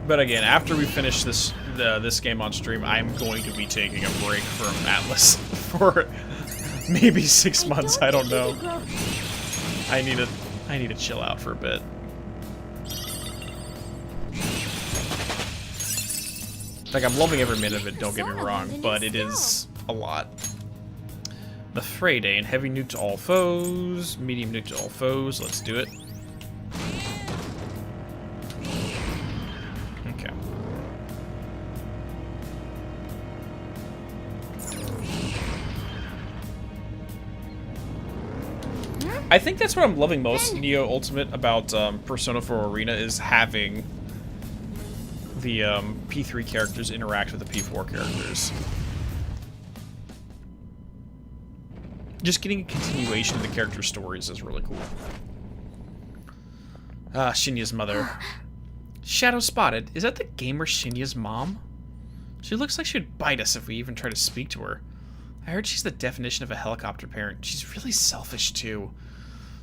But again, after we finish this game on stream, I'm going to be taking a break from Atlas for maybe 6 months. I don't know. I need to chill out for a bit. Like, I'm loving every minute of it, don't get me wrong, but it is a lot. The Fray Day, and heavy nuke to all foes, medium nuke to all foes. Let's do it. Okay. I think that's what I'm loving most, Neo Ultimate, about Persona 4 Arena, is having the P3 characters interact with the P4 characters. Just getting a continuation of the character stories is really cool. Shinya's mother. Shadow spotted. Is that the gamer Shinya's mom? She looks like she would bite us if we even try to speak to her. I heard she's the definition of a helicopter parent. She's really selfish, too.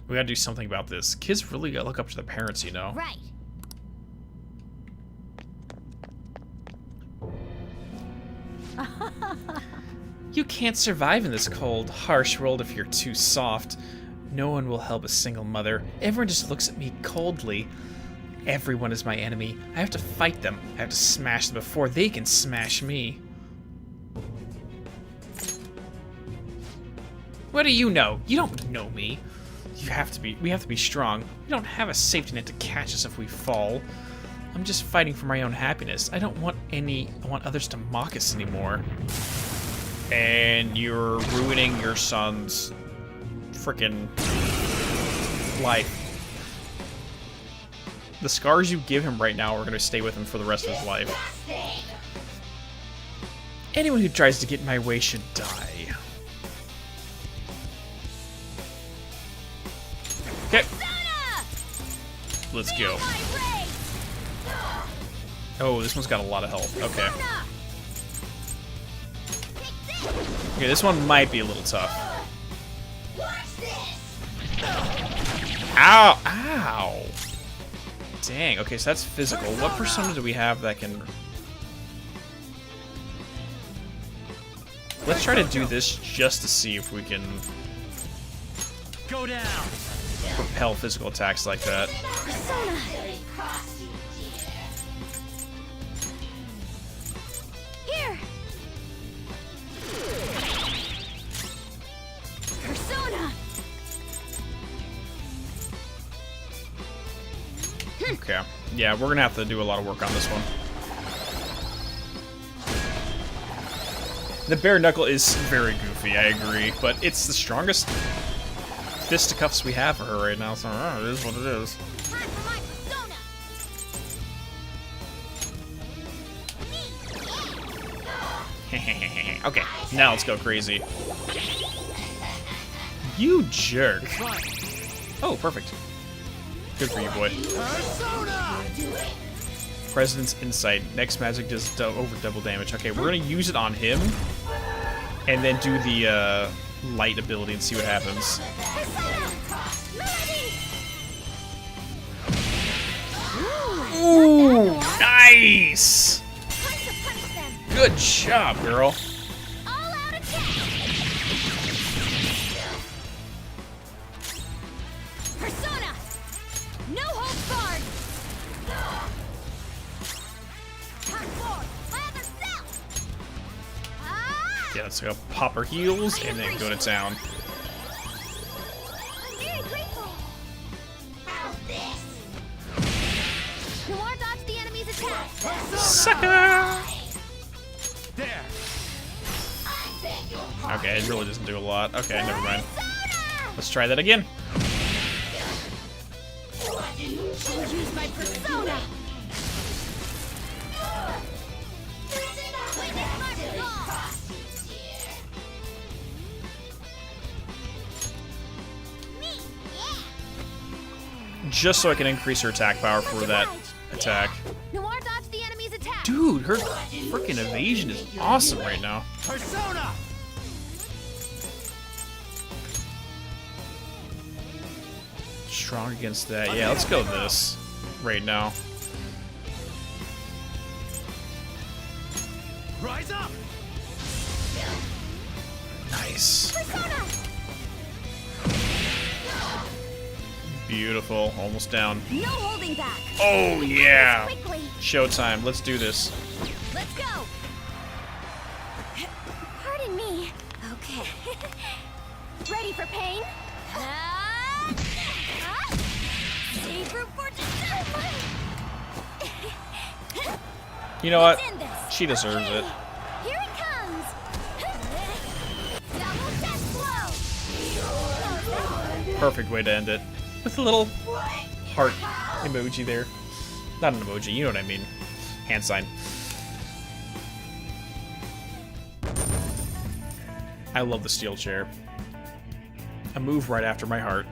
We gotta do something about this. Kids really gotta look up to their parents, you know? Right. You can't survive in this cold, harsh world if you're too soft. No one will help a single mother. Everyone just looks at me coldly. Everyone is my enemy. I have to fight them. I have to smash them before they can smash me. What do you know? You don't know me. We have to be strong. We don't have a safety net to catch us if we fall. I'm just fighting for my own happiness. I want others to mock us anymore. And you're ruining your son's frickin' life. The scars you give him right now are gonna stay with him for the rest of his life. Anyone who tries to get in my way should die. Okay. Let's go. Oh, this one's got a lot of health. Okay. Okay, this one might be a little tough. Ow! Ow! Dang, okay, so that's physical. What persona do we have that can... Let's try to do this just to see if we can... Go down! Propel physical attacks like that. Here. Persona. Okay. Yeah, we're gonna have to do a lot of work on this one. The bare knuckle is very goofy, I agree, but it's the strongest fisticuffs we have for her right now, so it is what it is. Time for my persona. Okay, now let's go crazy. You jerk. Oh, perfect. Good for you, boy. President's Insight. Next magic does over double damage. Okay, we're gonna use it on him, and then do the light ability and see what happens. Ooh, nice! Time to punish them. Good job, girl. All out attack. Persona. No holds barred. Time forward. My other self. Ah! Yeah, let's go pop her heels and then go to town. I'm very grateful. How's this? Noir dodged the enemy's attack. Sucker! There. Okay, it really doesn't do a lot. Okay, never mind. Persona! Let's try that again. I'll use my persona. Witness my resolve. Me, yeah. Just so I can increase her attack power for that attack. Noir dodged the enemy's attack. Dude, her freaking evasion is awesome right now. Persona. Strong against that. Yeah, let's go this right now. Rise up. Nice. Persona. Beautiful. Almost down. No holding back. Oh, yeah. Quickly. Showtime. Let's do this. Let's go. Pardon me. Okay. Ready for pain? Save room for You know what? Let's end this. She deserves it. Here it comes. Double death blow. Perfect way to end it. With a little heart emoji there. Not an emoji, you know what I mean. Hand sign. I love the steel chair. A move right after my heart.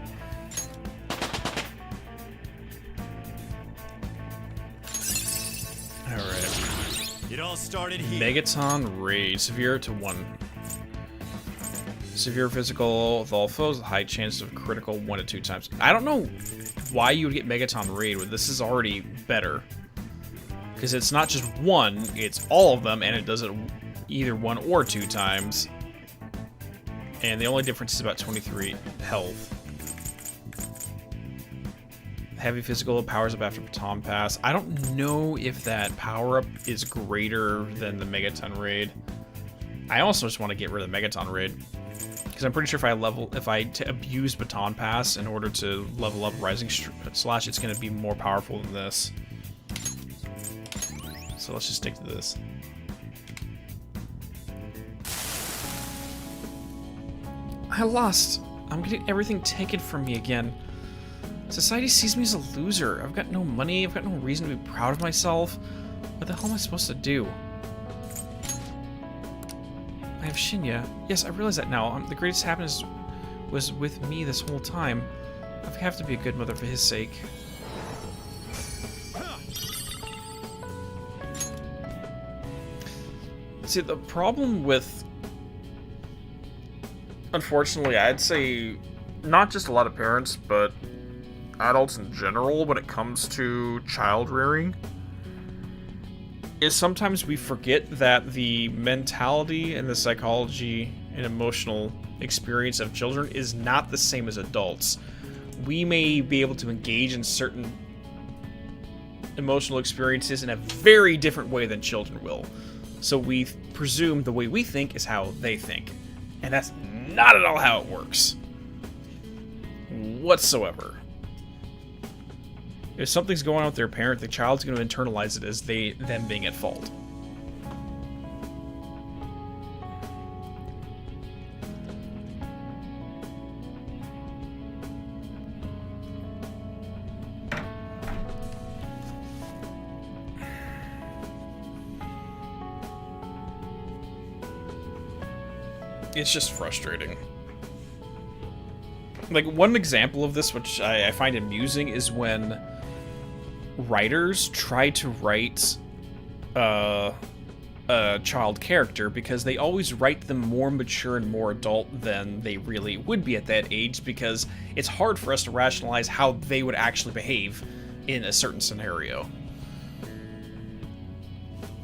Alright. It all started here. Megaton Raid. Severe to 1. Severe physical with all foes, high chance of critical 1 to 2 times. I don't know why you would get Megaton Raid when this is already better. Because it's not just 1, it's all of them, and it does it either 1 or 2 times. And the only difference is about 23 health. Heavy physical powers up after Baton Pass. I don't know if that power-up is greater than the Megaton Raid. I also just want to get rid of the Megaton Raid. Because I'm pretty sure if I abuse Baton Pass in order to level up Rising Slash, it's going to be more powerful than this. So let's just stick to this. I lost. I'm getting everything taken from me again. Society sees me as a loser. I've got no money. I've got no reason to be proud of myself. What the hell am I supposed to do? I have Shinya. Yes, I realize that now. The greatest happiness was with me this whole time. I have to be a good mother for his sake. See, the problem with... Unfortunately, I'd say not just a lot of parents, but adults in general when it comes to child rearing is sometimes we forget that the mentality and the psychology and emotional experience of children is not the same as adults. We may be able to engage in certain emotional experiences in a very different way than children will. So we presume the way we think is how they think. And that's not at all how it works. Whatsoever. If something's going on with their parent, the child's going to internalize it as them being at fault. It's just frustrating. Like, one example of this, which I find amusing, is when writers try to write a child character, because they always write them more mature and more adult than they really would be at that age, because it's hard for us to rationalize how they would actually behave in a certain scenario.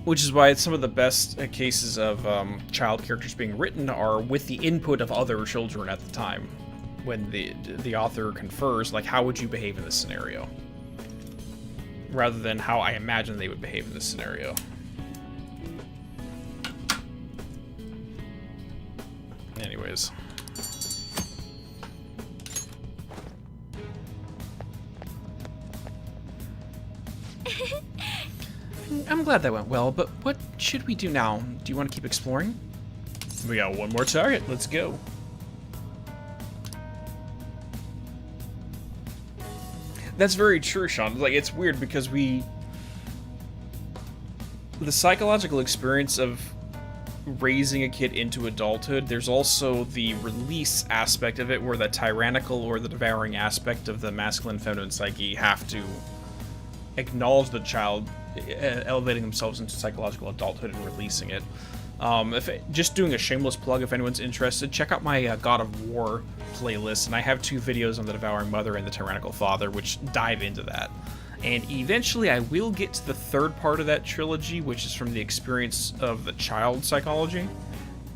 Which is why some of the best cases of child characters being written are with the input of other children at the time. When the author confers, like, how would you behave in this scenario? Rather than how I imagine they would behave in this scenario. Anyways. I'm glad that went well, but what should we do now? Do you want to keep exploring? We got one more target. Let's go. That's very true, Sean. Like, it's weird because the psychological experience of raising a kid into adulthood, there's also the release aspect of it, where the tyrannical or the devouring aspect of the masculine feminine psyche have to acknowledge the child elevating themselves into psychological adulthood and releasing it. Just doing a shameless plug, if anyone's interested, check out my God of War playlist, and I have 2 videos on the devouring mother and the tyrannical father, which dive into that. And eventually I will get to the 3rd part of that trilogy, which is from the experience of the child psychology,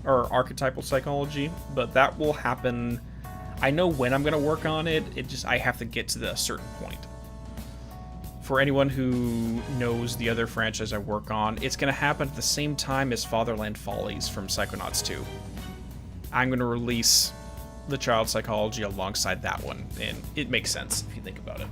or archetypal psychology, but that will happen. I know when I'm going to work on it, I have to get to a certain point. For anyone who knows the other franchise I work on, it's going to happen at the same time as Fatherland Follies from Psychonauts 2. I'm going to release the child psychology alongside that one, and it makes sense if you think about it.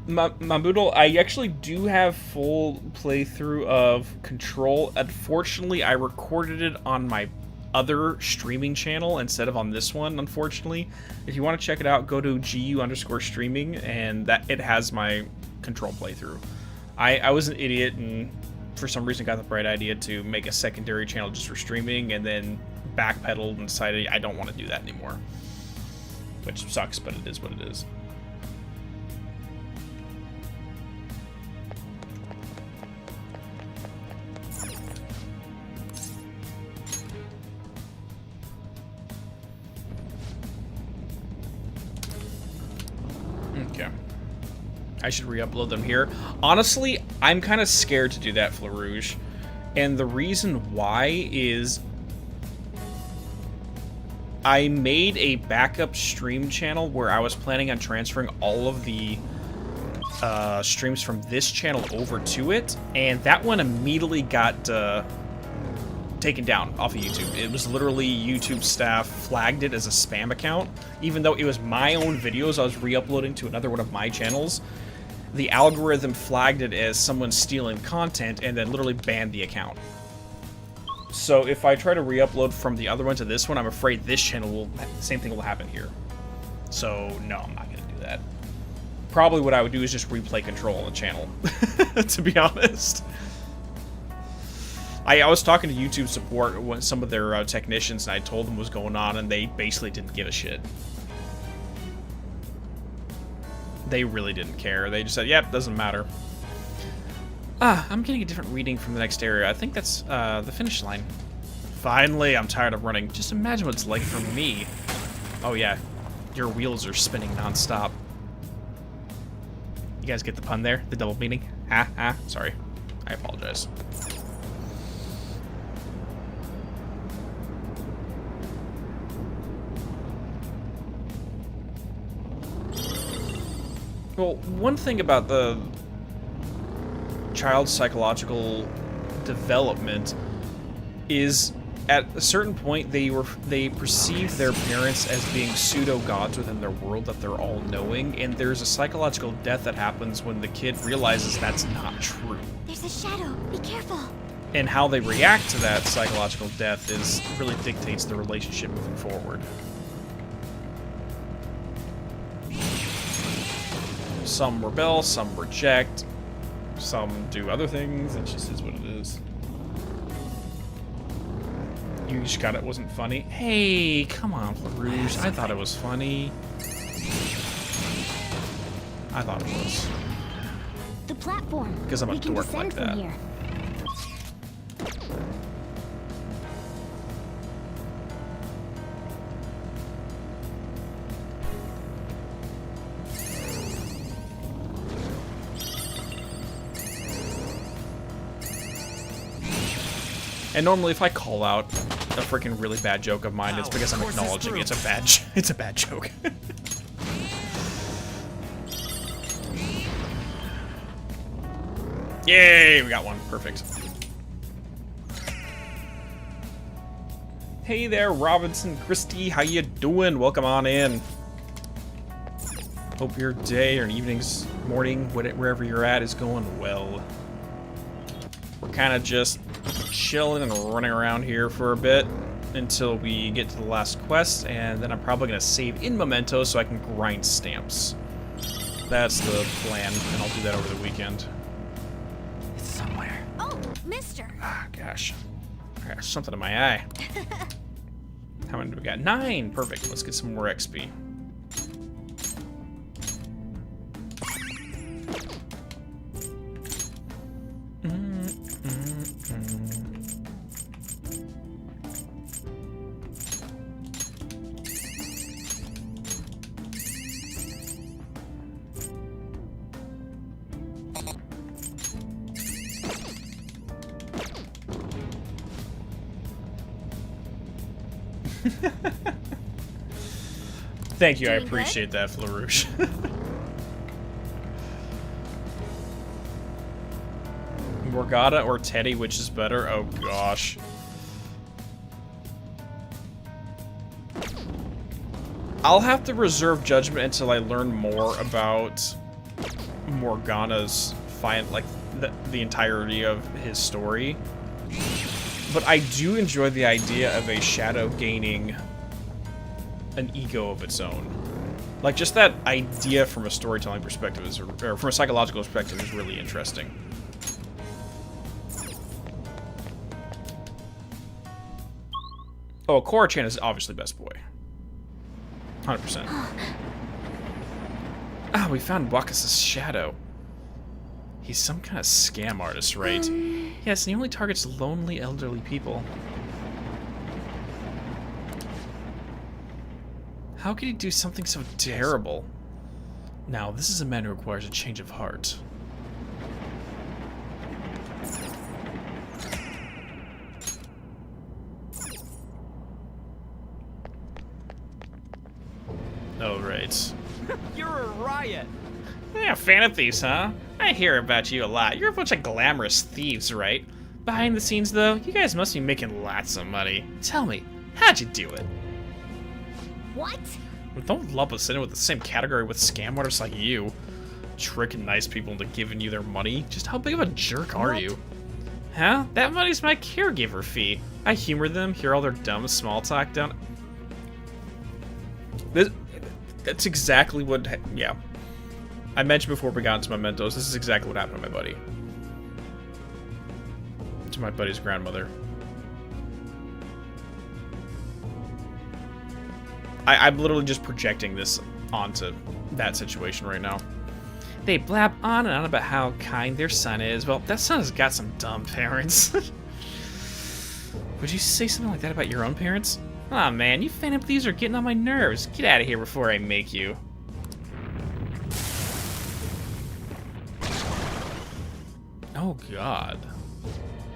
Mamoodle, I actually do have full playthrough of Control. Unfortunately, I recorded it on my other streaming channel instead of on this one, unfortunately. If you want to check it out, go to GU_streaming, and that it has my Control playthrough. I was an idiot and for some reason got the bright idea to make a secondary channel just for streaming, and then backpedaled and decided I don't want to do that anymore. Which sucks, but it is what it is. Okay. I should re-upload them here. Honestly, I'm kind of scared to do that, Flarouge. And the reason why is I made a backup stream channel where I was planning on transferring all of the streams from this channel over to it, and that one immediately got taken down off of YouTube. It was literally YouTube staff flagged it as a spam account, even though it was my own videos I was re-uploading to another one of my channels. The algorithm flagged it as someone stealing content and then literally banned the account. So if I try to re-upload from the other one to this one, I'm afraid this channel will, same thing will happen here. So no, I'm not gonna do that. Probably what I would do is just replay Control on the channel, to be honest. I was talking to YouTube support when some of their technicians, and I told them what was going on, and they basically didn't give a shit. They really didn't care. They just said, yep, doesn't matter. I'm getting a different reading from the next area. I think that's the finish line. Finally, I'm tired of running. Just imagine what it's like for me. Oh yeah, your wheels are spinning non-stop. You guys get the pun there? The double meaning? Sorry. I apologize. Well, one thing about the child's psychological development is at a certain point they perceive their parents as being pseudo-gods within their world, that they're all-knowing, and there's a psychological death that happens when the kid realizes that's not true. There's a shadow. Be careful. And how they react to that psychological death really dictates the relationship moving forward. Some rebel, some reject, some do other things. It just is what it is. You just got it wasn't funny? Hey, come on, Rouge. I thought it was funny. I thought it was. The platform. Because I'm a We can dork like descend from that. here. And normally, if I call out a freaking really bad joke of mine, it's because I'm acknowledging it's a bad it's a bad joke. Yay, we got one. Perfect. Hey there, Robinson Christie. How you doing? Welcome on in. Hope your day or evenings, morning, wherever you're at, is going well. We're kind of just chilling and running around here for a bit until we get to the last quest, and then I'm probably going to save in Mementos so I can grind stamps. That's the plan, and I'll do that over the weekend. It's somewhere. Oh, mister. Ah, gosh. I got something in my eye. How many do we got? 9! Perfect. Let's get some more XP. Thank you, I Doing good? appreciate that, Flarouche. Morgana or Teddy, which is better? Oh gosh. I'll have to reserve judgment until I learn more about Morgana's the entirety of his story. But I do enjoy the idea of a shadow gaining an ego of its own. Like, just that idea from a storytelling perspective is, or from a psychological perspective, is really interesting. Oh, Korra-chan is obviously best boy. 100%. Ah, we found Wakas's shadow. He's some kind of scam artist, right? Yes, and he only targets lonely, elderly people. How could he do something so terrible? Now, this is a man who requires a change of heart. Oh, right. You're a riot. Yeah, fan of thieves, huh? I hear about you a lot. You're a bunch of glamorous thieves, right? Behind the scenes, though, you guys must be making lots of money. Tell me, how'd you do it? What? Don't lump us in with the same category with scam artists like you. Tricking nice people into giving you their money. Just how big of a jerk are you? Huh? That money's my caregiver fee. I humor them, hear all their dumb small talk down. That's exactly what. Yeah. I mentioned before we got into Mementos, this is exactly what happened to my buddy. To my buddy's grandmother. I'm literally just projecting this onto that situation right now. They blab on and on about how kind their son is. Well, that son has got some dumb parents. Would you say something like that about your own parents? Aw, man, you phantom thieves are getting on my nerves. Get out of here before I make you. Oh, God.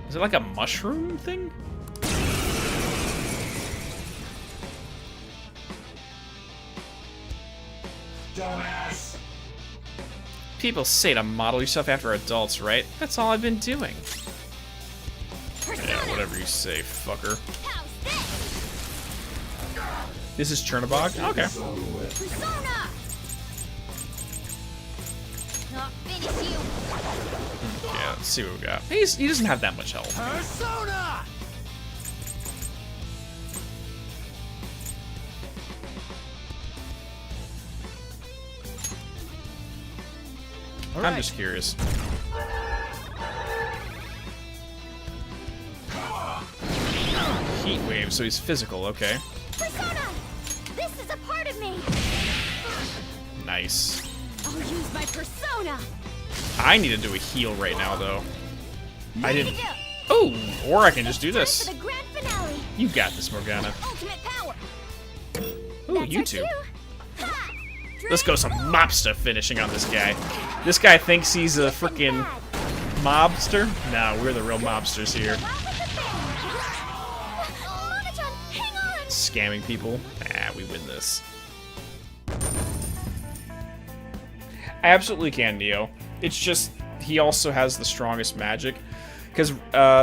Is it like a mushroom thing? Dumbass! People say to model yourself after adults, right? That's all I've been doing. Yeah, whatever you say, fucker. How's this? This is Chernobog? Okay. Persona! Not finish you. Yeah, let's see what we got. He doesn't have that much health. Persona! I'm just curious. heat wave, so he's physical, okay. Persona! This is a part of me! Nice. I'll use my persona! I need to do a heal right now, though. I didn't... Dig-a-dig. Oh, or I can just do Time this. for the grand finale! You got this, Morgana. Ultimate power! Ooh, That's you our two. cue. Ha! Let's go some mobster finishing on this guy. This guy thinks he's a freaking mobster? No, we're the real mobsters here. Mona-chan, hang on! Scamming people. We win this. I absolutely can, Neo. It's just, he also has the strongest magic. Because,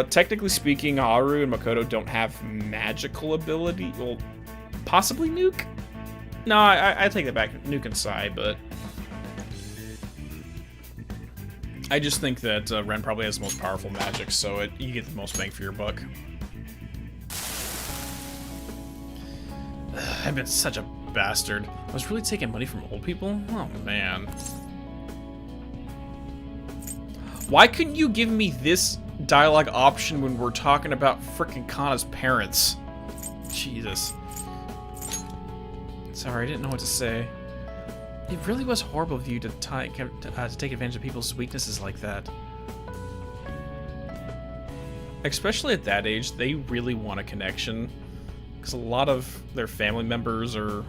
technically speaking, Haru and Makoto don't have magical ability. Well, possibly Nuke? No, I take that back. Nuke and Sai, but... I just think that Ren probably has the most powerful magic, so you get the most bang for your buck. I've been such a bastard. I was really taking money from old people? Oh, man. Why couldn't you give me this dialogue option when we're talking about frickin' Kana's parents? Jesus. Sorry, I didn't know what to say. It really was horrible of you to take advantage of people's weaknesses like that. Especially at that age, they really want a connection. Because a lot of their family members are...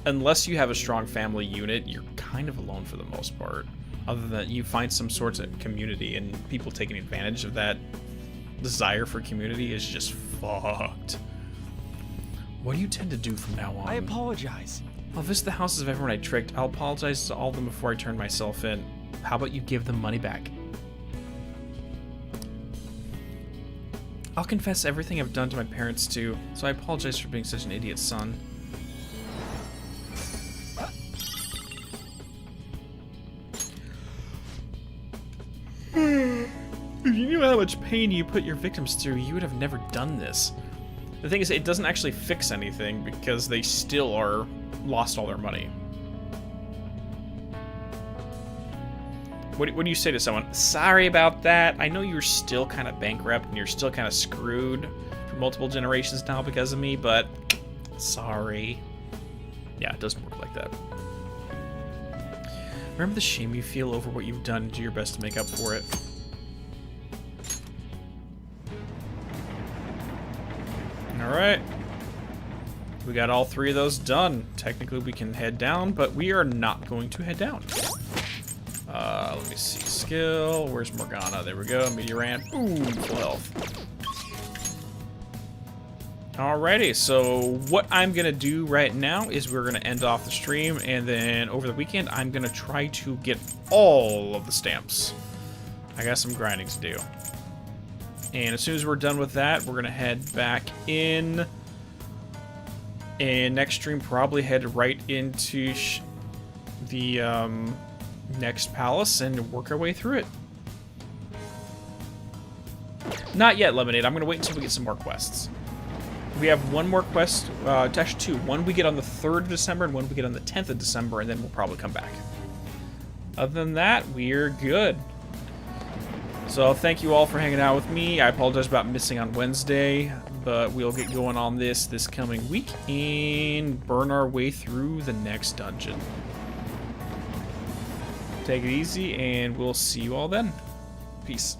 Unless you have a strong family unit, you're kind of alone for the most part. Other than that, you find some sorts of community, and people taking advantage of that desire for community is just fucked. What do you tend to do from now on? I apologize. I'll visit the houses of everyone I tricked. I'll apologize to all of them before I turn myself in. How about you give them money back? I'll confess everything I've done to my parents too, so I apologize for being such an idiot son. If you knew how much pain you put your victims through, you would have never done this. The thing is, it doesn't actually fix anything because they still are lost all their money. What do you say to someone? Sorry about that. I know you're still kind of bankrupt and you're still kind of screwed for multiple generations now because of me, but sorry. Yeah, it doesn't work like that. Remember the shame you feel over what you've done and do your best to make up for it. Alright. We got all three of those done. Technically we can head down, but we are not going to head down. Let me see. Skill. Where's Morgana? There we go. Meteorant. Ooh, full health. Alrighty, so what I'm going to do right now is we're going to end off the stream, and then over the weekend I'm going to try to get all of the stamps. I got some grinding to do. And as soon as we're done with that, we're going to head back in. And next stream, probably head right into the next palace and work our way through it. Not yet, Lemonade. I'm going to wait until we get some more quests. We have one more quest, actually two. One we get on the 3rd of December and one we get on the 10th of December, and then we'll probably come back. Other than that, we're good. So thank you all for hanging out with me. I apologize about missing on Wednesday, but we'll get going on this coming week and burn our way through the next dungeon. Take it easy, and we'll see you all then. Peace.